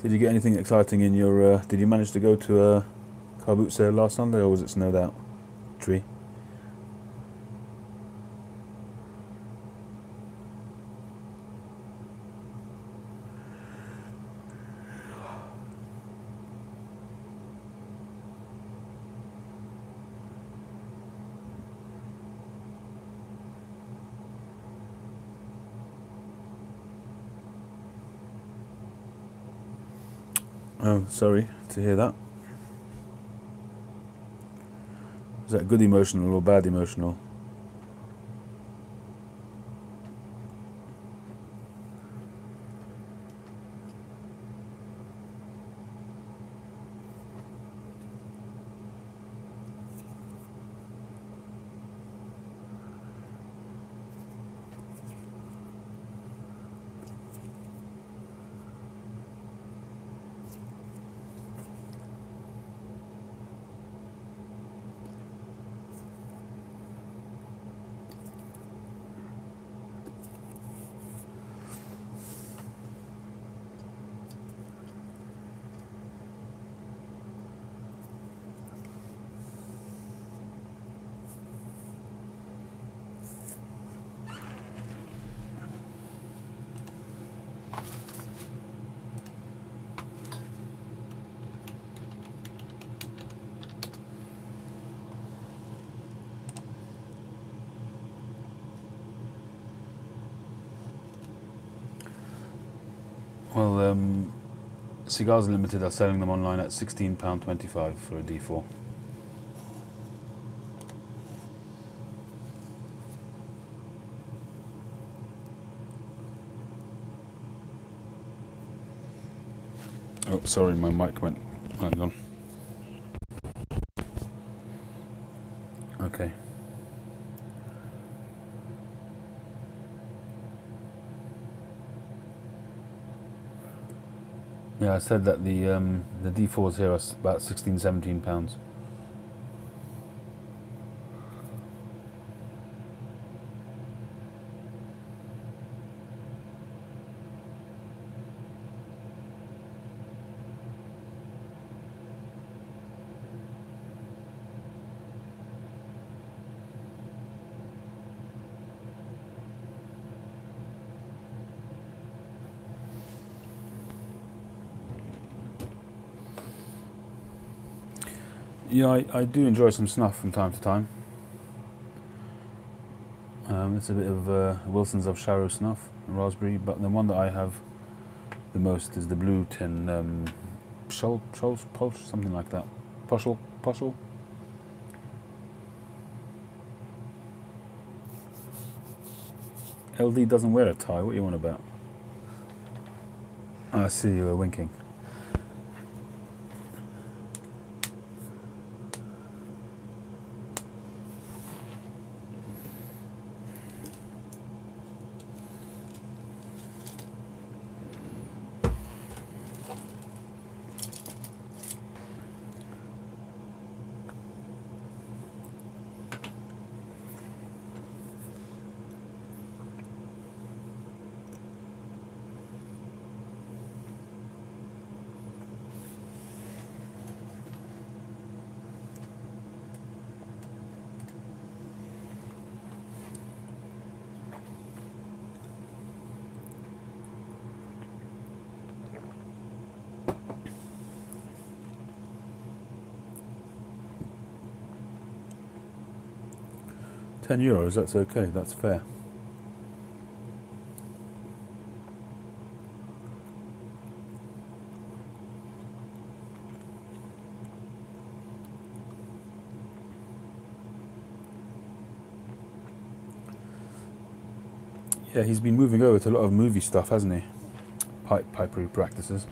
Did you get anything exciting in your? Did you manage to go to a car boot sale last Sunday, or was it snowed out? Tree. Oh, sorry to hear that. Was that good emotional or bad emotional? Well, Cigars Limited are selling them online at £16.25 for a D4. Oh, sorry, my mic went. Hang on. Okay. Yeah, I said that the D4s here are about 16, 17 pounds. Yeah, I do enjoy some snuff from time to time. It's a bit of Wilson's of Sharrow snuff, raspberry, but the one that I have the most is the blue tin Pulse, something like that. Pushel. LD doesn't wear a tie. What are you on about? I see you were winking. €10, that's okay, that's fair. Yeah, he's been moving over to a lot of movie stuff, hasn't he? Pipery practices.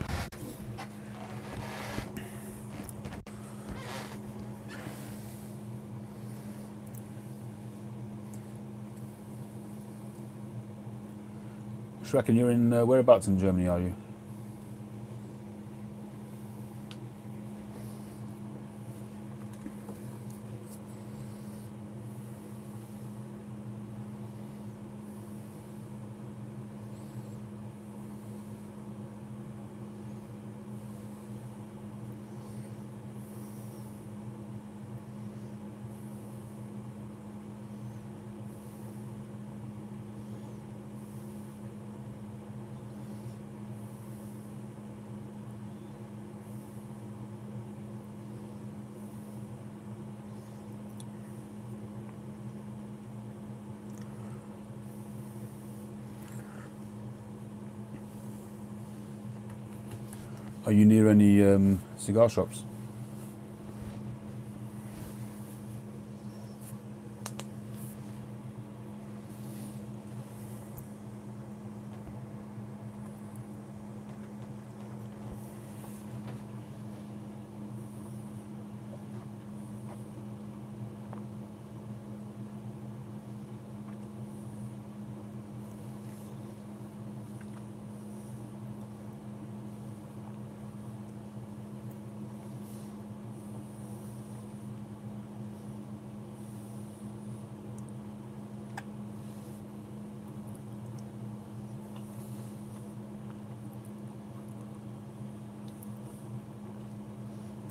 Reckon you're in whereabouts in Germany are you? Are you near any cigar shops?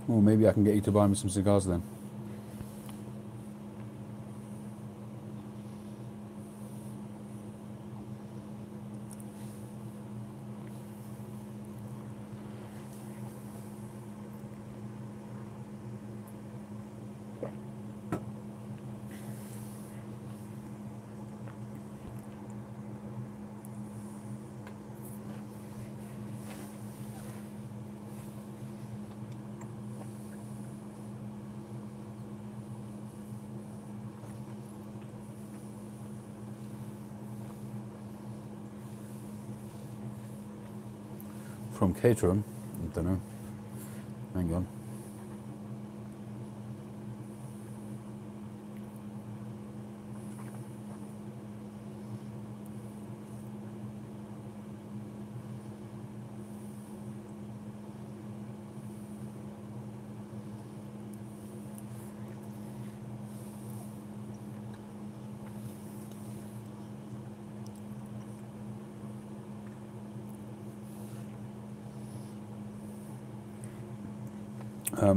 Well, maybe I can get you to buy me some cigars then. From Caterham, don't know. Hang on.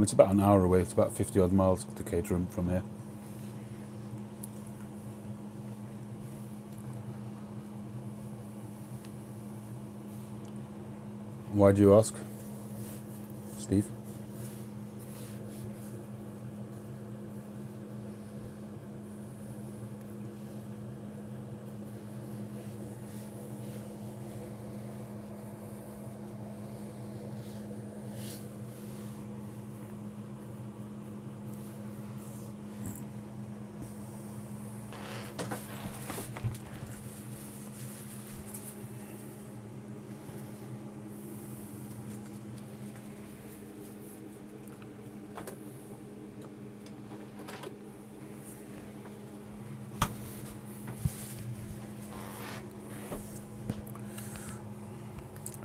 It's about an hour away. It's about 50 odd miles to Caterham from here. Why do you ask, Steve?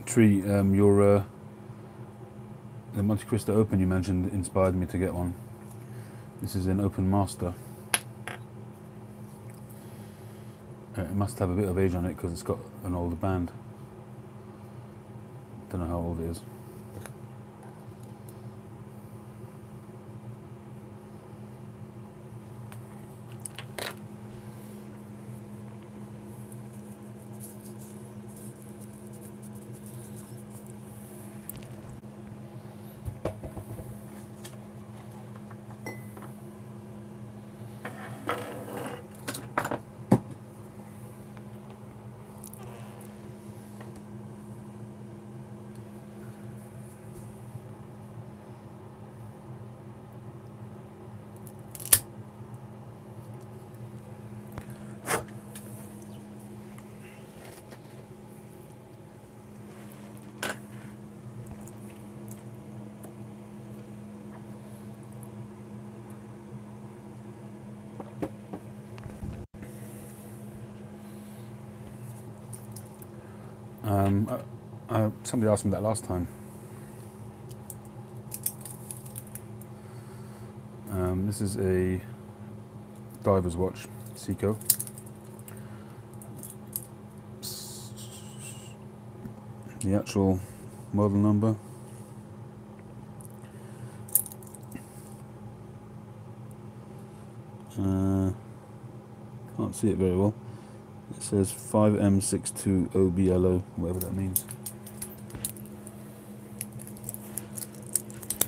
Tree, the Monte Cristo Open you mentioned inspired me to get one. This is an Open Master. It must have a bit of age on it because it's got an older band. Don't know how old it is. Somebody asked me that last time. This is a diver's watch, Seiko. The actual model number. Can't see it very well. It says 5M62OBLO, whatever that means.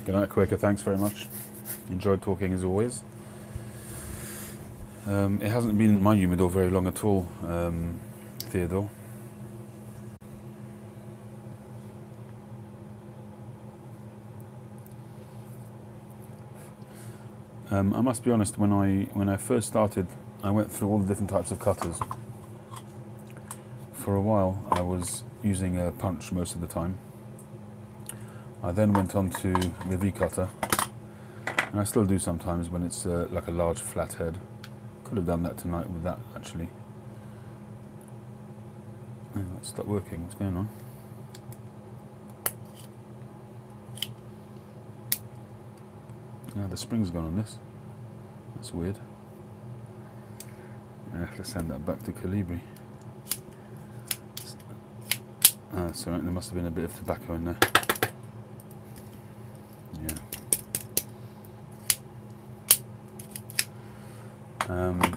Good night, Quaker. Thanks very much. Enjoyed talking as always. It hasn't been in my humidor very long at all, Theodore. I must be honest. When I first started, I went through all the different types of cutters. For a while, I was using a punch most of the time. I then went on to the V-cutter, and I still do sometimes when it's like a large flat head. Could have done that tonight with that, actually. Oh, let's stop working. What's going on? Yeah, the spring's gone on this. That's weird. I have to send that back to Calibri. So there must have been a bit of tobacco in there. Yeah.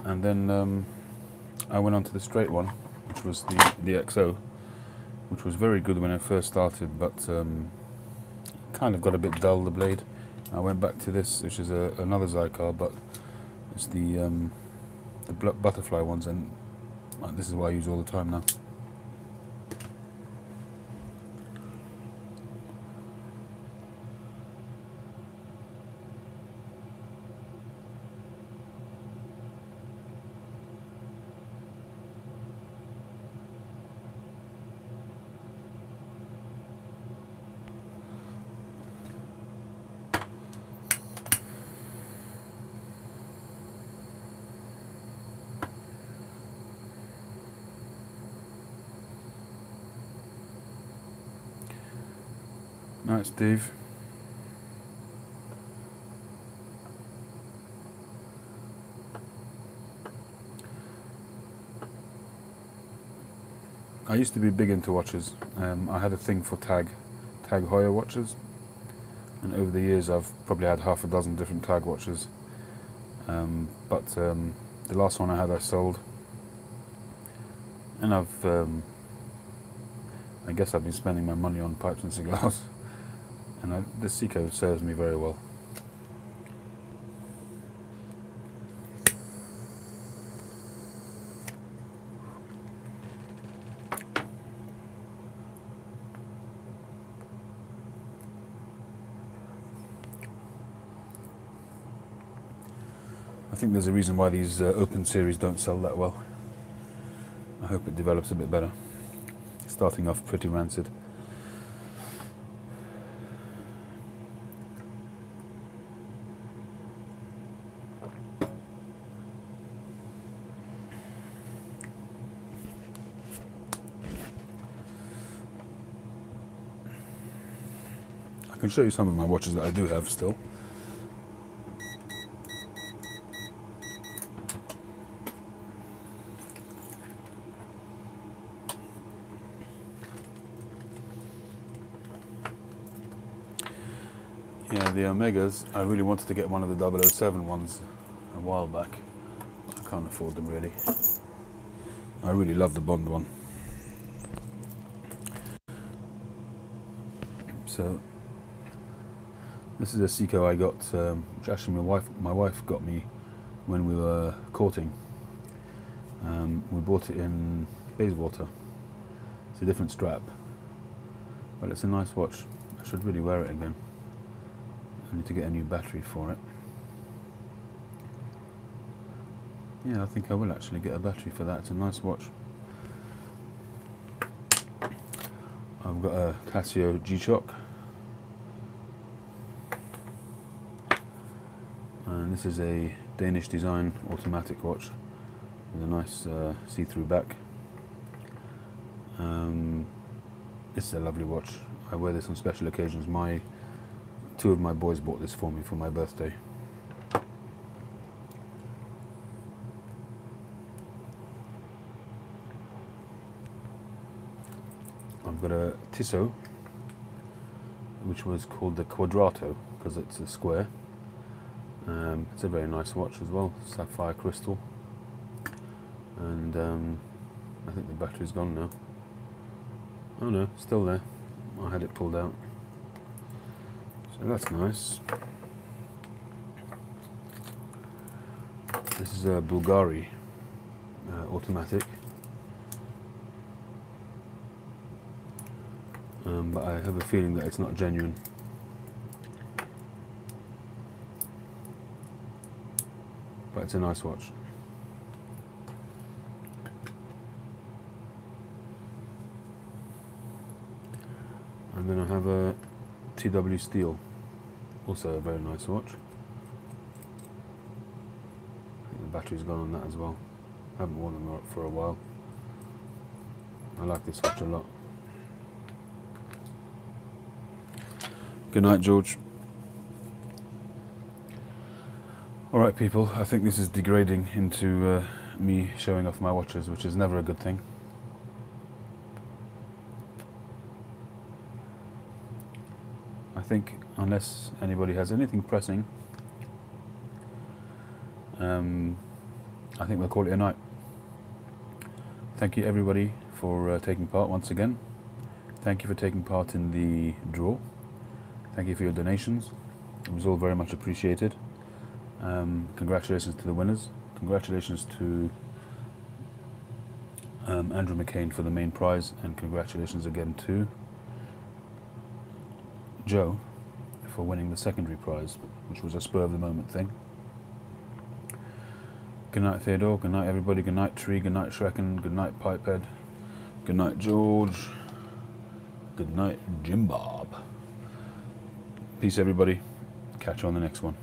And then I went on to the straight one, which was the XO, which was very good when I first started, but kind of got a bit dull, the blade. I went back to this, which is another Zycar, but it's the butterfly ones, and this is what I use all the time now. Night, Steve. I used to be big into watches. I had a thing for Tag Heuer watches, and over the years I've probably had half a dozen different Tag watches. But the last one I had I sold, and I guess I've been spending my money on pipes and cigars, and the Seiko serves me very well. I think there's a reason why these open series don't sell that well. I hope it develops a bit better. Starting off pretty rancid. I can show you some of my watches that I do have still. Yeah, the Omegas, I really wanted to get one of the 007 ones a while back. I can't afford them really. I really love the Bond one. So, this is a Seiko I got, which actually my wife got me when we were courting. We bought it in Bayswater. It's a different strap, but it's a nice watch. I should really wear it again. I need to get a new battery for it. Yeah, I think I will actually get a battery for that. It's a nice watch. I've got a Casio G-Shock. And this is a Danish design automatic watch with a nice see-through back. This is a lovely watch. I wear this on special occasions. Two of my boys bought this for me for my birthday. I've got a Tissot, which was called the Quadrato because it's a square. It's a very nice watch as well, sapphire crystal. And I think the battery's gone now. Oh no, still there. I had it pulled out. So that's nice. This is a Bulgari automatic. But I have a feeling that it's not genuine. But it's a nice watch. And then I have a TW Steel, also a very nice watch. I think the battery's gone on that as well. I haven't worn them for a while. I like this watch a lot. Good night, George. Alright people, I think this is degrading into me showing off my watches, which is never a good thing. I think unless anybody has anything pressing, I think we'll call it a night. Thank you everybody for taking part once again. Thank you for taking part in the draw. Thank you for your donations. It was all very much appreciated. Congratulations to the winners. Congratulations to Andrew McCain for the main prize, and congratulations again to Joe for winning the secondary prize, which was a spur of the moment thing. Good night, Theodore. Good night, everybody. Good night, Tree. Good night, Shrekken. Good night, Pipehead. Good night, George. Good night, Jim Bob. Peace, everybody. Catch you on the next one.